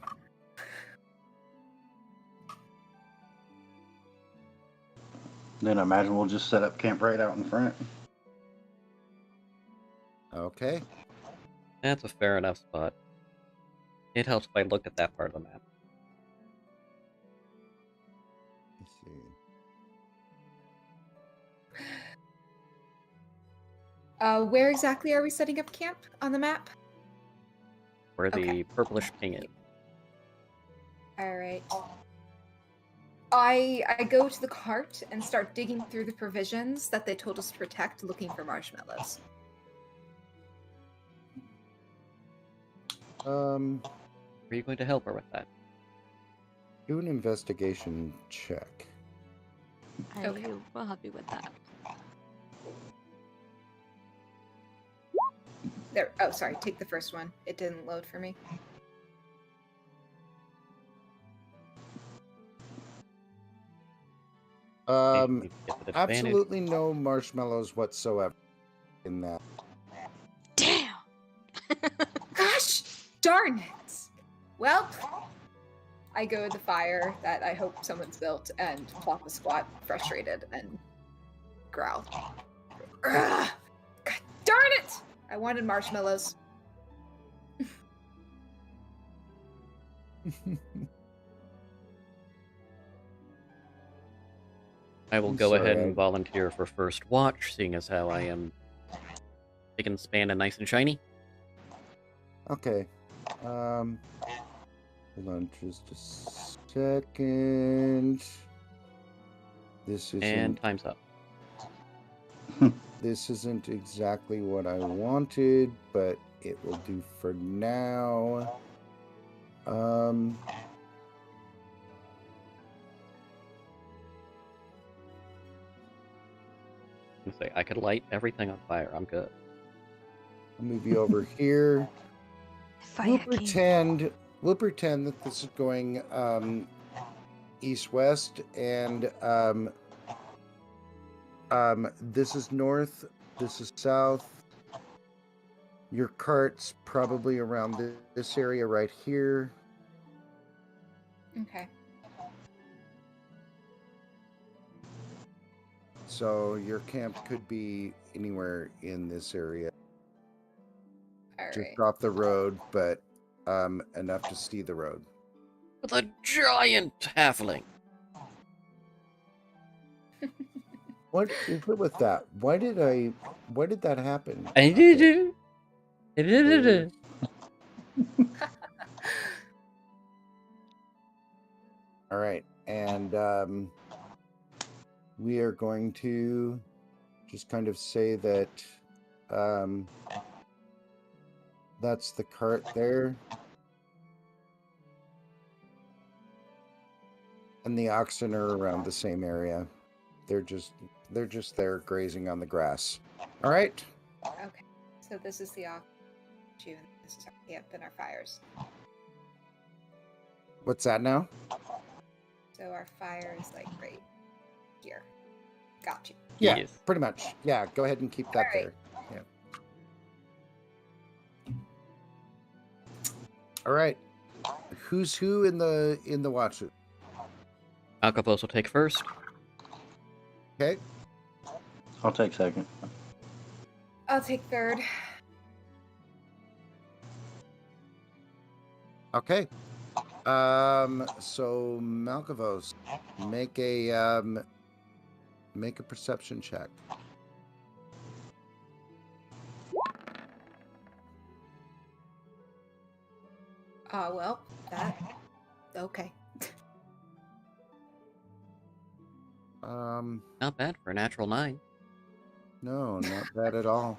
Then I imagine we'll just set up camp right out in front. okay. That's a fair enough spot. It helps if I looked at that part of the map. Let's see. Where exactly are we setting up camp on the map? Where Okay. the purplish ping is. All right. I go to the cart and start digging through the provisions that they told us to protect, looking for marshmallows. Are you going to help her with that? Do an investigation check. I Okay. will help you with that. There. Oh, sorry. Take the first one. It didn't load for me. Um, You get the advantage. absolutely no marshmallows whatsoever in that. Damn! Gosh darn it! Well, I go to the fire that I hope someone's built and plop a squat, frustrated, and growl. Ugh! God darn it! I wanted marshmallows. I will I'm go ahead sorry, and volunteer for first watch, seeing as how I am big and span and nice and shiny. Okay. Hold on just a second. This And time's up. isn't exactly what I wanted, but it will do for now. I'm gonna say I could light everything on fire. I'm good. I'll move you over here. Fire king. We'll pretend that this is going east-west, and this is north, this is south. Your cart's probably around this area right here. Okay. So your camp could be anywhere in this area. All Just right. off the road, but enough to see the road. With a giant halfling. What is it with that? Why did that happen? I did it. All right, and we are going to just kind of say that that's the cart there, and the oxen are around the same area. They're just there grazing on the grass. All right. Okay. So this is the oxygen, and this is our camp and our fires. What's that now? So our fire is like right here. Got you. Yeah, Yes. pretty much. Yeah, go ahead and keep that All right. there. Yeah. All right. Who's who in the watch? Alcapos will take first. Okay. I'll take second. I'll take third. Okay. So Malkavos, make a perception check. Well, that okay. Not bad for a natural 9. No, not bad at all.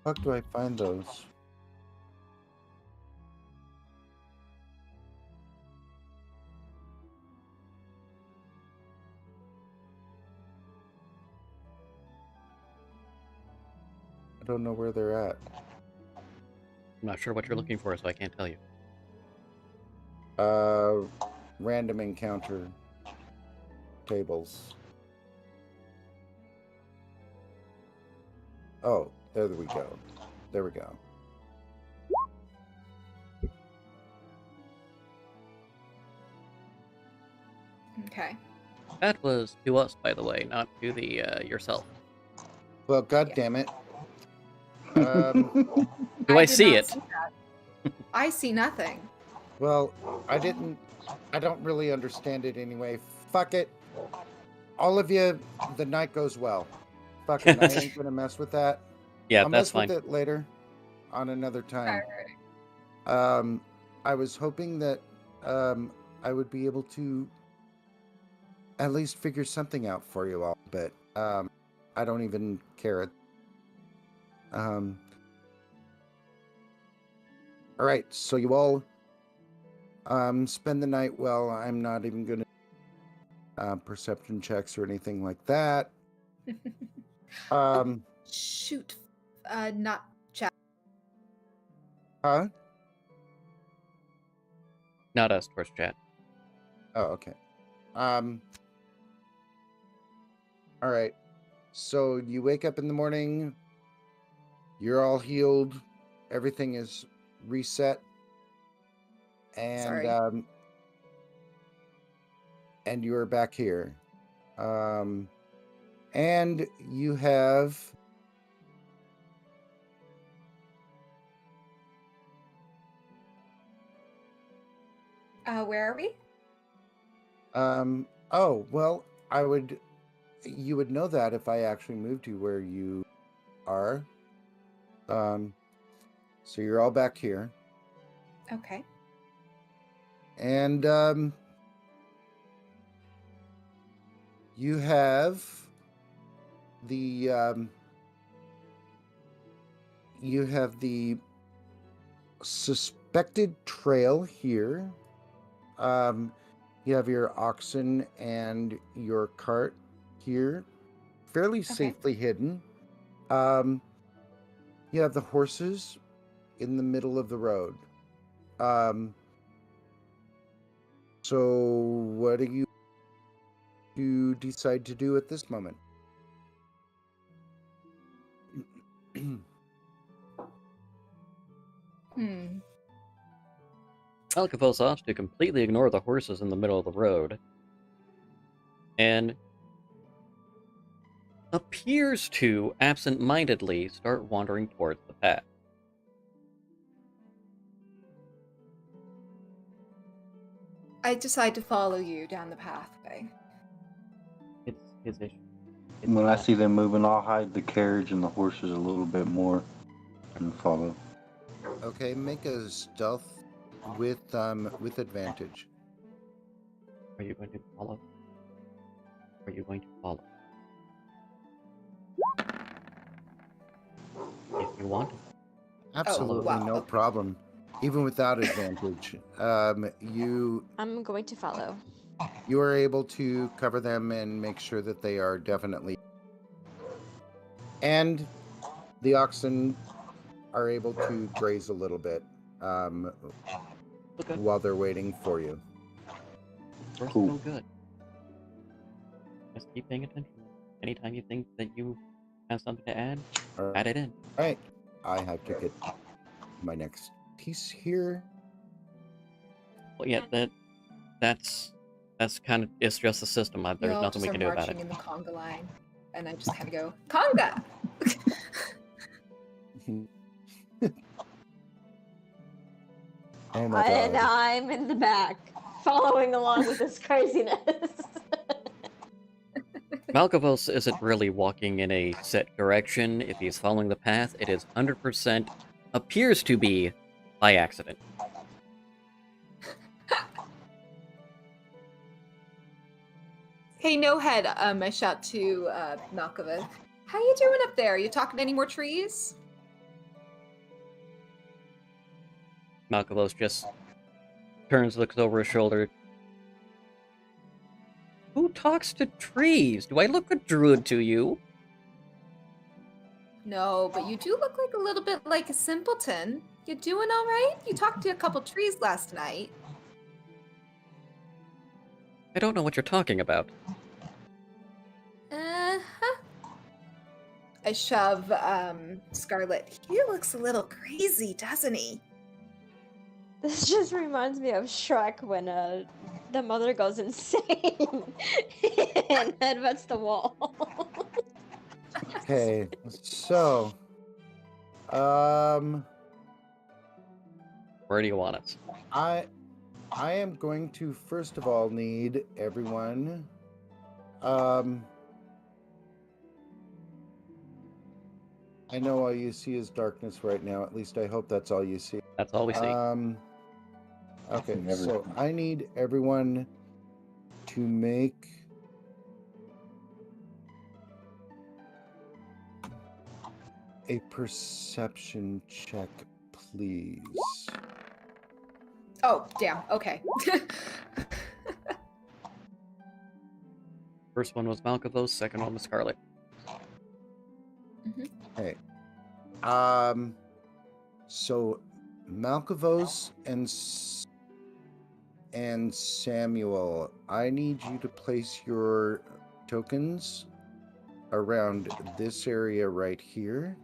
Fuck, do I find those? I don't know where they're at. I'm not sure what you're looking for, so I can't tell you. Random encounter tables. Oh, there we go. There we go. Okay. That was to us, by the way, not to the yourself. Well, god Yeah. damn it. Do I did see not it? see that. I see nothing. Well, I don't really understand it anyway. Fuck it. all of you, the night goes well. Fucking, I ain't gonna mess with that. Yeah, I'll that's mess fine. with it later, on another time. Alright. I was hoping that I would be able to at least figure something out for you all, but I don't even care. All right, so you all spend the night well. I'm not even going to perception checks or anything like that. Shoot. Not chat. Huh? Not us, towards chat. Oh, okay. All right. So you wake up in the morning, you're all healed, everything is reset, and Sorry. And you are back here. And you have Where are we? oh, well, you would know that if I actually moved you where you are. So you're all back here. Okay. And you have the suspected trail here. You have your oxen and your cart here, fairly safely hidden. You have the horses in the middle of the road. So what do you decide to do at this moment? Malkavos opts to completely ignore the horses in the middle of the road, and appears to absent-mindedly start wandering towards the path. I decide to follow you down the pathway. It's his issue. When I see them moving, I'll hide the carriage and the horses a little bit more and follow. Okay, make a stealth with advantage. Are you going to follow? Are you going to follow? If you want to. Absolutely wow. no Okay. problem. Even without advantage, you I'm going to follow. you are able to cover them and make sure that they are definitely. And the oxen are able to graze a little bit Okay. while they're waiting for you. We're Cool. still good. Just keep paying attention. Anytime you think that you have something to add, All add it in. right, I have to get my next piece here. Well, yeah, that's kind of, it's just the system. There's Y'all nothing just we are can do about marching it. in the conga line, and I just kind of go conga. Oh my And god. I'm in the back, following along with this craziness. Malkavos isn't really walking in a set direction. If he's following the path, it is 100% appears to be by accident. Hey, no head. I shout to Malkova. How you doing up there? You talking to any more trees? Malkavos just turns, looks over his shoulder. Who talks to trees? Do I look a druid to you? No, but you do look like a little bit like a simpleton. You doing all right? You talked to a couple trees last night. I don't know what you're talking about. Uh-huh. I shove Scarlet. He looks a little crazy, doesn't he? This just reminds me of Shrek when the mother goes insane and headbutts the wall. Okay, so Where do you want us? I am going to first of all need everyone I know all you see is darkness right now. At least I hope that's all you see. That's all we see. Okay, Never so seen. I need everyone to make a perception check, please. Oh, damn. Okay. First one was Malkavos, second one was Scarlet. Okay. So Malkavos and Samuel, I need you to place your tokens around this area right here.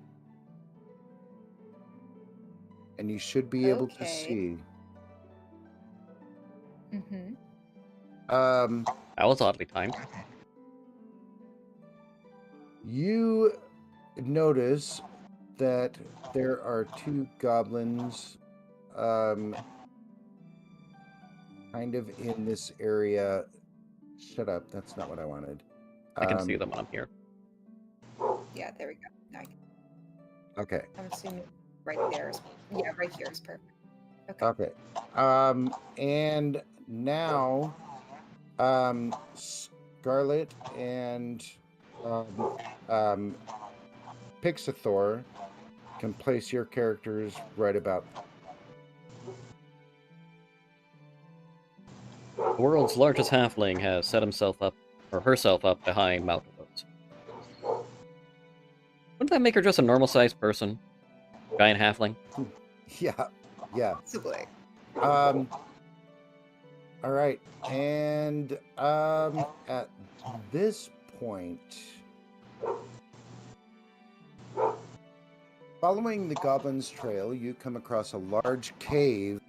And you should be able to Okay. see. Mm-hmm. That was oddly timed. You notice that there are two goblins kind of in this area. Shut up, that's not what I wanted. I can see them when I'm here. Yeah, there we go. Now I can, Okay. I'm assuming right there is. Yeah, right here is perfect. Okay. Okay. And now, Scarlet and Pixathor can place your characters right about. The world's largest halfling has set himself up, or herself up, behind Malkavos. Wouldn't that make her just a normal-sized person? Giant halfling? Yeah, yeah. Possibly. All right, and at this point, following the Goblin's Trail, you come across a large cave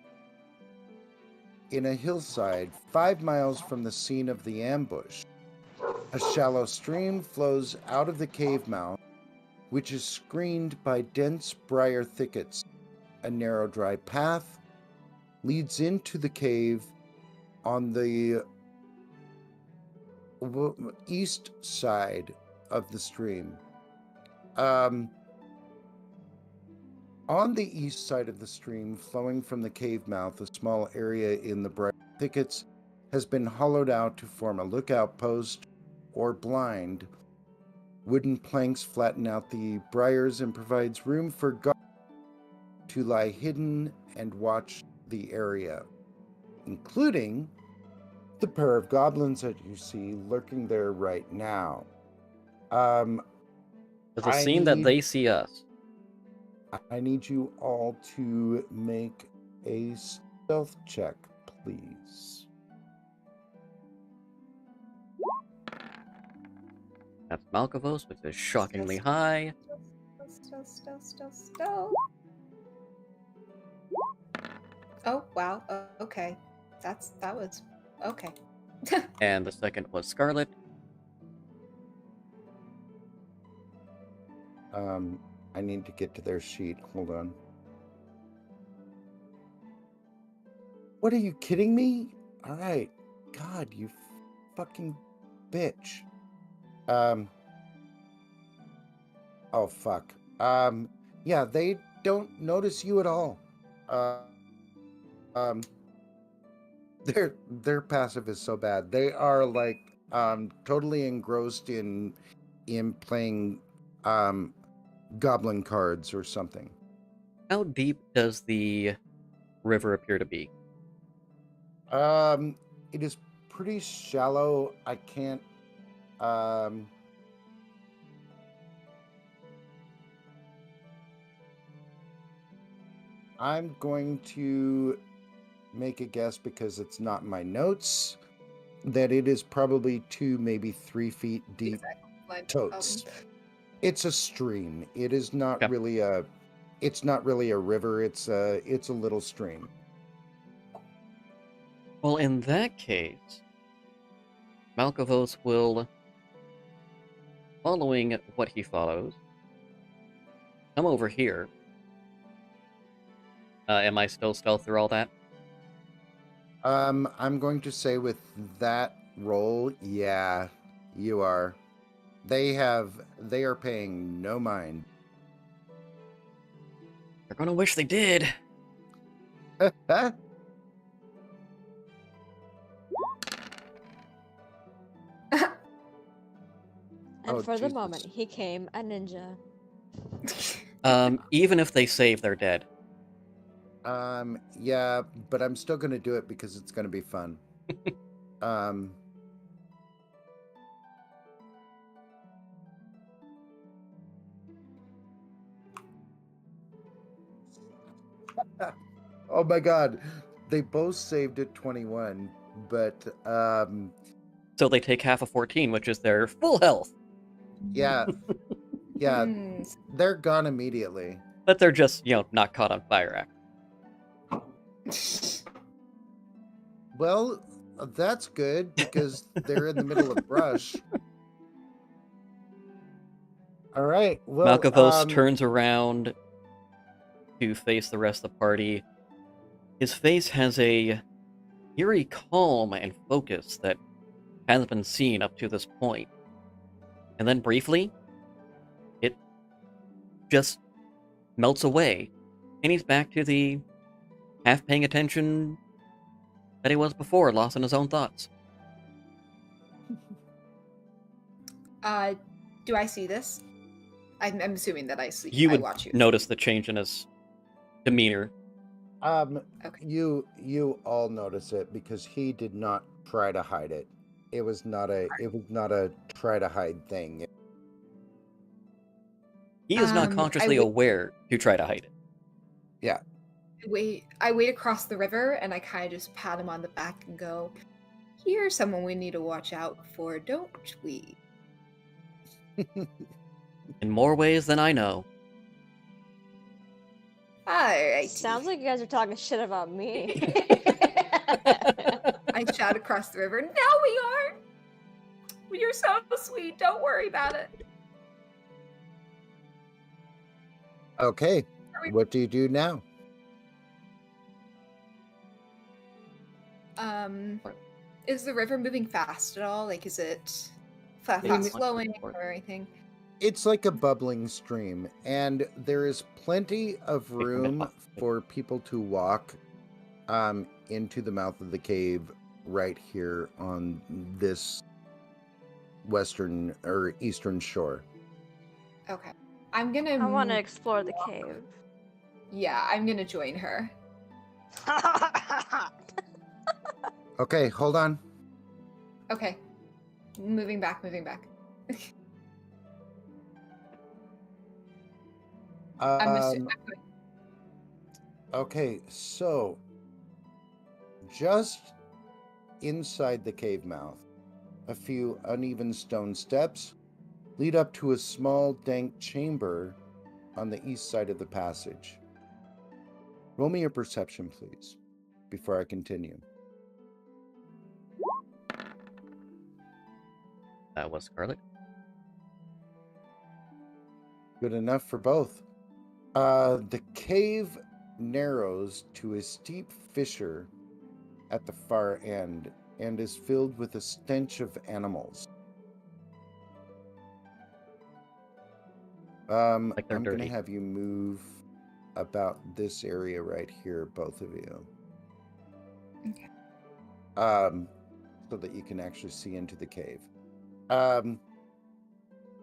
in a hillside 5 miles from the scene of the ambush. A shallow stream flows out of the cave mouth, which is screened by dense briar thickets. A narrow, dry path leads into the cave on the east side of the stream. On the east side of the stream, flowing from the cave mouth, a small area in the briar thickets has been hollowed out to form a lookout post or blind. Wooden planks flatten out the briars and provides room for guards to lie hidden and watch the area, including the pair of goblins that you see lurking there right now. Does it I seem that need- they see us? I need you all to make a stealth check, please. That's Malkavos, which is shockingly high. Stealth. Oh wow. Okay. That was okay. And the second was Scarlet. I need to get to their sheet. Hold on. What, are you kidding me? All right. God, you fucking bitch. Oh, fuck. Yeah, they don't notice you at all. Their passive is so bad. They are like totally engrossed in playing goblin cards or something. How deep does the river appear to be? It is pretty shallow. I can't I'm going to make a guess, because it's not in my notes, that it is probably 2, maybe 3 feet deep. Exactly. Totes. It's a stream. It is not Okay. really a. It's not really a river. It's a little stream. Well, in that case, Malkavos will, following what he follows, come over here. Am I still stealth through all that? I'm going to say with that roll, yeah, You are. They are paying no mind. They're gonna wish they did. Huh? And Oh, for the Jesus. moment, he came a ninja. Even if they save, they're dead. Yeah, but I'm still gonna do it because it's gonna be fun. um, oh my God, they both saved at 21, but So they take half of 14, which is their full health. yeah, yeah, Hmm. they're gone immediately. But they're just, not caught on fire act. Well, that's good because they're in the middle of brush. All right. Well, Malkavos turns around to face the rest of the party. His face has a eerie calm and focus that hasn't been seen up to this point. And then briefly, it just melts away, and he's back to the half paying attention that he was before, lost in his own thoughts. Do I see this? I'm assuming that I see. You I would watch you. notice the change in his demeanor. Okay. You all notice it because he did not try to hide it. It was not a try to hide thing. He is not I consciously wait- aware to try to hide it. Yeah. I wait across the river and I kind of just pat him on the back and go, "Here's someone we need to watch out for, don't we?" In more ways than I know. Alright. Sounds like you guys are talking shit about me. I shout across the river. No, we aren't. You're so sweet. Don't worry about it. Okay. What do you do now? Is the river moving fast at all? Like, is it fast It's flowing much or anything? It's like a bubbling stream, and there is plenty of room for people to walk into the mouth of the cave right here on this western or eastern shore. Okay. I'm gonna. I want to explore the cave. Yeah, I'm gonna join her. Okay, hold on. Okay. Moving back. I'm assuming. Okay, so just inside the cave mouth, a few uneven stone steps lead up to a small dank chamber on the east side of the passage. Roll me a perception, please, before I continue. That was Scarlet. Good enough for both. The cave narrows to a steep fissure at the far end and is filled with a stench of animals. Like they're I'm going to dirty. have you move about this area right here, both of you. Okay. So that you can actually see into the cave.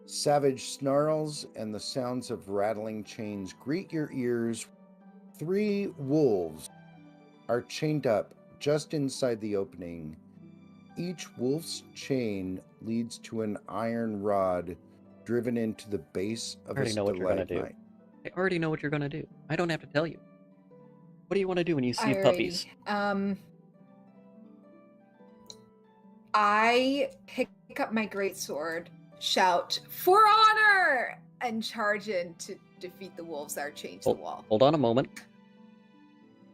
Savage snarls and the sounds of rattling chains greet your ears. 3 wolves are chained up just inside the opening. Each wolf's chain leads to an iron rod driven into the base of a already know what you're gonna do. stalagmite. I already know what you're gonna do. I don't have to tell you. What do you want to do when you see Alrighty. puppies? I pick up my greatsword, shout, "For honor!" and charge in to defeat the wolves that are chained to the wall. Hold on a moment.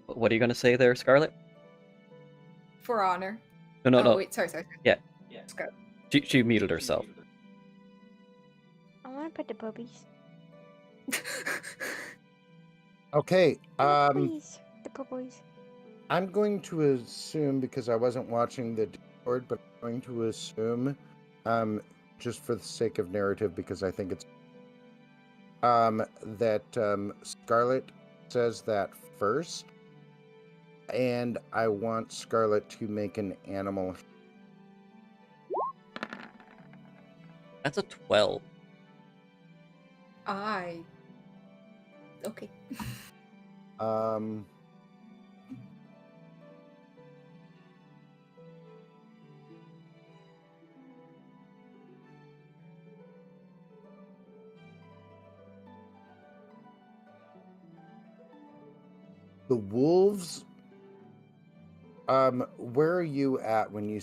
What are you gonna say there, Scarlet? For honor. No. Oh, wait, sorry. Yeah. Let's go. She muted herself. I want to put the puppies. Okay, Please, the puppies. I'm going to assume, because I wasn't watching the Discord, but I'm going to assume just for the sake of narrative, because I think it's that Scarlet says that first, and I want Scarlet to make an animal. That's a 12. Okay. Um, the wolves. Where are you at when you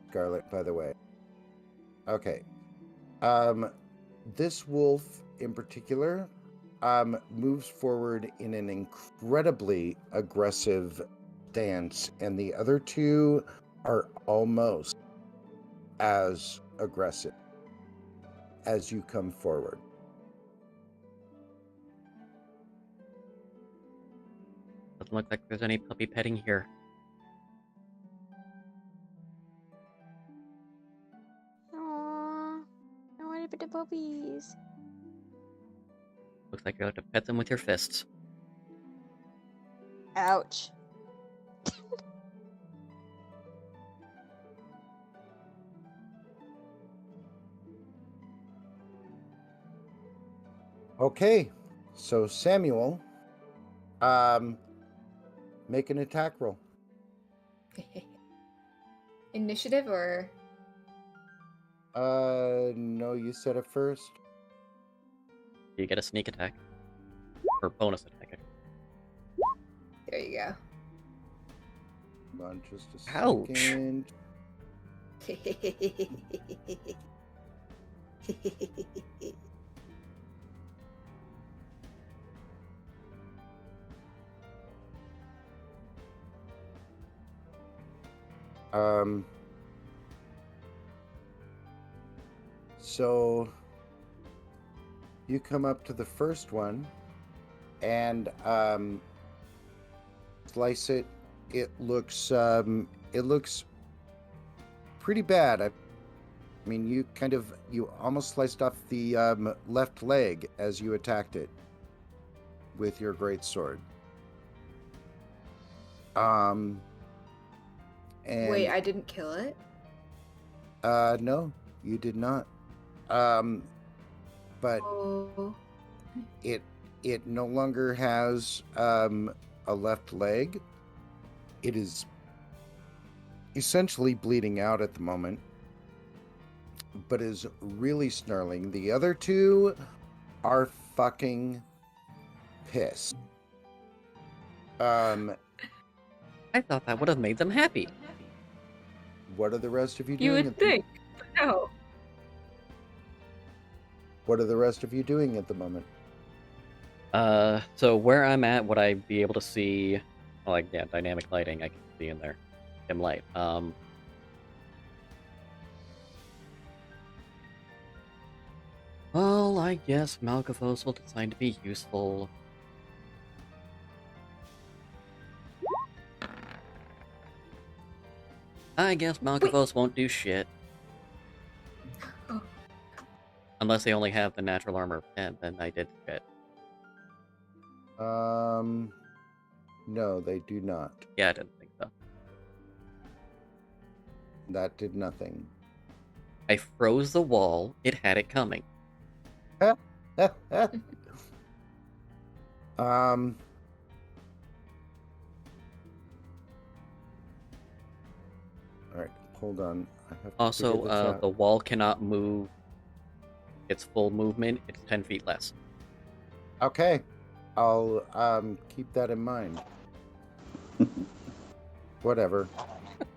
Scarlet, by the way? Okay. This wolf in particular moves forward in an incredibly aggressive stance, and the other two are almost as aggressive as you come forward. Doesn't look like there's any puppy petting here. Aww. I want to pet the puppies. Looks like you'll have to pet them with your fists. Ouch. Okay, so Samuel, make an attack roll. Initiative or No, you said it first. You get a sneak attack. Or bonus attack. there you go. Hold on just a Ouch. second. So you come up to the first one and slice it. It looks pretty bad. I mean, you almost sliced off the left leg as you attacked it with your great sword. And Wait, I didn't kill it? no, you did not. But Oh. it no longer has a left leg. It is essentially bleeding out at the moment, but is really snarling. The other two are fucking pissed. I thought that would have made them happy. What are the rest of you doing? You would think. No. What are the rest of you doing at the moment? So where I'm at, would I be able to see, like, yeah, dynamic lighting, I can see in there. Dim light. Well, I guess Malkathos will decide to be useful. I guess Malkathos won't do shit. Oh. Unless they only have the natural armor of 10, then I did shit. No, they do not. Yeah, I didn't think so. That did nothing. I froze the wall, it had it coming. Alright, hold on. I have to Also, figure this out. the wall cannot move its full movement, it's 10 feet less. Okay. I'll keep that in mind. Whatever.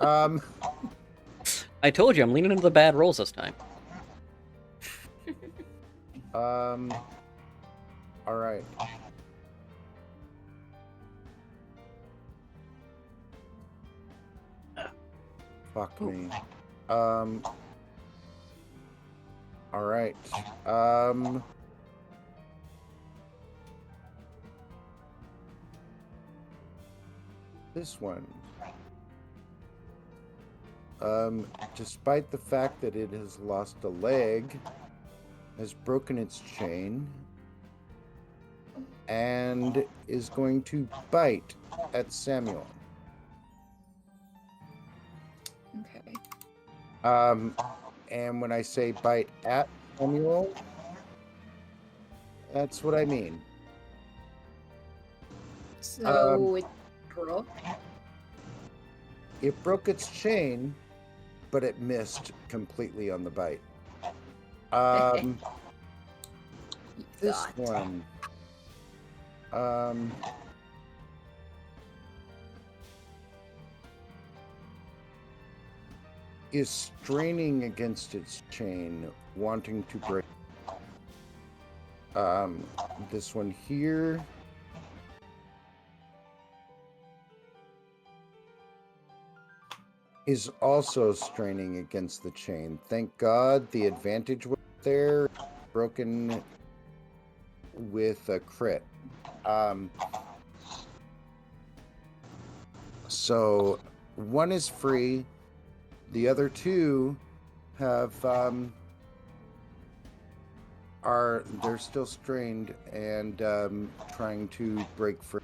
I told you, I'm leaning into the bad rolls this time. Alright. Fuck me. Alright. This one. despite the fact that it has lost a leg, has broken its chain, and is going to bite at Samuel. Okay. And when I say bite at Samuel, that's what I mean. So it's brutal. It broke its chain, but it missed completely on the bite. This one. Is straining against its chain, wanting to break. This one here is also straining against the chain. Thank God the advantage was there, broken with a crit. So one is free. The other two have they're still strained and trying to break free.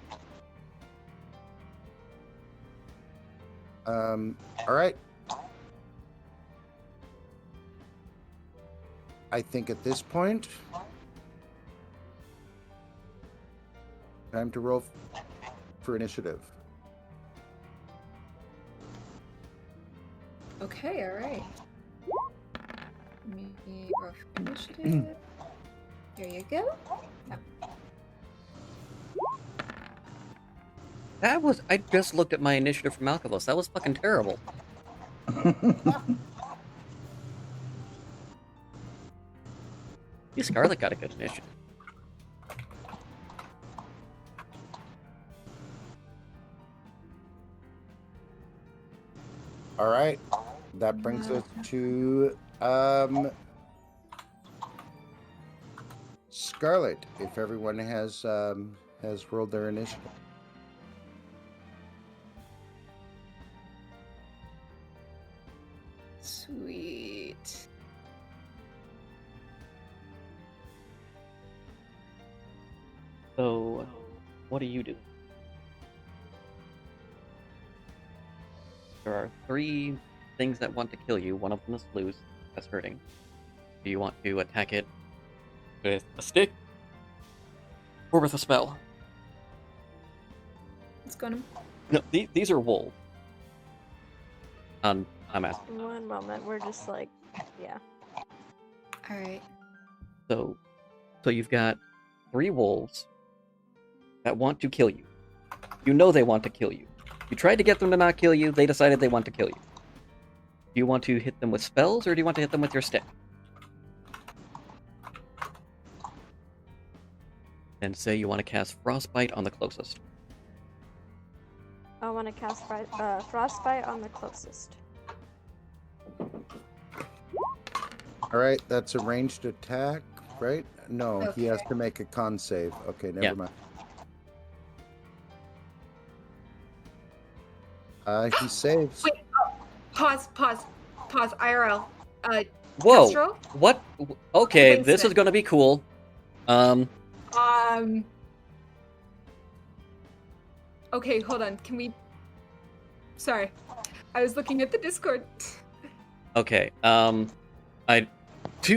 All right. I think at this point, time to roll for initiative. Okay, alright. Let me roll for initiative. There you go. That was... I just looked at my initiative from Alcalos. That was fucking terrible. You Scarlet got a good initiative. All right. That brings us to Scarlet. If everyone has rolled their initiative. Sweet. So, what do you do? There are 3 things that want to kill you. One of them is loose. That's hurting. Do you want to attack it with a stick or with a spell? Let's go. No, these are wolves. I'm asking. One moment, we're just like, yeah. Alright. So you've got 3 wolves that want to kill you. You know they want to kill you. You tried to get them to not kill you, they decided they want to kill you. Do you want to hit them with spells, or do you want to hit them with your stick? And say you want to cast Frostbite on the closest. I want to cast Frostbite on the closest. All right, that's a ranged attack, right? No, he has Okay. to make a con save. Okay, never mind. He saves. Wait, pause, IRL. Whoa! Astro? What? Okay, Quick this is incident. gonna be cool. Okay, hold on. Can we... Sorry. I was looking at the Discord. Okay, to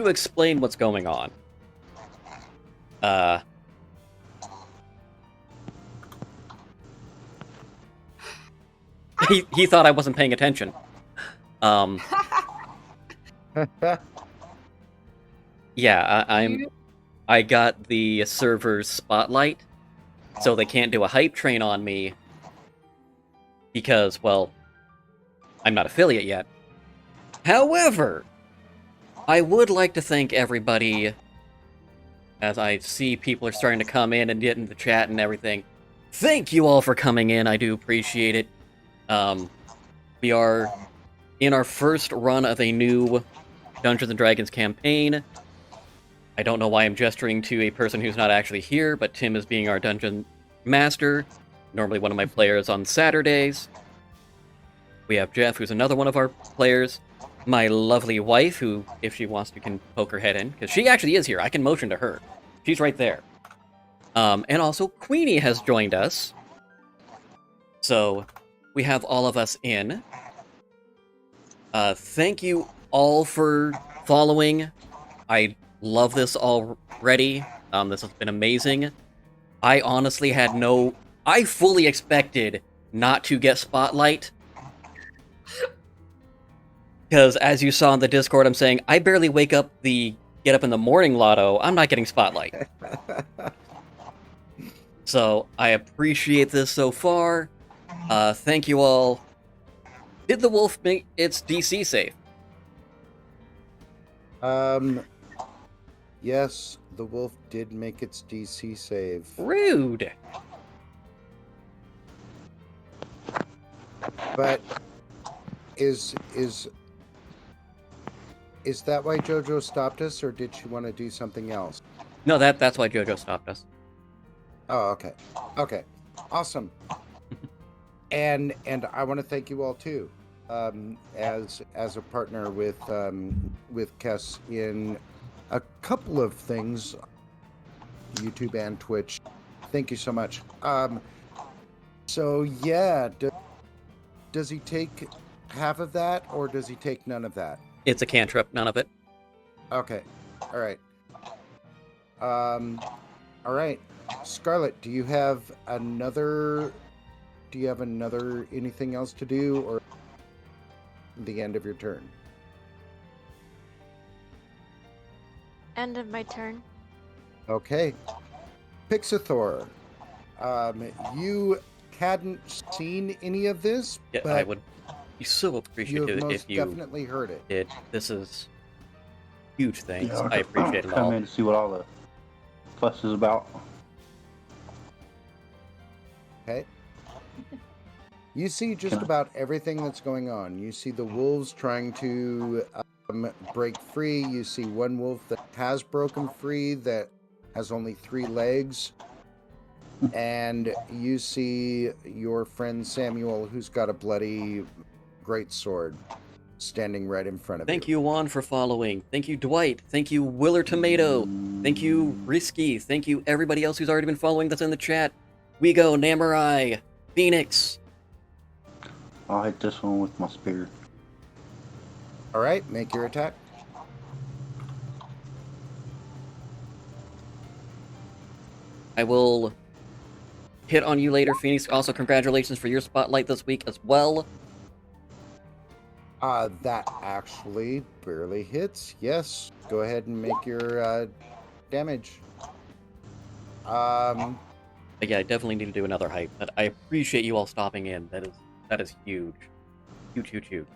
explain what's going on. He thought I wasn't paying attention. Yeah, I got the server's spotlight, so they can't do a hype train on me because, well, I'm not affiliate yet. However, I would like to thank everybody, as I see people are starting to come in and get in the chat and everything. Thank you all for coming in, I do appreciate it. We are in our first run of a new Dungeons & Dragons campaign. I don't know why I'm gesturing to a person who's not actually here, but Tim is being our dungeon master, normally one of my players on Saturdays. We have Jeff, who's another one of our players. My lovely wife, who, if she wants to, can poke her head in, because she actually is here. I can motion to her. She's right there. And also, Queenie has joined us. So, we have all of us in. Thank you all for following. I love this already. This has been amazing. I honestly had I fully expected not to get Spotlight. Because as you saw in the Discord, I'm saying, I barely get up in the morning lotto. I'm not getting Spotlight. So, I appreciate this so far. Thank you all. Did the wolf make its DC save? Yes, the wolf did make its DC save. Rude. But is that why JoJo stopped us, or did she want to do something else? No, that's why JoJo stopped us. Oh, okay. Okay. Awesome. And I want to thank you all too, as a partner with Kess in a couple of things, YouTube and Twitch. Thank you so much. So yeah, does he take half of that, or does he take none of that? It's a cantrip, none of it. Okay. All right. All right. Scarlet, do you have another anything else to do, or the end of your turn? End of my turn. Okay. Pixathor, you hadn't seen any of this, Yeah, but I would be so you appreciative have most if you definitely heard it. did. This is huge things. Yeah, I appreciate it come all. in to see what all the fuss is about. Okay. You see just about everything that's going on. You see the wolves trying to break free. You see one wolf that has broken free that has only 3 legs. And you see your friend Samuel, who's got a bloody greatsword, standing right in front of Thank you, Juan, for following. Thank you, Dwight. Thank you, Willer Tomato. Thank you, Risky. Thank you, everybody else who's already been following that's in the chat. We go, Namurai, Phoenix. I'll hit this one with my spear. All right, make your attack. I will hit on you later, Phoenix. Also, congratulations for your spotlight this week as well. That actually barely hits. Yes, go ahead and make your damage. But yeah, I definitely need to do another hype. But I appreciate you all stopping in. That is huge. Huge.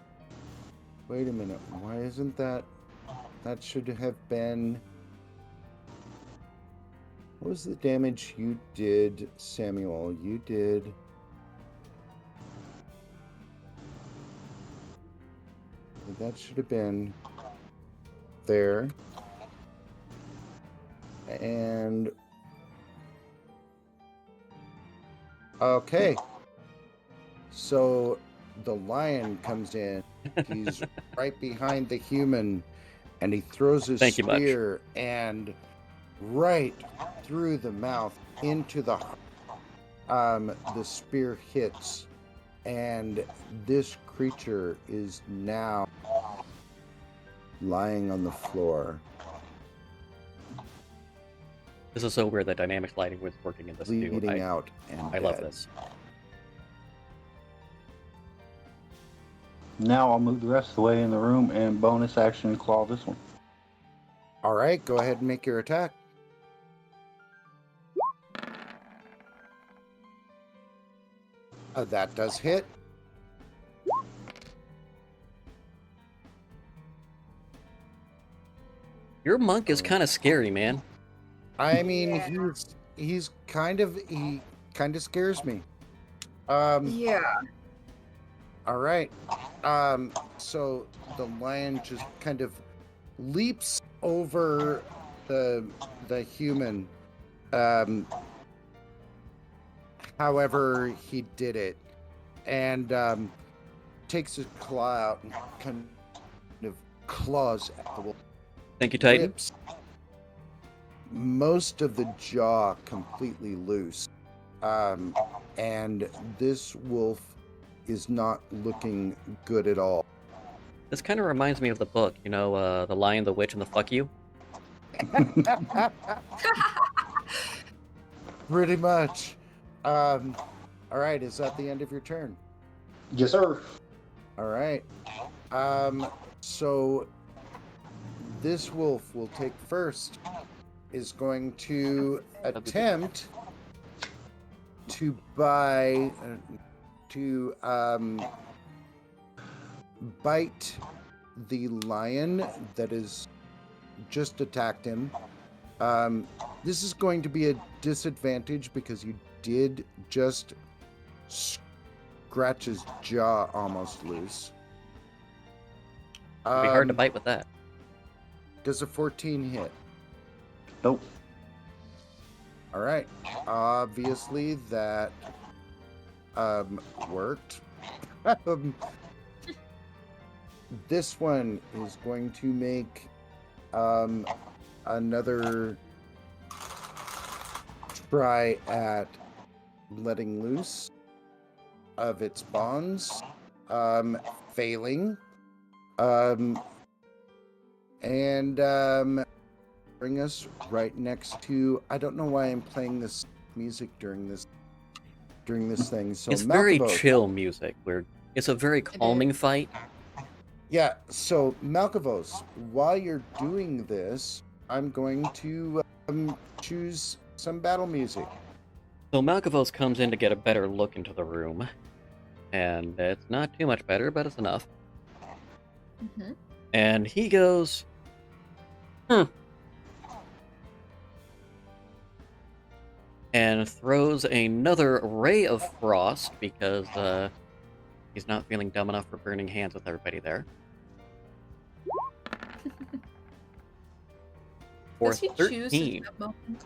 Wait a minute. Why isn't that? That should have been. What was the damage you did, Samuel? You did. That should have been there. And okay. So the lion comes in. He's right behind the human, and he throws his Thank you much. spear and right through the mouth into the heart. The spear hits, and this creature is now lying on the floor, This is so weird that dynamic lighting was working in this too. bleeding out, and I love dead. this. Now I'll move the rest of the way in the room and bonus action claw this one. All right, go ahead and make your attack. That does hit. Your monk is kind of scary, man. I mean, Yeah. he kind of scares me. Yeah. All right. So the lion just kind of leaps over the human. However he did it, and takes his claw out and kind of claws at the wolf. Thank you, Titan. Rips most of the jaw completely loose. And this wolf is not looking good at all. This kind of reminds me of the book, you know, The Lion, the Witch, and the Fuck You. Pretty much. All right, is that the end of your turn? Yes, sir. All right. So this wolf will take first, is going to attempt to bite the lion that has just attacked him. This is going to be a disadvantage because you did just scratch his jaw almost loose. It'd be hard to bite with that. Does a 14 hit? Nope. All right. Obviously, that worked. This one is going to make another try at letting loose of its bonds, failing, and bring us right next to. I don't know why I'm playing this music during this thing. So It's very Malkavos. chill music. It's a very calming fight. Yeah. So Malkavos, while you're doing this, I'm going to choose some battle music. So Malkavos comes in to get a better look into the room. And it's not too much better, but it's enough. Mm-hmm. And he goes, and throws another ray of frost because he's not feeling dumb enough for burning hands with everybody there. For Does he choose 13. at that moment?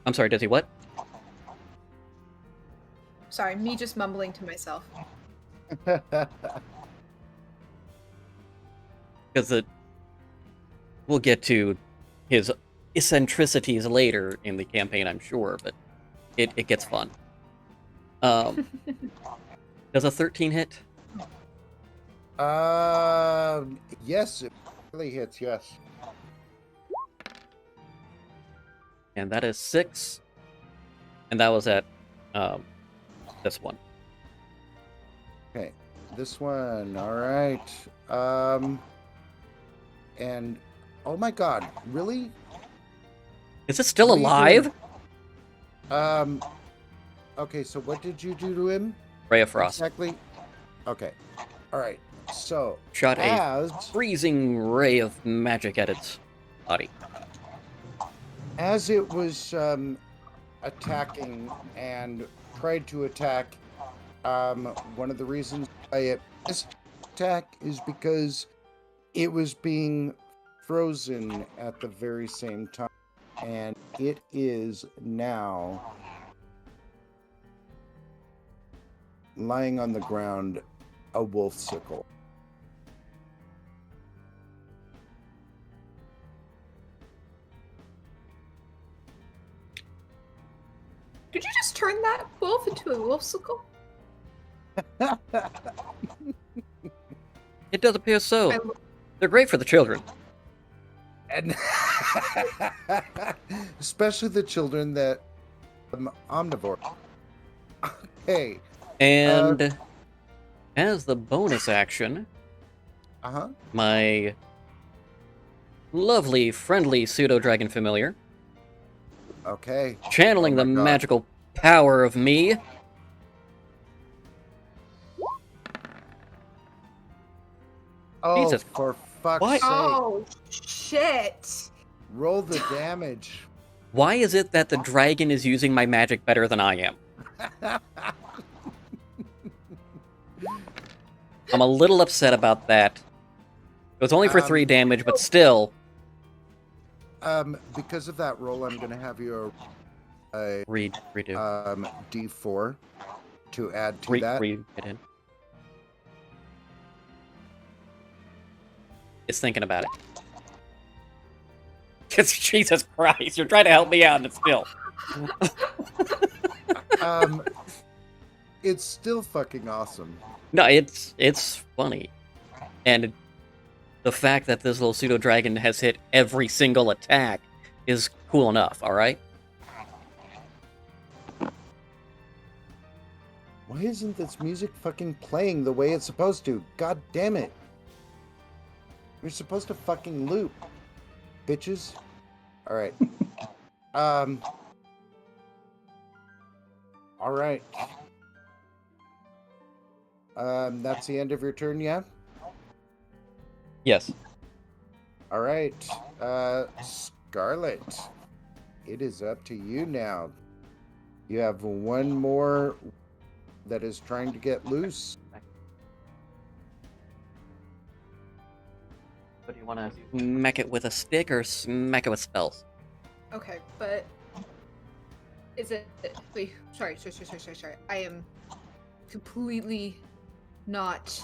I'm sorry, does he what? Sorry, me just mumbling to myself. Because we'll get to his eccentricities later in the campaign, I'm sure, but it gets fun. Does a 13 hit? Yes, it really hits. Yes. And that is 6. And that was at this one. Okay, this one. All right. And oh my God, really? Is it still What are you alive? doing? Okay, so what did you do to him? Ray of Frost. Exactly. Okay. All right. So Shot a as freezing ray of magic at its body. it was attacking and tried to attack, one of the reasons why it missed attack is because it was being frozen at the very same time, and it is now lying on the ground, a wolf sickle. Did you just turn that wolf into a wolfsicle? It does appear so. I- They're great for the children. And especially the children that omnivore. Okay. And as the bonus action, my lovely, friendly pseudo-dragon familiar, Okay. channeling Oh the my God. magical power of me, Oh, Jesus. for fuck's What? sake. Oh, shit. Roll the damage. why is it that the dragon is using my magic better than I am? I'm a little upset about that. It was only for 3 damage, but still. Because of that roll, I'm going to have you a Redo. D4 to add to Read that. it in. is thinking about it. Jesus Christ, you're trying to help me out and it's still. It's still fucking awesome. No, it's funny. And the fact that this little pseudo dragon has hit every single attack is cool enough, alright? Why isn't this music fucking playing the way it's supposed to? God damn it. You're supposed to fucking loop, bitches. Alright. Alright. That's the end of your turn, yeah? Yes. Alright. Scarlet. It is up to you now. You have one more that is trying to get loose. But do you want to smack it with a stick or smack it with spells? Okay, but is it? Wait, sorry. I am completely not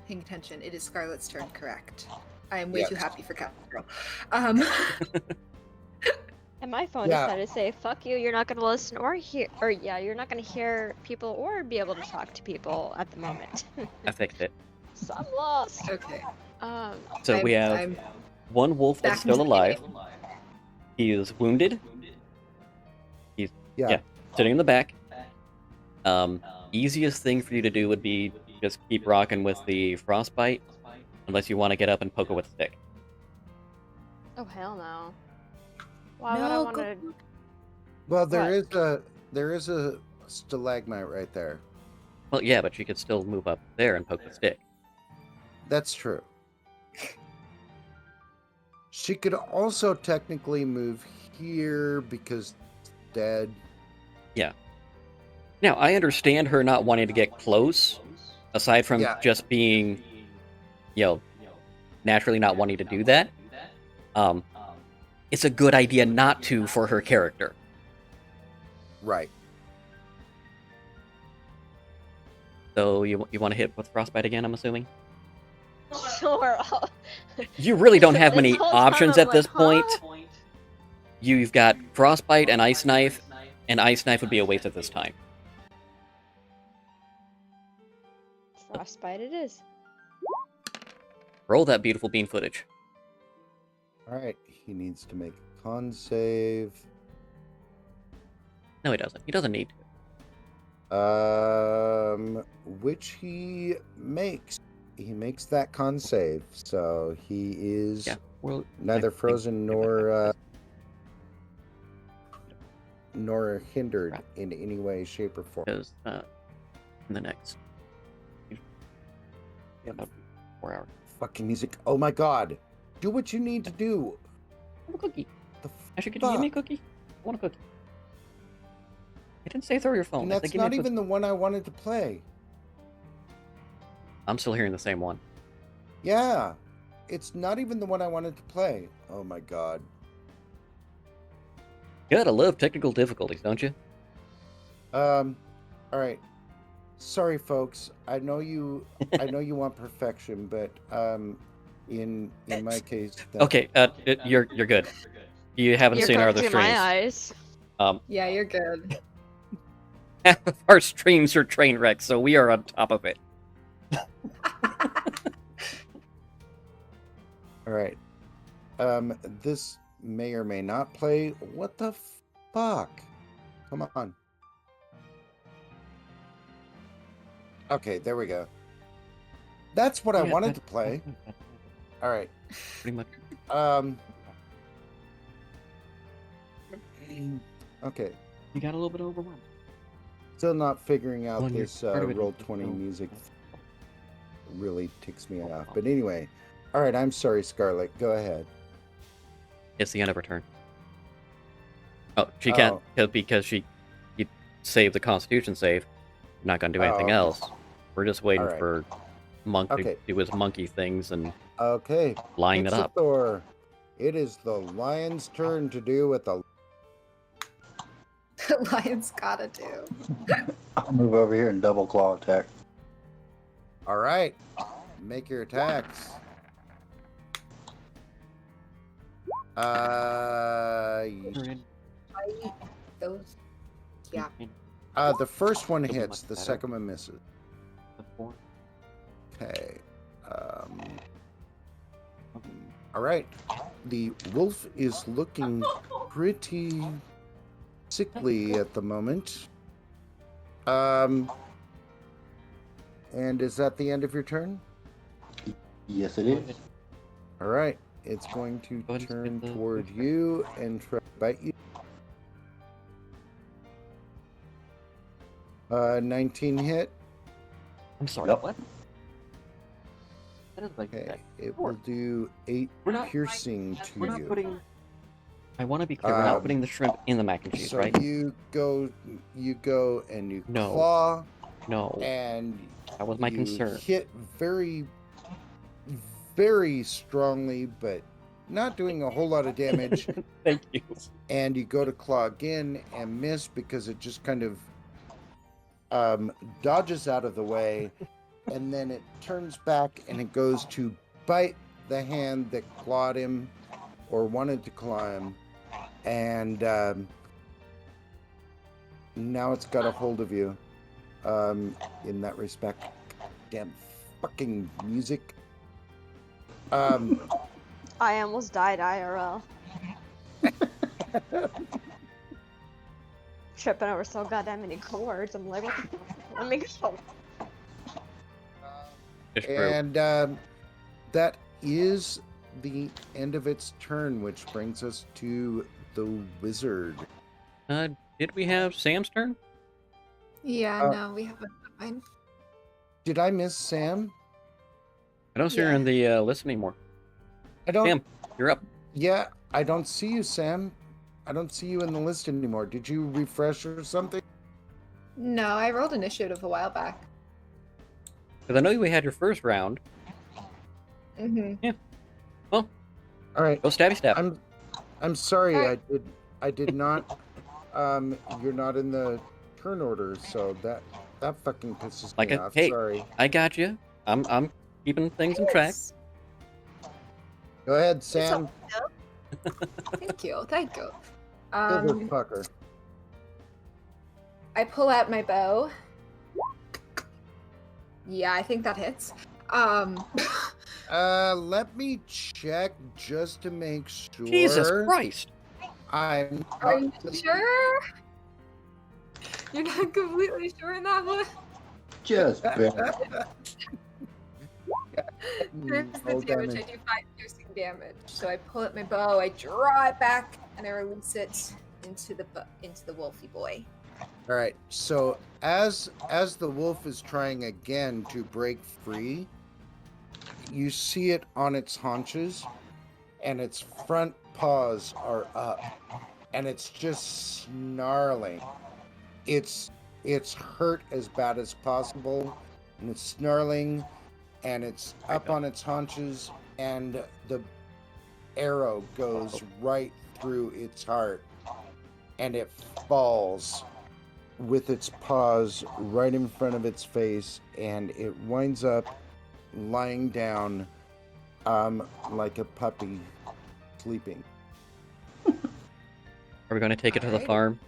paying attention. It is Scarlet's turn, correct? I am way too happy for Captain Girl. And my phone decided to say, "Fuck you! You're not gonna listen or hear, or yeah, you're not gonna hear people or be able to talk to people at the moment." I fixed it. So I'm lost. Okay. So we have one wolf that's still alive. He is wounded. He's sitting in the back. Easiest thing for you to do would be just keep rocking with the frostbite, unless you want to get up and poke it with a stick. Oh hell no! Why would I want to? Well, there is a stalagmite right there. Well, yeah, but you could still move up there and poke the stick. That's true. She could also technically move here because it's dead. Yeah. Now, I understand her not wanting to get close, aside from just being, naturally not wanting to do that. It's a good idea not to for her character. Right. So you want to hit with frostbite again, I'm assuming? Sure. You really don't have many This whole options time at I'm this like, point. You've got frostbite and ice knife would be a waste at this time. Frostbite it is. Roll that beautiful bean footage. Alright, he needs to make a con save. No, he doesn't. He doesn't need to. Which he makes. He makes that con save, so he is neither frozen nor hindered in any way, shape, or form. Because in the next about 4 hours. Fucking music! Oh my god! Do what you need to do. I have a cookie. The Actually, could you give me a cookie? I want a cookie. I didn't say throw your phone. And that's not even the one I wanted to play. I'm still hearing the same one. Yeah, it's not even the one I wanted to play. Oh my god. You gotta love technical difficulties, don't you? Alright. Sorry folks. I know you want perfection, but in my case Okay, you're good. You haven't seen our other streams. My eyes. Yeah, you're good. Half of our streams are train wrecks, so we are on top of it. Alright. This may or may not play. What the fuck? Come on. Okay, there we go. That's what I wanted to play. Alright. Pretty much. Okay. You got a little bit overwhelmed. Still not figuring out Well, this part of it is Roll20 still- music. Really ticks me off. But anyway. Alright, I'm sorry, Scarlet. Go ahead. It's the end of her turn. Oh, she can't because you saved the Constitution save. You're not gonna do anything else. We're just waiting for Monk to do his monkey things and line it up. Thor. It is the lion's turn to do what the Lion's gotta do. I'll move over here and double claw attack. Alright. Make your attacks. I those. Yeah. The first one It'll be hits. much The better. second one misses. Before. Okay. All right. The wolf is looking pretty sickly at the moment. And is that the end of your turn? Yes, it is. All right. It's going to Go ahead and turn skip the toward first you and try to bite you. 19 hit. I'm sorry, Yep. what? That is like Okay. that. It will do 8 We're not- piercing to We're not you. putting. I want to be clear. We're not Um, putting the shrimp in the mac and cheese, So right? you go and you No. claw, No, and that was my you concern. hit very, very strongly, but not doing a whole lot of damage. Thank you. And you go to claw again and miss because it just kind of dodges out of the way, and then it turns back and it goes to bite the hand that clawed him or wanted to claw him, and now it's got a hold of you. In that respect, damn fucking music. I almost died IRL. Tripping over so goddamn many chords. I'm like, what the fuck? Let me go. It's true. And that is the end of its turn, which brings us to the wizard. Did we have Sam's turn? Yeah, Uh, no, we haven't. Fine. Did I miss Sam? I don't see her Yeah. in the list anymore. I don't. Sam, you're up. Yeah, I don't see you, Sam. I don't see you in the list anymore. Did you refresh or something? No, I rolled initiative a while back. Because I know we had your first round. Mm-hmm. All right. Go stabby stab. I'm sorry. Alright. I did not. You're not in the turn order, so that fucking pisses Like me a- off. hey. Sorry. I got you. I'm keeping things in track. Go ahead, Sam. Thank you. Thank you. Kill this fucker. I pull out my bow. Yeah, I think that hits. Let me check just to make sure. Jesus Christ. I'm Are you not- sure? You're not completely sure in that one? Just barely. Here's the Roll damage. I do 5 piercing damage. So I pull out my bow, I draw it back, and I release it into the wolfy boy. All right. So as the wolf is trying again to break free, you see it on its haunches, and its front paws are up, and it's just snarling. It's hurt as bad as possible, and it's snarling, and it's up on its haunches, and the arrow goes right through its heart, and it falls with its paws right in front of its face, and it winds up lying down like a puppy sleeping. Are we going to take it to the Alrighty. farm?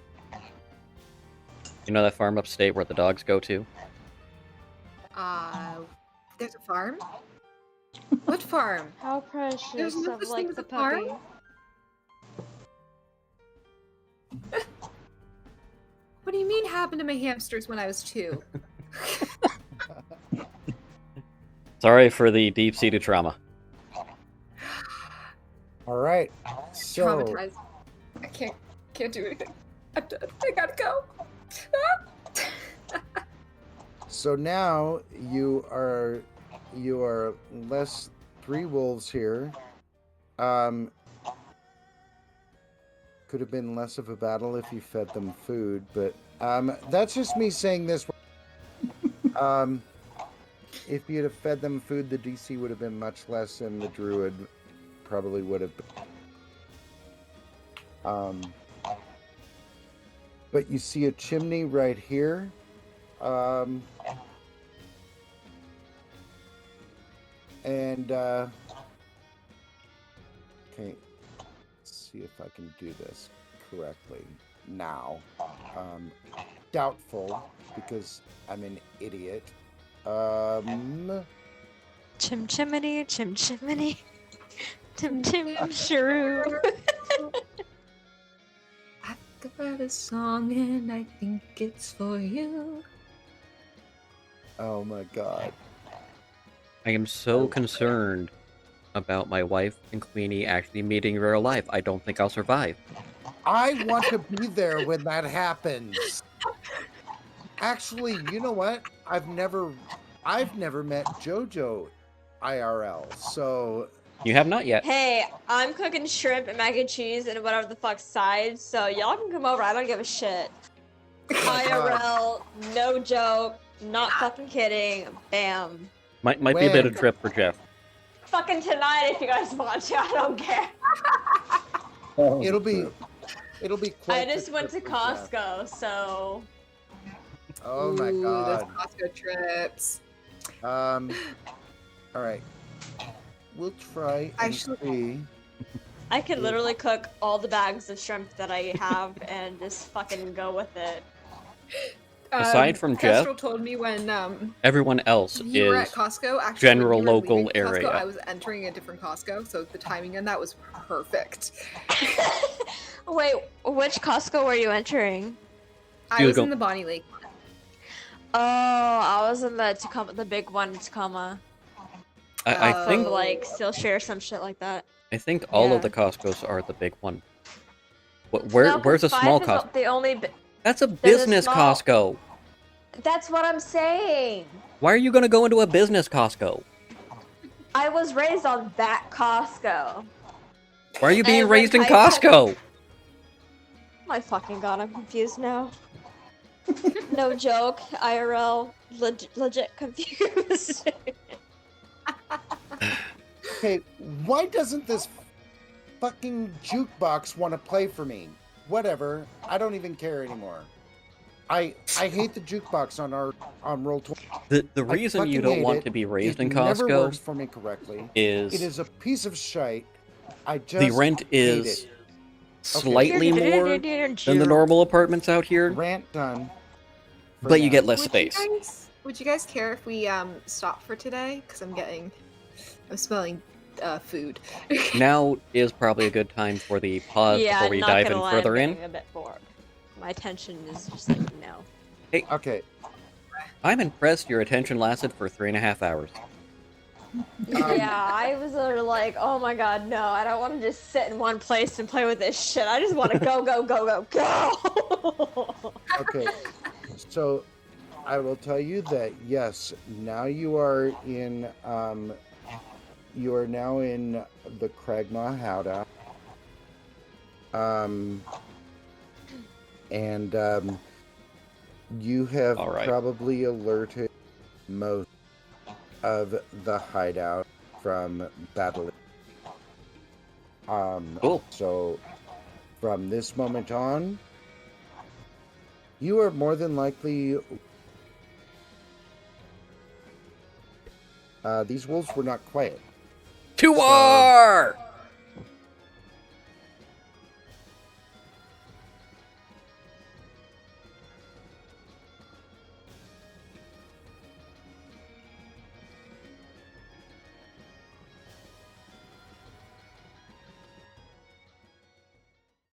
You know that farm upstate where the dogs go to? There's a farm? What farm? How precious There's no of such thing like as the a farm? puppy. What do you mean happened to my hamsters when I was 2? Sorry for the deep-seated trauma. All right. So Traumatized. I can't do anything. I'm done. I gotta go. so now you are less 3 wolves here. Could have been less of a battle if you fed them food, but that's just me saying this. If you'd have fed them food, the DC would have been much less, and the druid probably would have been. But you see a chimney right here. Okay. see if I can do this correctly now. Doubtful, because I'm an idiot. Chim chimney, chim chimney. Tim Tim Shrew. I've got a song and I think it's for you. Oh my god. I am so concerned about my wife and Queenie actually meeting in real life. I don't think I'll survive. I want to be there when that happens. Actually, you know what? I've never met JoJo IRL, so You have not yet. Hey, I'm cooking shrimp and mac and cheese and whatever the fuck sides, so y'all can come over. I don't give a shit. IRL, no joke, not fucking kidding. Bam. Might be a bit of trip for Jeff. Fucking tonight if you guys want to. I don't care. it'll be I quite just the went to trip for Jeff. Costco, so. Oh my Ooh, god. those Costco trips. All right. We'll try and see. I can literally cook all the bags of shrimp that I have and just fucking go with it. Aside from Jeff, Kestrel told me when everyone else you were at is Costco, actually, general when you were local leaving Costco, area. I was entering a different Costco, so the timing on that was perfect. Wait, which Costco were you entering? I was in the Bonnie Lake. Oh, I was in the Tacoma, the big one in Tacoma. I think Like Skillshare, some shit like that. I think all Yeah. of the Costco's are the big one. Where's a Five small is Costco? The only. That's a there's a business small- Costco. That's what I'm saying. Why are you gonna go into a business Costco? I was raised on that Costco. Why are you being And when raised in I- Costco? My fucking god, I'm confused now. No joke, IRL, legit confused. Okay, why doesn't this fucking jukebox want to play for me? Whatever, I don't even care anymore. I hate the jukebox on Roll20. The reason you fucking don't hate want it. to be raised in It never works Costco for me correctly. is It is a piece of shite. I just the rent hate is it. slightly more than the normal apartments out here, Rant done. for but you now. get less space. Would you guys care if we stop for today? Because I'm smelling food. Now is probably a good time for the pause Yeah, before we not dive gonna in lie, further I'm in. getting a bit bored. My attention is just like, no. Okay. I'm impressed your attention lasted for 3.5 hours. Yeah, I was like, oh my god, no, I don't want to just sit in one place and play with this shit. I just want to go, go, go, go, go. Okay. So I will tell you that yes, now you are in the Kragma Howdah. And you have All right. probably alerted most of the hideout from Pandalin. Cool. So from this moment on, you are more than likely. These wolves were not quiet. To war!